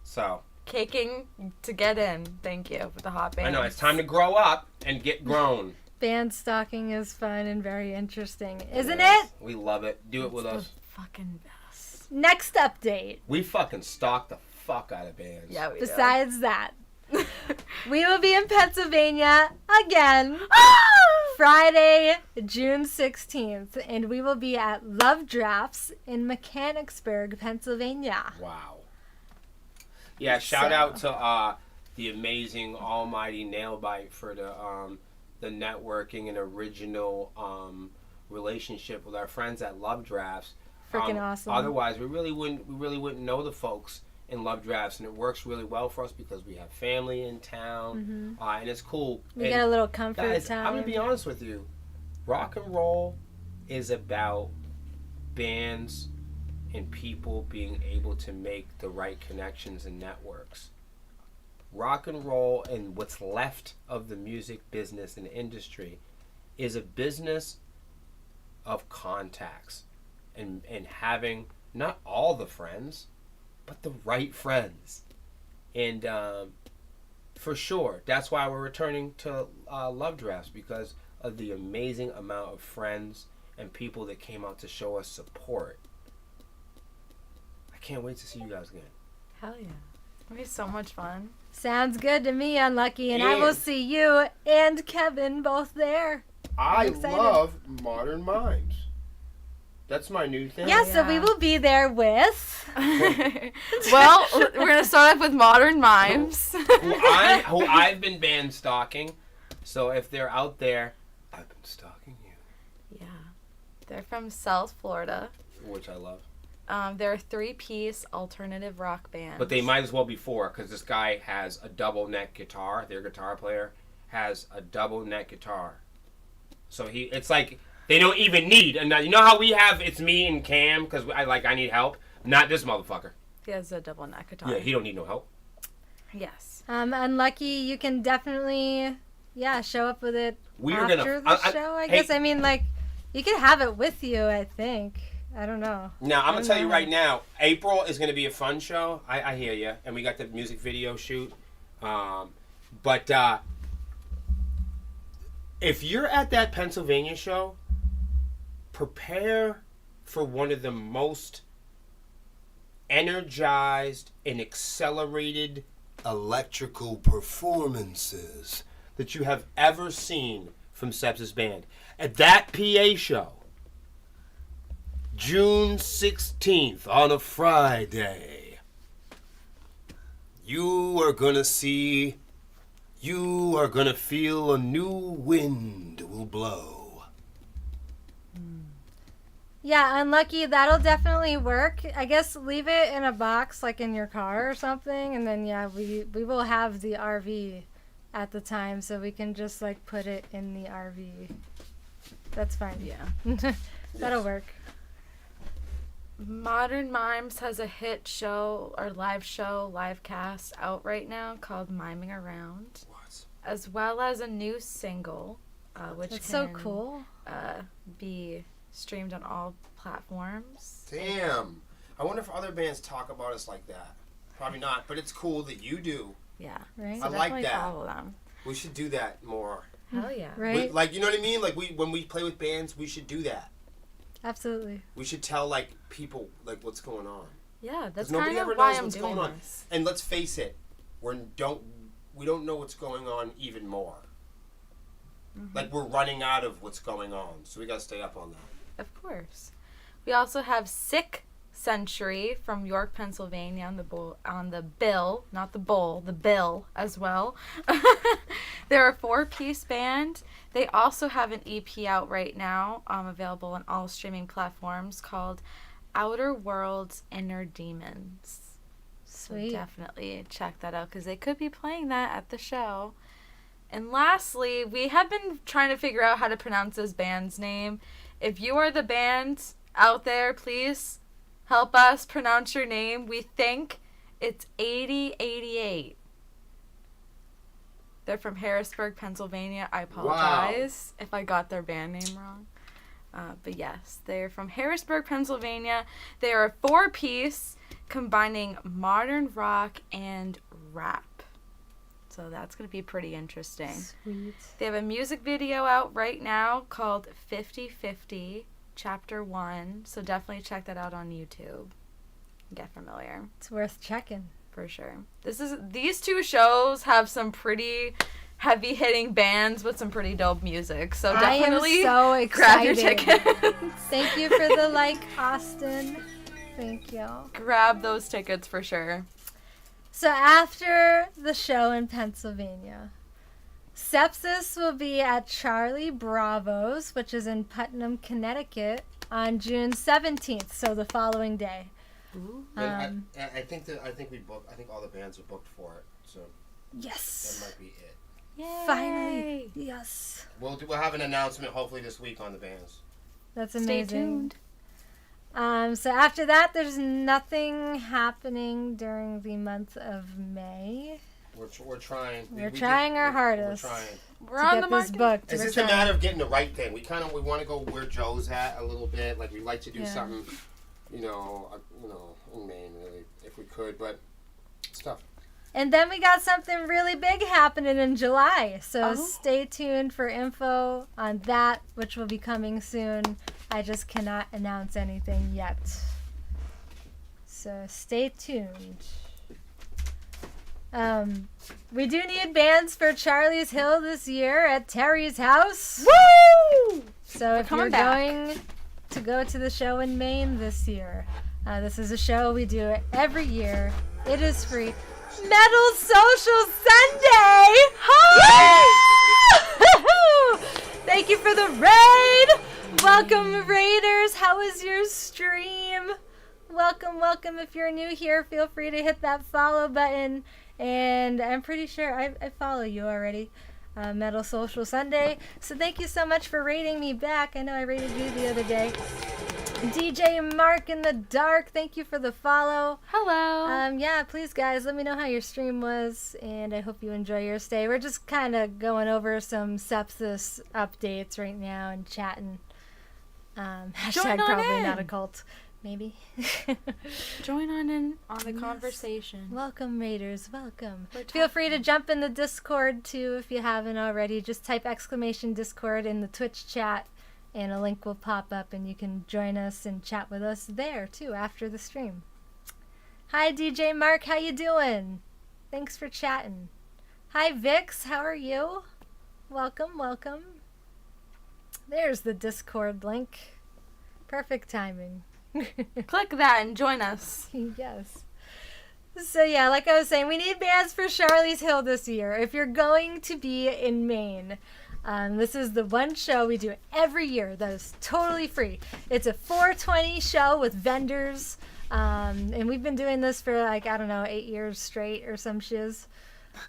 Speaker 1: So
Speaker 3: Caking to get in. Thank you for the hot band.
Speaker 1: I know it's time to grow up and get grown.
Speaker 2: Band stalking is fun and very interesting, isn't
Speaker 1: Yes,
Speaker 2: it?
Speaker 1: We love it. Do it with
Speaker 3: It's
Speaker 1: us.
Speaker 3: the fucking best.
Speaker 2: Next update.
Speaker 1: We fucking stalk the fuck out of bands.
Speaker 3: Yeah, we
Speaker 2: Besides that, we will be in Pennsylvania again Friday, June 16th, and we will be at Love Drafts in Mechanicsburg, Pennsylvania.
Speaker 1: Wow. Yeah, shout out to the amazing Almighty Nailbite for the networking and original relationship with our friends at Love Drafts.
Speaker 2: Freaking awesome.
Speaker 1: Otherwise, we really wouldn't know the folks in Love Drafts, and it works really well for us because we have family in town, and it's cool.
Speaker 2: We
Speaker 1: And
Speaker 2: get a little comfort
Speaker 1: guys,
Speaker 2: time.
Speaker 1: I'm gonna be honest with you. Rock and roll is about bands and people being able to make the right connections and networks. Rock and roll and what's left of the music business and industry is a business of contacts and having not all the friends, but the right friends. And for sure, that's why we're returning to Love Drafts, because of the amazing amount of friends and people that came out to show us support. I can't wait to see you guys again.
Speaker 3: Hell yeah. It'll be so much fun.
Speaker 2: Sounds good to me, Unlucky, and I will
Speaker 1: And-
Speaker 2: see you and Kevin both there.
Speaker 4: I
Speaker 2: excited.
Speaker 4: love Modern Mimes.
Speaker 1: That's my new thing.
Speaker 2: Yeah, so we
Speaker 3: Yeah.
Speaker 2: will be there with...
Speaker 3: Well, we're going to start off with Modern Mimes.
Speaker 1: who I've been band stalking. So if they're out there, I've been stalking you,
Speaker 3: Yeah. They're from South Florida.
Speaker 1: which I love.
Speaker 3: They're a 3-piece alternative rock band.
Speaker 1: But they might as well be 4, because this guy has a double neck guitar. Their guitar player has a double neck guitar. So it's like they don't even need. And you know how we have it's me and Cam because I need help. Not this motherfucker.
Speaker 3: He has a double neck guitar.
Speaker 1: Yeah, he don't need no help.
Speaker 3: Yes.
Speaker 2: Unlucky, you can definitely, show up with it
Speaker 1: We're
Speaker 2: after
Speaker 1: gonna.
Speaker 2: the show, I
Speaker 1: hey,
Speaker 2: guess. I mean, like, you can have it with you, I think. I don't know.
Speaker 1: Now I'm gonna
Speaker 2: don't
Speaker 1: tell you
Speaker 2: know.
Speaker 1: right now. April is gonna be a fun show. I hear you, and we got the music video shoot. But if you're at that Pennsylvania show, prepare for one of the most energized and accelerated electrical performances that you have ever seen from Sepsiss Band. At that PA show, June 16th on a Friday, you are gonna feel a new wind will blow.
Speaker 2: Yeah, Unlucky, that'll definitely work. I guess leave it in a box, like in your car or something, and then, we will have the RV at the time, so we can just, like, put it in the RV. That's fine.
Speaker 3: Yeah.
Speaker 2: That'll work.
Speaker 3: Modern Mimes has a hit show or live cast out right now called Miming Around,
Speaker 1: What?
Speaker 3: as well as a new single, which
Speaker 2: That's
Speaker 3: can
Speaker 2: so cool.
Speaker 3: be streamed on all platforms.
Speaker 1: Damn. I wonder if other bands talk about us like that. Probably not, but it's cool that you do.
Speaker 3: Yeah.
Speaker 2: Right?
Speaker 1: I
Speaker 3: So
Speaker 1: like
Speaker 3: definitely
Speaker 1: that.
Speaker 3: follow them.
Speaker 1: We should do that more.
Speaker 3: Hell yeah.
Speaker 2: Right?
Speaker 1: Like, you know what I mean? Like, when we play with bands, we should do that.
Speaker 2: Absolutely.
Speaker 1: We should tell, like, people, like, what's going on.
Speaker 3: Yeah, that's
Speaker 1: nobody
Speaker 3: kind
Speaker 1: ever
Speaker 3: of why
Speaker 1: knows
Speaker 3: I'm
Speaker 1: what's
Speaker 3: doing
Speaker 1: going on.
Speaker 3: this.
Speaker 1: And let's face it, we don't know what's going on even more.
Speaker 3: Mm-hmm.
Speaker 1: Like, we're running out of what's going on, so we gotta stay up on that.
Speaker 3: Of course. We also have Sick Century from York, Pennsylvania on the bill, not the bowl, the bill as well. They're a 4-piece band. They also have an EP out right now, available on all streaming platforms, called Outer Worlds Inner Demons.
Speaker 2: Sweet.
Speaker 3: So definitely check that out because they could be playing that at the show. And lastly, we have been trying to figure out how to pronounce this band's name. If you are the band out there, please help us pronounce your name. We think it's 8088. They're from Harrisburg, Pennsylvania. I apologize if I got their band name wrong. But yes, they're from Harrisburg, Pennsylvania. They are a 4-piece combining modern rock and rap. So that's going to be pretty interesting.
Speaker 2: Sweet.
Speaker 3: They have a music video out right now called 50/50 Chapter 1. So definitely check that out on YouTube. Get familiar.
Speaker 2: It's worth checking.
Speaker 3: For sure. These two shows have some pretty heavy hitting bands with some pretty dope music. So definitely
Speaker 2: I am so
Speaker 3: grab your
Speaker 2: excited.
Speaker 3: tickets.
Speaker 2: Thank you for the like, Austin. Thank you.
Speaker 3: Grab those tickets for sure.
Speaker 2: So after the show in Pennsylvania, Sepsiss will be at Charlie Bravo's, which is in Putnam, Connecticut, on June 17th, so the following day.
Speaker 3: Ooh.
Speaker 1: I think all the bands are booked for it, so that
Speaker 2: Yes.
Speaker 1: might be it.
Speaker 3: Yay.
Speaker 2: Finally. Yes.
Speaker 1: We'll have an announcement hopefully this week on the bands.
Speaker 2: That's
Speaker 3: Stay
Speaker 2: amazing.
Speaker 3: tuned.
Speaker 2: So after that, there's nothing happening during the month of May.
Speaker 1: We're trying.
Speaker 2: We're trying our hardest.
Speaker 1: We're trying.
Speaker 3: We're
Speaker 2: to
Speaker 3: on
Speaker 2: get
Speaker 3: the
Speaker 2: this
Speaker 3: market.
Speaker 2: booked.
Speaker 1: It's
Speaker 2: We're
Speaker 1: just a
Speaker 2: trying.
Speaker 1: matter of getting the right thing. We want to go where Joe's at a little bit. Like we'd like to do
Speaker 2: Yeah.
Speaker 1: something, in Maine really, if we could, but it's tough.
Speaker 2: And then we got something really big happening in July. So
Speaker 3: Oh.
Speaker 2: stay tuned for info on that, which will be coming soon. I just cannot announce anything yet. So stay tuned. We do need bands for Charlie's Hill this year at Terry's house.
Speaker 3: Woo!
Speaker 2: So if you're
Speaker 3: coming back.
Speaker 2: going to go to the show in Maine this year, this is a show we do it every year. It is free. Metal Social Sunday! Hi! Thank you for the raid! Welcome, Raiders! How was your stream? Welcome, welcome. If you're new here, feel free to hit that follow button. And I'm pretty sure I follow you already. Metal Social Sunday. So thank you so much for rating me back. I know I rated you the other day. DJ Mark in the Dark, thank you for the follow.
Speaker 3: Hello.
Speaker 2: Yeah, please guys, let me know how your stream was, and I hope you enjoy your stay. We're just kind of going over some sepsis updates right now and chatting. Hashtag
Speaker 3: on
Speaker 2: probably
Speaker 3: in.
Speaker 2: not a cult, maybe.
Speaker 3: Join on in on the
Speaker 2: Yes.
Speaker 3: conversation.
Speaker 2: Welcome, Raiders, welcome.
Speaker 3: We're
Speaker 2: Feel free to jump in the Discord too if you haven't already. Just type !Discord in the Twitch chat, and a link will pop up and you can join us and chat with us there too after the stream. Hi DJ Mark, how you doing? Thanks for chatting. Hi Vix, how are you? Welcome, welcome. There's the Discord link. Perfect timing.
Speaker 3: Click that and join us.
Speaker 2: Yes. So yeah, like I was saying, we need bands for Charlie's Hill this year. If you're going to be in Maine, this is the one show we do every year that is totally free. It's a 420 show with vendors, and we've been doing this for 8 years straight or some shiz.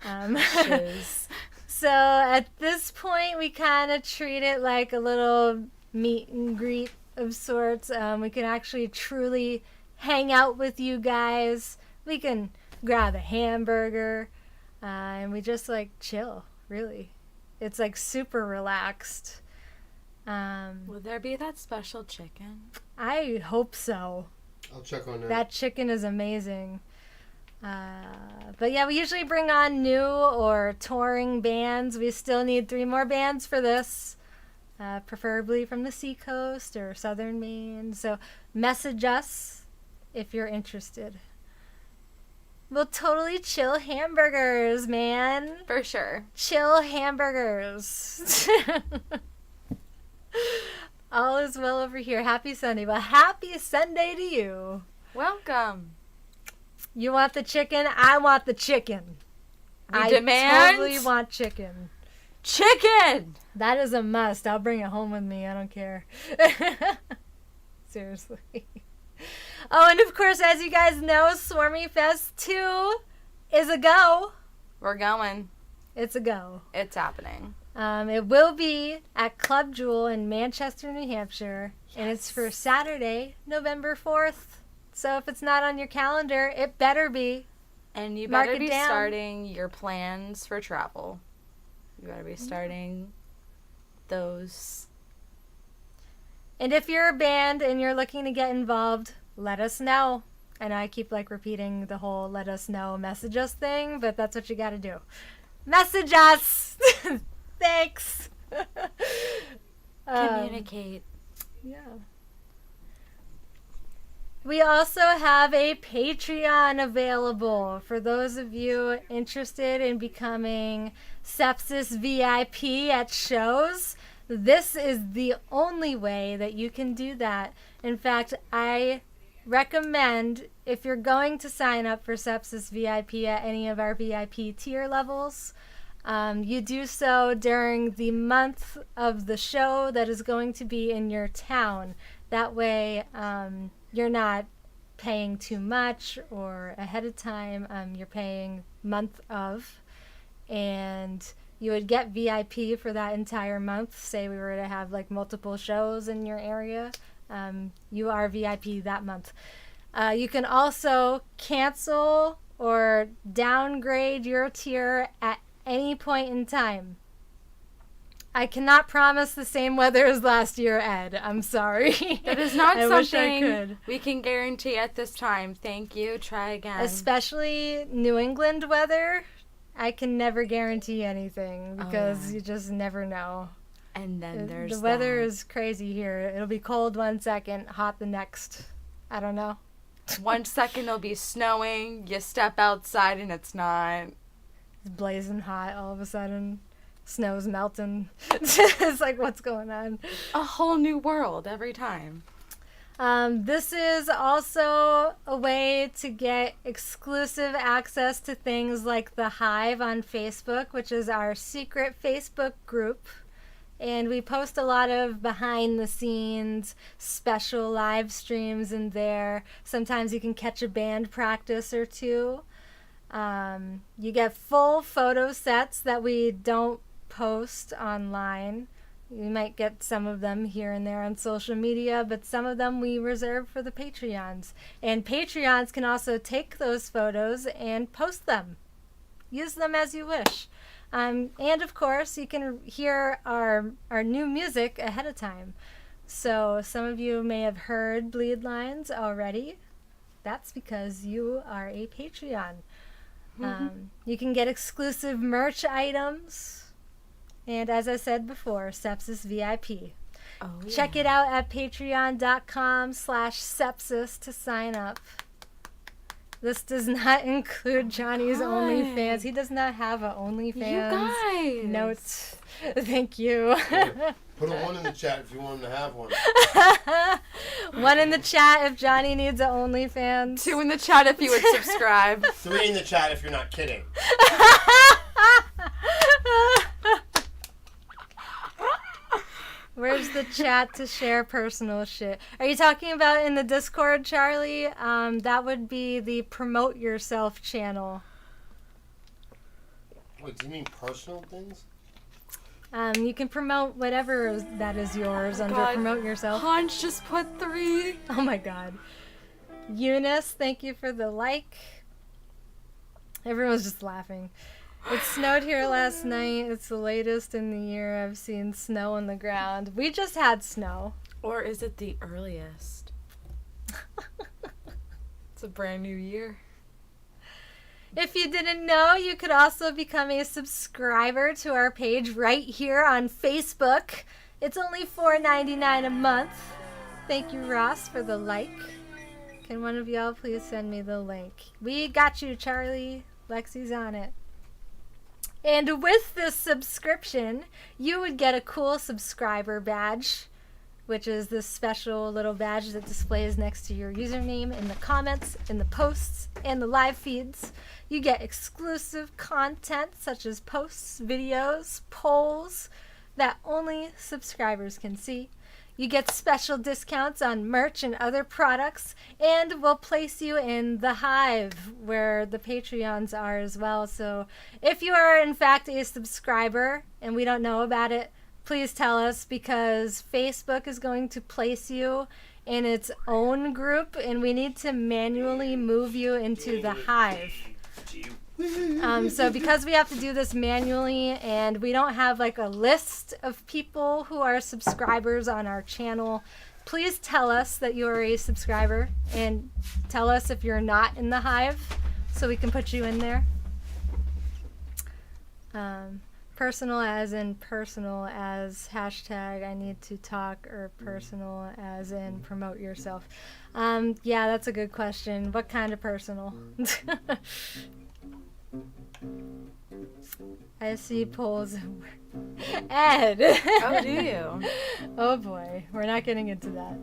Speaker 3: Shiz.
Speaker 2: So at this point, we kind of treat it like a little meet and greet of sorts. We can actually truly hang out with you guys. We can grab a hamburger, and we just chill, really. It's super relaxed.
Speaker 3: Will there be that special chicken?
Speaker 2: I hope so.
Speaker 1: I'll check on that.
Speaker 2: That chicken is amazing. But yeah, we usually bring on new or touring bands. We still need 3 more bands for this, preferably from the seacoast or southern Maine. So message us if you're interested. We'll totally chill hamburgers, man.
Speaker 3: For sure.
Speaker 2: Chill hamburgers. All is well over here. Happy Sunday. Well, happy Sunday to you.
Speaker 3: Welcome.
Speaker 2: You want the chicken? I want the chicken. I
Speaker 3: demand
Speaker 2: totally want chicken.
Speaker 3: chicken.
Speaker 2: That is a must. I'll bring it home with me. I don't care. Seriously. Oh, and of course, as you guys know, Swarmy Fest 2 is a go.
Speaker 3: We're going.
Speaker 2: It's a go.
Speaker 3: It's happening.
Speaker 2: It will be at Club Jewel in Manchester, New Hampshire, and it's for Saturday, November 4th. So if it's not on your calendar, it better be.
Speaker 3: And you
Speaker 2: Mark
Speaker 3: better
Speaker 2: it
Speaker 3: be
Speaker 2: down.
Speaker 3: starting your plans for travel. You better be starting those.
Speaker 2: And if you're a band and you're looking to get involved, let us know. And I keep repeating the whole let us know, message us thing, but that's what you got to do. Message us. Thanks.
Speaker 3: Communicate.
Speaker 2: Yeah. We also have a Patreon available for those of you interested in becoming Sepsiss VIP at shows. This is the only way that you can do that. In fact, I recommend, if you're going to sign up for Sepsiss VIP at any of our VIP tier levels, you do so during the month of the show that is going to be in your town. That way, you're not paying too much or ahead of time. You're paying month of, and you would get VIP for that entire month. Say we were to have multiple shows in your area, you are VIP that month. You can also cancel or downgrade your tier at any point in time. I cannot promise the same weather as last year, Ed. I'm sorry.
Speaker 3: That is not
Speaker 2: I wish I
Speaker 3: something
Speaker 2: could.
Speaker 3: we can guarantee at this time. Thank you. Try again.
Speaker 2: Especially New England weather. I can never guarantee anything because you just never know.
Speaker 3: And then there's
Speaker 2: the weather
Speaker 3: that.
Speaker 2: is crazy here. It'll be cold one second, hot the next. I don't know.
Speaker 3: 1 second it'll be snowing. You step outside and it's not.
Speaker 2: It's blazing hot all of a sudden. Snow's melting. It's what's going on?
Speaker 3: A whole new world every time.
Speaker 2: This is also a way to get exclusive access to things like the Hive on Facebook, which is our secret Facebook group. And we post a lot of behind the scenes special live streams in there. Sometimes you can catch a band practice or two. You get full photo sets that we don't post online. You might get some of them here and there on social media, but some of them we reserve for the Patreons. And Patreons can also take those photos and post them. Use them as you wish. And of course, you can hear our new music ahead of time. So some of you may have heard Bleed Lines already. That's because you are a Patreon. You can get exclusive merch items. And as I said before, Sepsiss VIP.
Speaker 3: Oh, yeah.
Speaker 2: Check it out at patreon.com/sepsiss to sign up. This does not include Johnny's OnlyFans. He does not have a OnlyFans.
Speaker 3: You guys.
Speaker 2: Notes. Thank you.
Speaker 4: Put a 1 in the chat if you want him to have one.
Speaker 2: 1 in the chat if Johnny needs a OnlyFans.
Speaker 3: 2 in the chat if you would subscribe.
Speaker 4: 3 in the chat if you're not kidding.
Speaker 2: Where's the chat to share personal shit? Are you talking about in the Discord, Charlie? That would be the Promote Yourself channel.
Speaker 4: Wait, do you mean personal things?
Speaker 2: You can promote whatever that is yours under
Speaker 3: God.
Speaker 2: Promote Yourself.
Speaker 3: Hans just put 3.
Speaker 2: Oh my god. Eunice, thank you for the like. Everyone's just laughing. It snowed here last night. It's the latest in the year I've seen snow on the ground. We just had snow.
Speaker 3: Or is it the earliest? It's a brand new year.
Speaker 2: If you didn't know, you could also become a subscriber to our page right here on Facebook. It's only $4.99 a month. Thank you, Ross, for the like. Can one of y'all please send me the link? We got you, Charlie. Lexi's on it. And with this subscription, you would get a cool subscriber badge. which is this special little badge that displays next to your username in the comments, in the posts, and the live feeds. You get exclusive content such as posts, videos, polls that only subscribers can see. You get special discounts on merch and other products, and we'll place you in the Hive where the Patreons are as well. So if you are in fact a subscriber and we don't know about it, please tell us, because Facebook is going to place you in its own group and we need to manually move you into the Hive. So because we have to do this manually and we don't have like a list of people who are subscribers on our channel, please tell us that you are a subscriber and tell us if you're not in the Hive so we can put you in there. Personal as in personal as hashtag I need to talk, or personal as in promote yourself. Yeah, that's a good question. What kind of personal? I see polls. Ed!
Speaker 3: Oh, do you?
Speaker 2: Oh boy, we're not getting into that.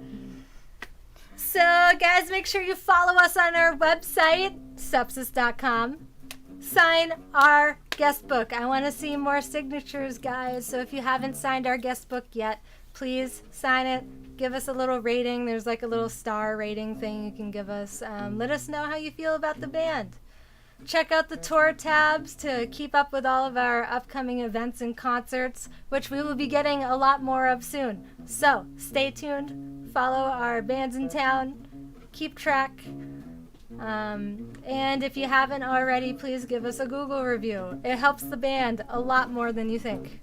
Speaker 2: So, guys, make sure you follow us on our website, sepsiss.com. Sign our guest book. I want to see more signatures, guys. So if you haven't signed our guest book yet, please sign it. Give us a little rating. There's like a little star rating thing you can give us. Let us know how you feel about the band. Check out the tour tabs to keep up with all of our upcoming events and concerts, which we will be getting a lot more of soon. So stay tuned. Follow our bands in town. Keep track. And if you haven't already, please give us a Google review. It helps the band a lot more than you think.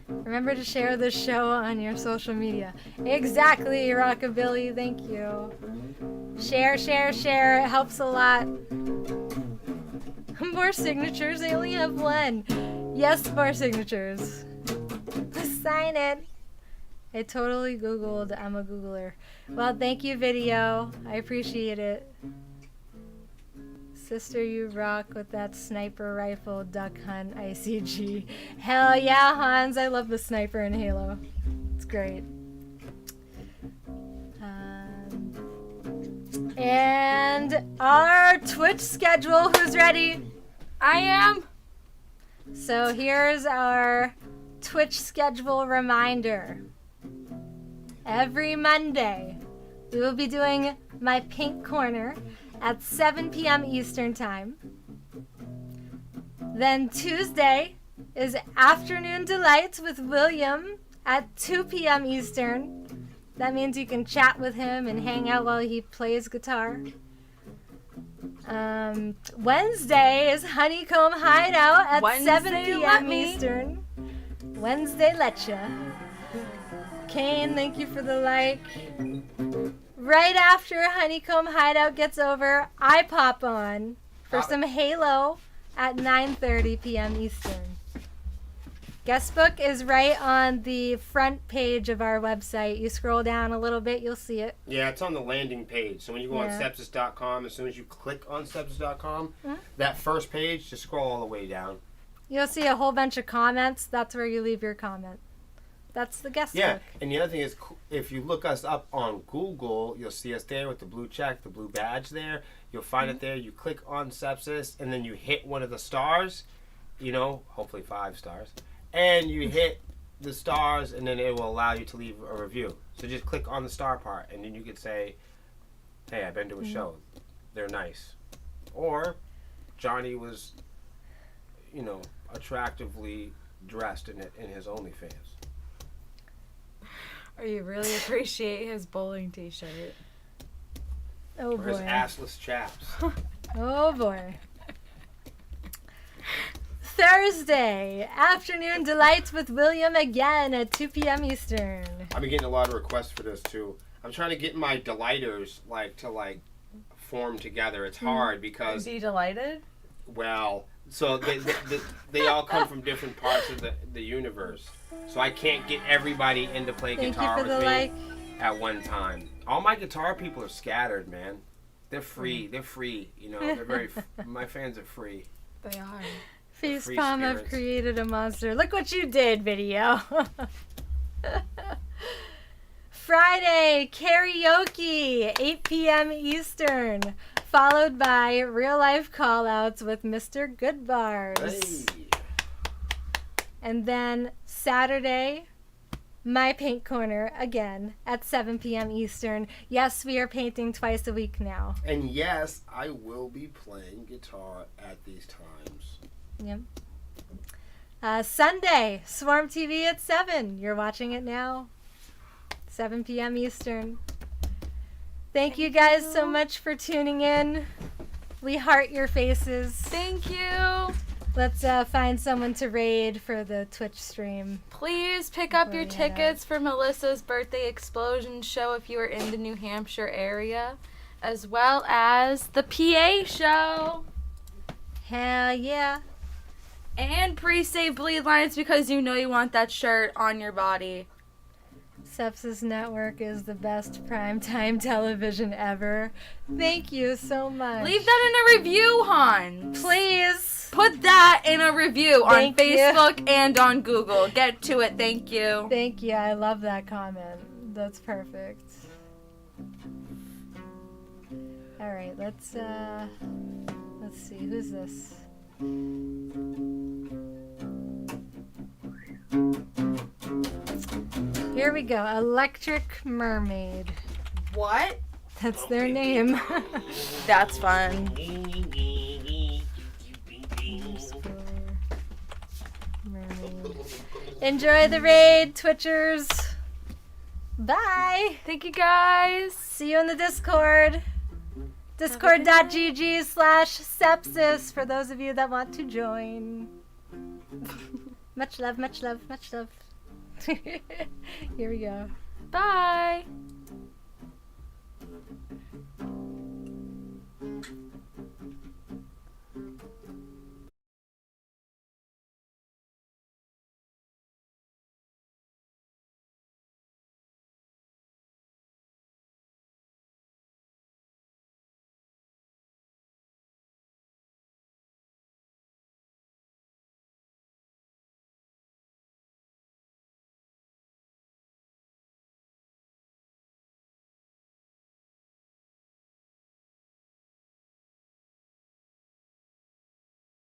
Speaker 2: Remember to share this show on your social media. Exactly, Rockabilly. Thank you. Share, share, share. It helps a lot. More signatures. I only have one. Yes, more signatures. Sign it. I totally Googled. I'm a Googler. Well, thank you, video. I appreciate it. Sister, you rock with that sniper rifle duck hunt ICG. Hell yeah, Hans. I love the sniper in Halo. It's great. And our Twitch schedule. Who's ready?
Speaker 3: I am.
Speaker 2: So here's our Twitch schedule reminder. Every Monday, we will be doing my Pink Corner at 7 p.m. Eastern Time. Then Tuesday is Afternoon Delights with William at 2 p.m. Eastern. That means you can chat with him and hang out while he plays guitar. Wednesday is Honeycomb Hideout at 7 p.m. Eastern. Wednesday Letcha. Kane, thank you for the like. Right after Honeycomb Hideout gets over, I pop on for some Halo at 9:30 p.m. Eastern. Guest book is right on the front page of our website. You scroll down a little bit, you'll see it.
Speaker 1: Yeah, it's on the landing page. So when you go on sepsiss.com, as soon as you click on sepsiss.com, that first page, just scroll all the way down.
Speaker 2: You'll see a whole bunch of comments. That's where you leave your comment. That's the guest book.
Speaker 1: Yeah, and the other thing is, if you look us up on Google, you'll see us there with the blue check, the blue badge there. You'll find it there. You click on Sepsiss, and then you hit one of the stars, hopefully 5 stars. And you hit the stars, and then it will allow you to leave a review. So just click on the star part, and then you could say, hey, I've been to a show. They're nice. Or Johnny was, attractively dressed in his OnlyFans.
Speaker 3: Or you really appreciate his bowling t-shirt.
Speaker 2: Oh,
Speaker 1: or
Speaker 2: boy.
Speaker 1: his assless chaps.
Speaker 2: Oh, boy. Thursday, Afternoon Delights with William again at 2 p.m. Eastern.
Speaker 1: I've been getting a lot of requests for this, too. I'm trying to get my delighters, to form together. It's hard because...
Speaker 3: Is he delighted?
Speaker 1: Well, so they all come from different parts of the universe. So I can't get everybody in to play guitar with me at one time. All my guitar people are scattered, man. They're free. They're free. They're very... my fans are free.
Speaker 3: They are.
Speaker 2: Facepalm have created a monster. Look what you did, video. Sunday, karaoke, 8 p.m. Eastern, followed by real life call-outs with Mr. Goodbars.
Speaker 1: Hey.
Speaker 2: And then Saturday, my paint corner again at 7 p.m. Eastern. Yes, we are painting twice a week now.
Speaker 1: And yes, I will be playing guitar at these times.
Speaker 2: Yep. Sunday, Swarm TV at 7. You're watching it now. 7 p.m. Eastern. Thank you guys so much for tuning in. We heart your faces.
Speaker 3: Thank you.
Speaker 2: Let's find someone to raid for the Twitch stream.
Speaker 3: Please pick up your
Speaker 2: Before we head
Speaker 3: tickets for Melissa's birthday explosion show if you are in the New Hampshire area, as well as the PA show.
Speaker 2: Hell yeah.
Speaker 3: And pre-save bleed lines because you know you want that shirt on your body.
Speaker 2: Sepsiss Network is the best primetime television ever. Thank you so much.
Speaker 3: Leave that in a review, hon.
Speaker 2: Please.
Speaker 3: Put that in a review on
Speaker 2: Thank you.
Speaker 3: Facebook and on Google. Get to it. Thank you.
Speaker 2: Thank you. I love that comment. That's perfect. All right, let's see. Who's this? Here we go. Electric Mermaid.
Speaker 3: What?
Speaker 2: That's their name.
Speaker 3: That's fun.
Speaker 2: Mermaid. Enjoy the raid, Twitchers. Bye.
Speaker 3: Thank you, guys.
Speaker 2: See you in the Discord. Discord.gg/sepsis for those of you that want to join. Much love, much love, much love. Here we go.
Speaker 3: Bye.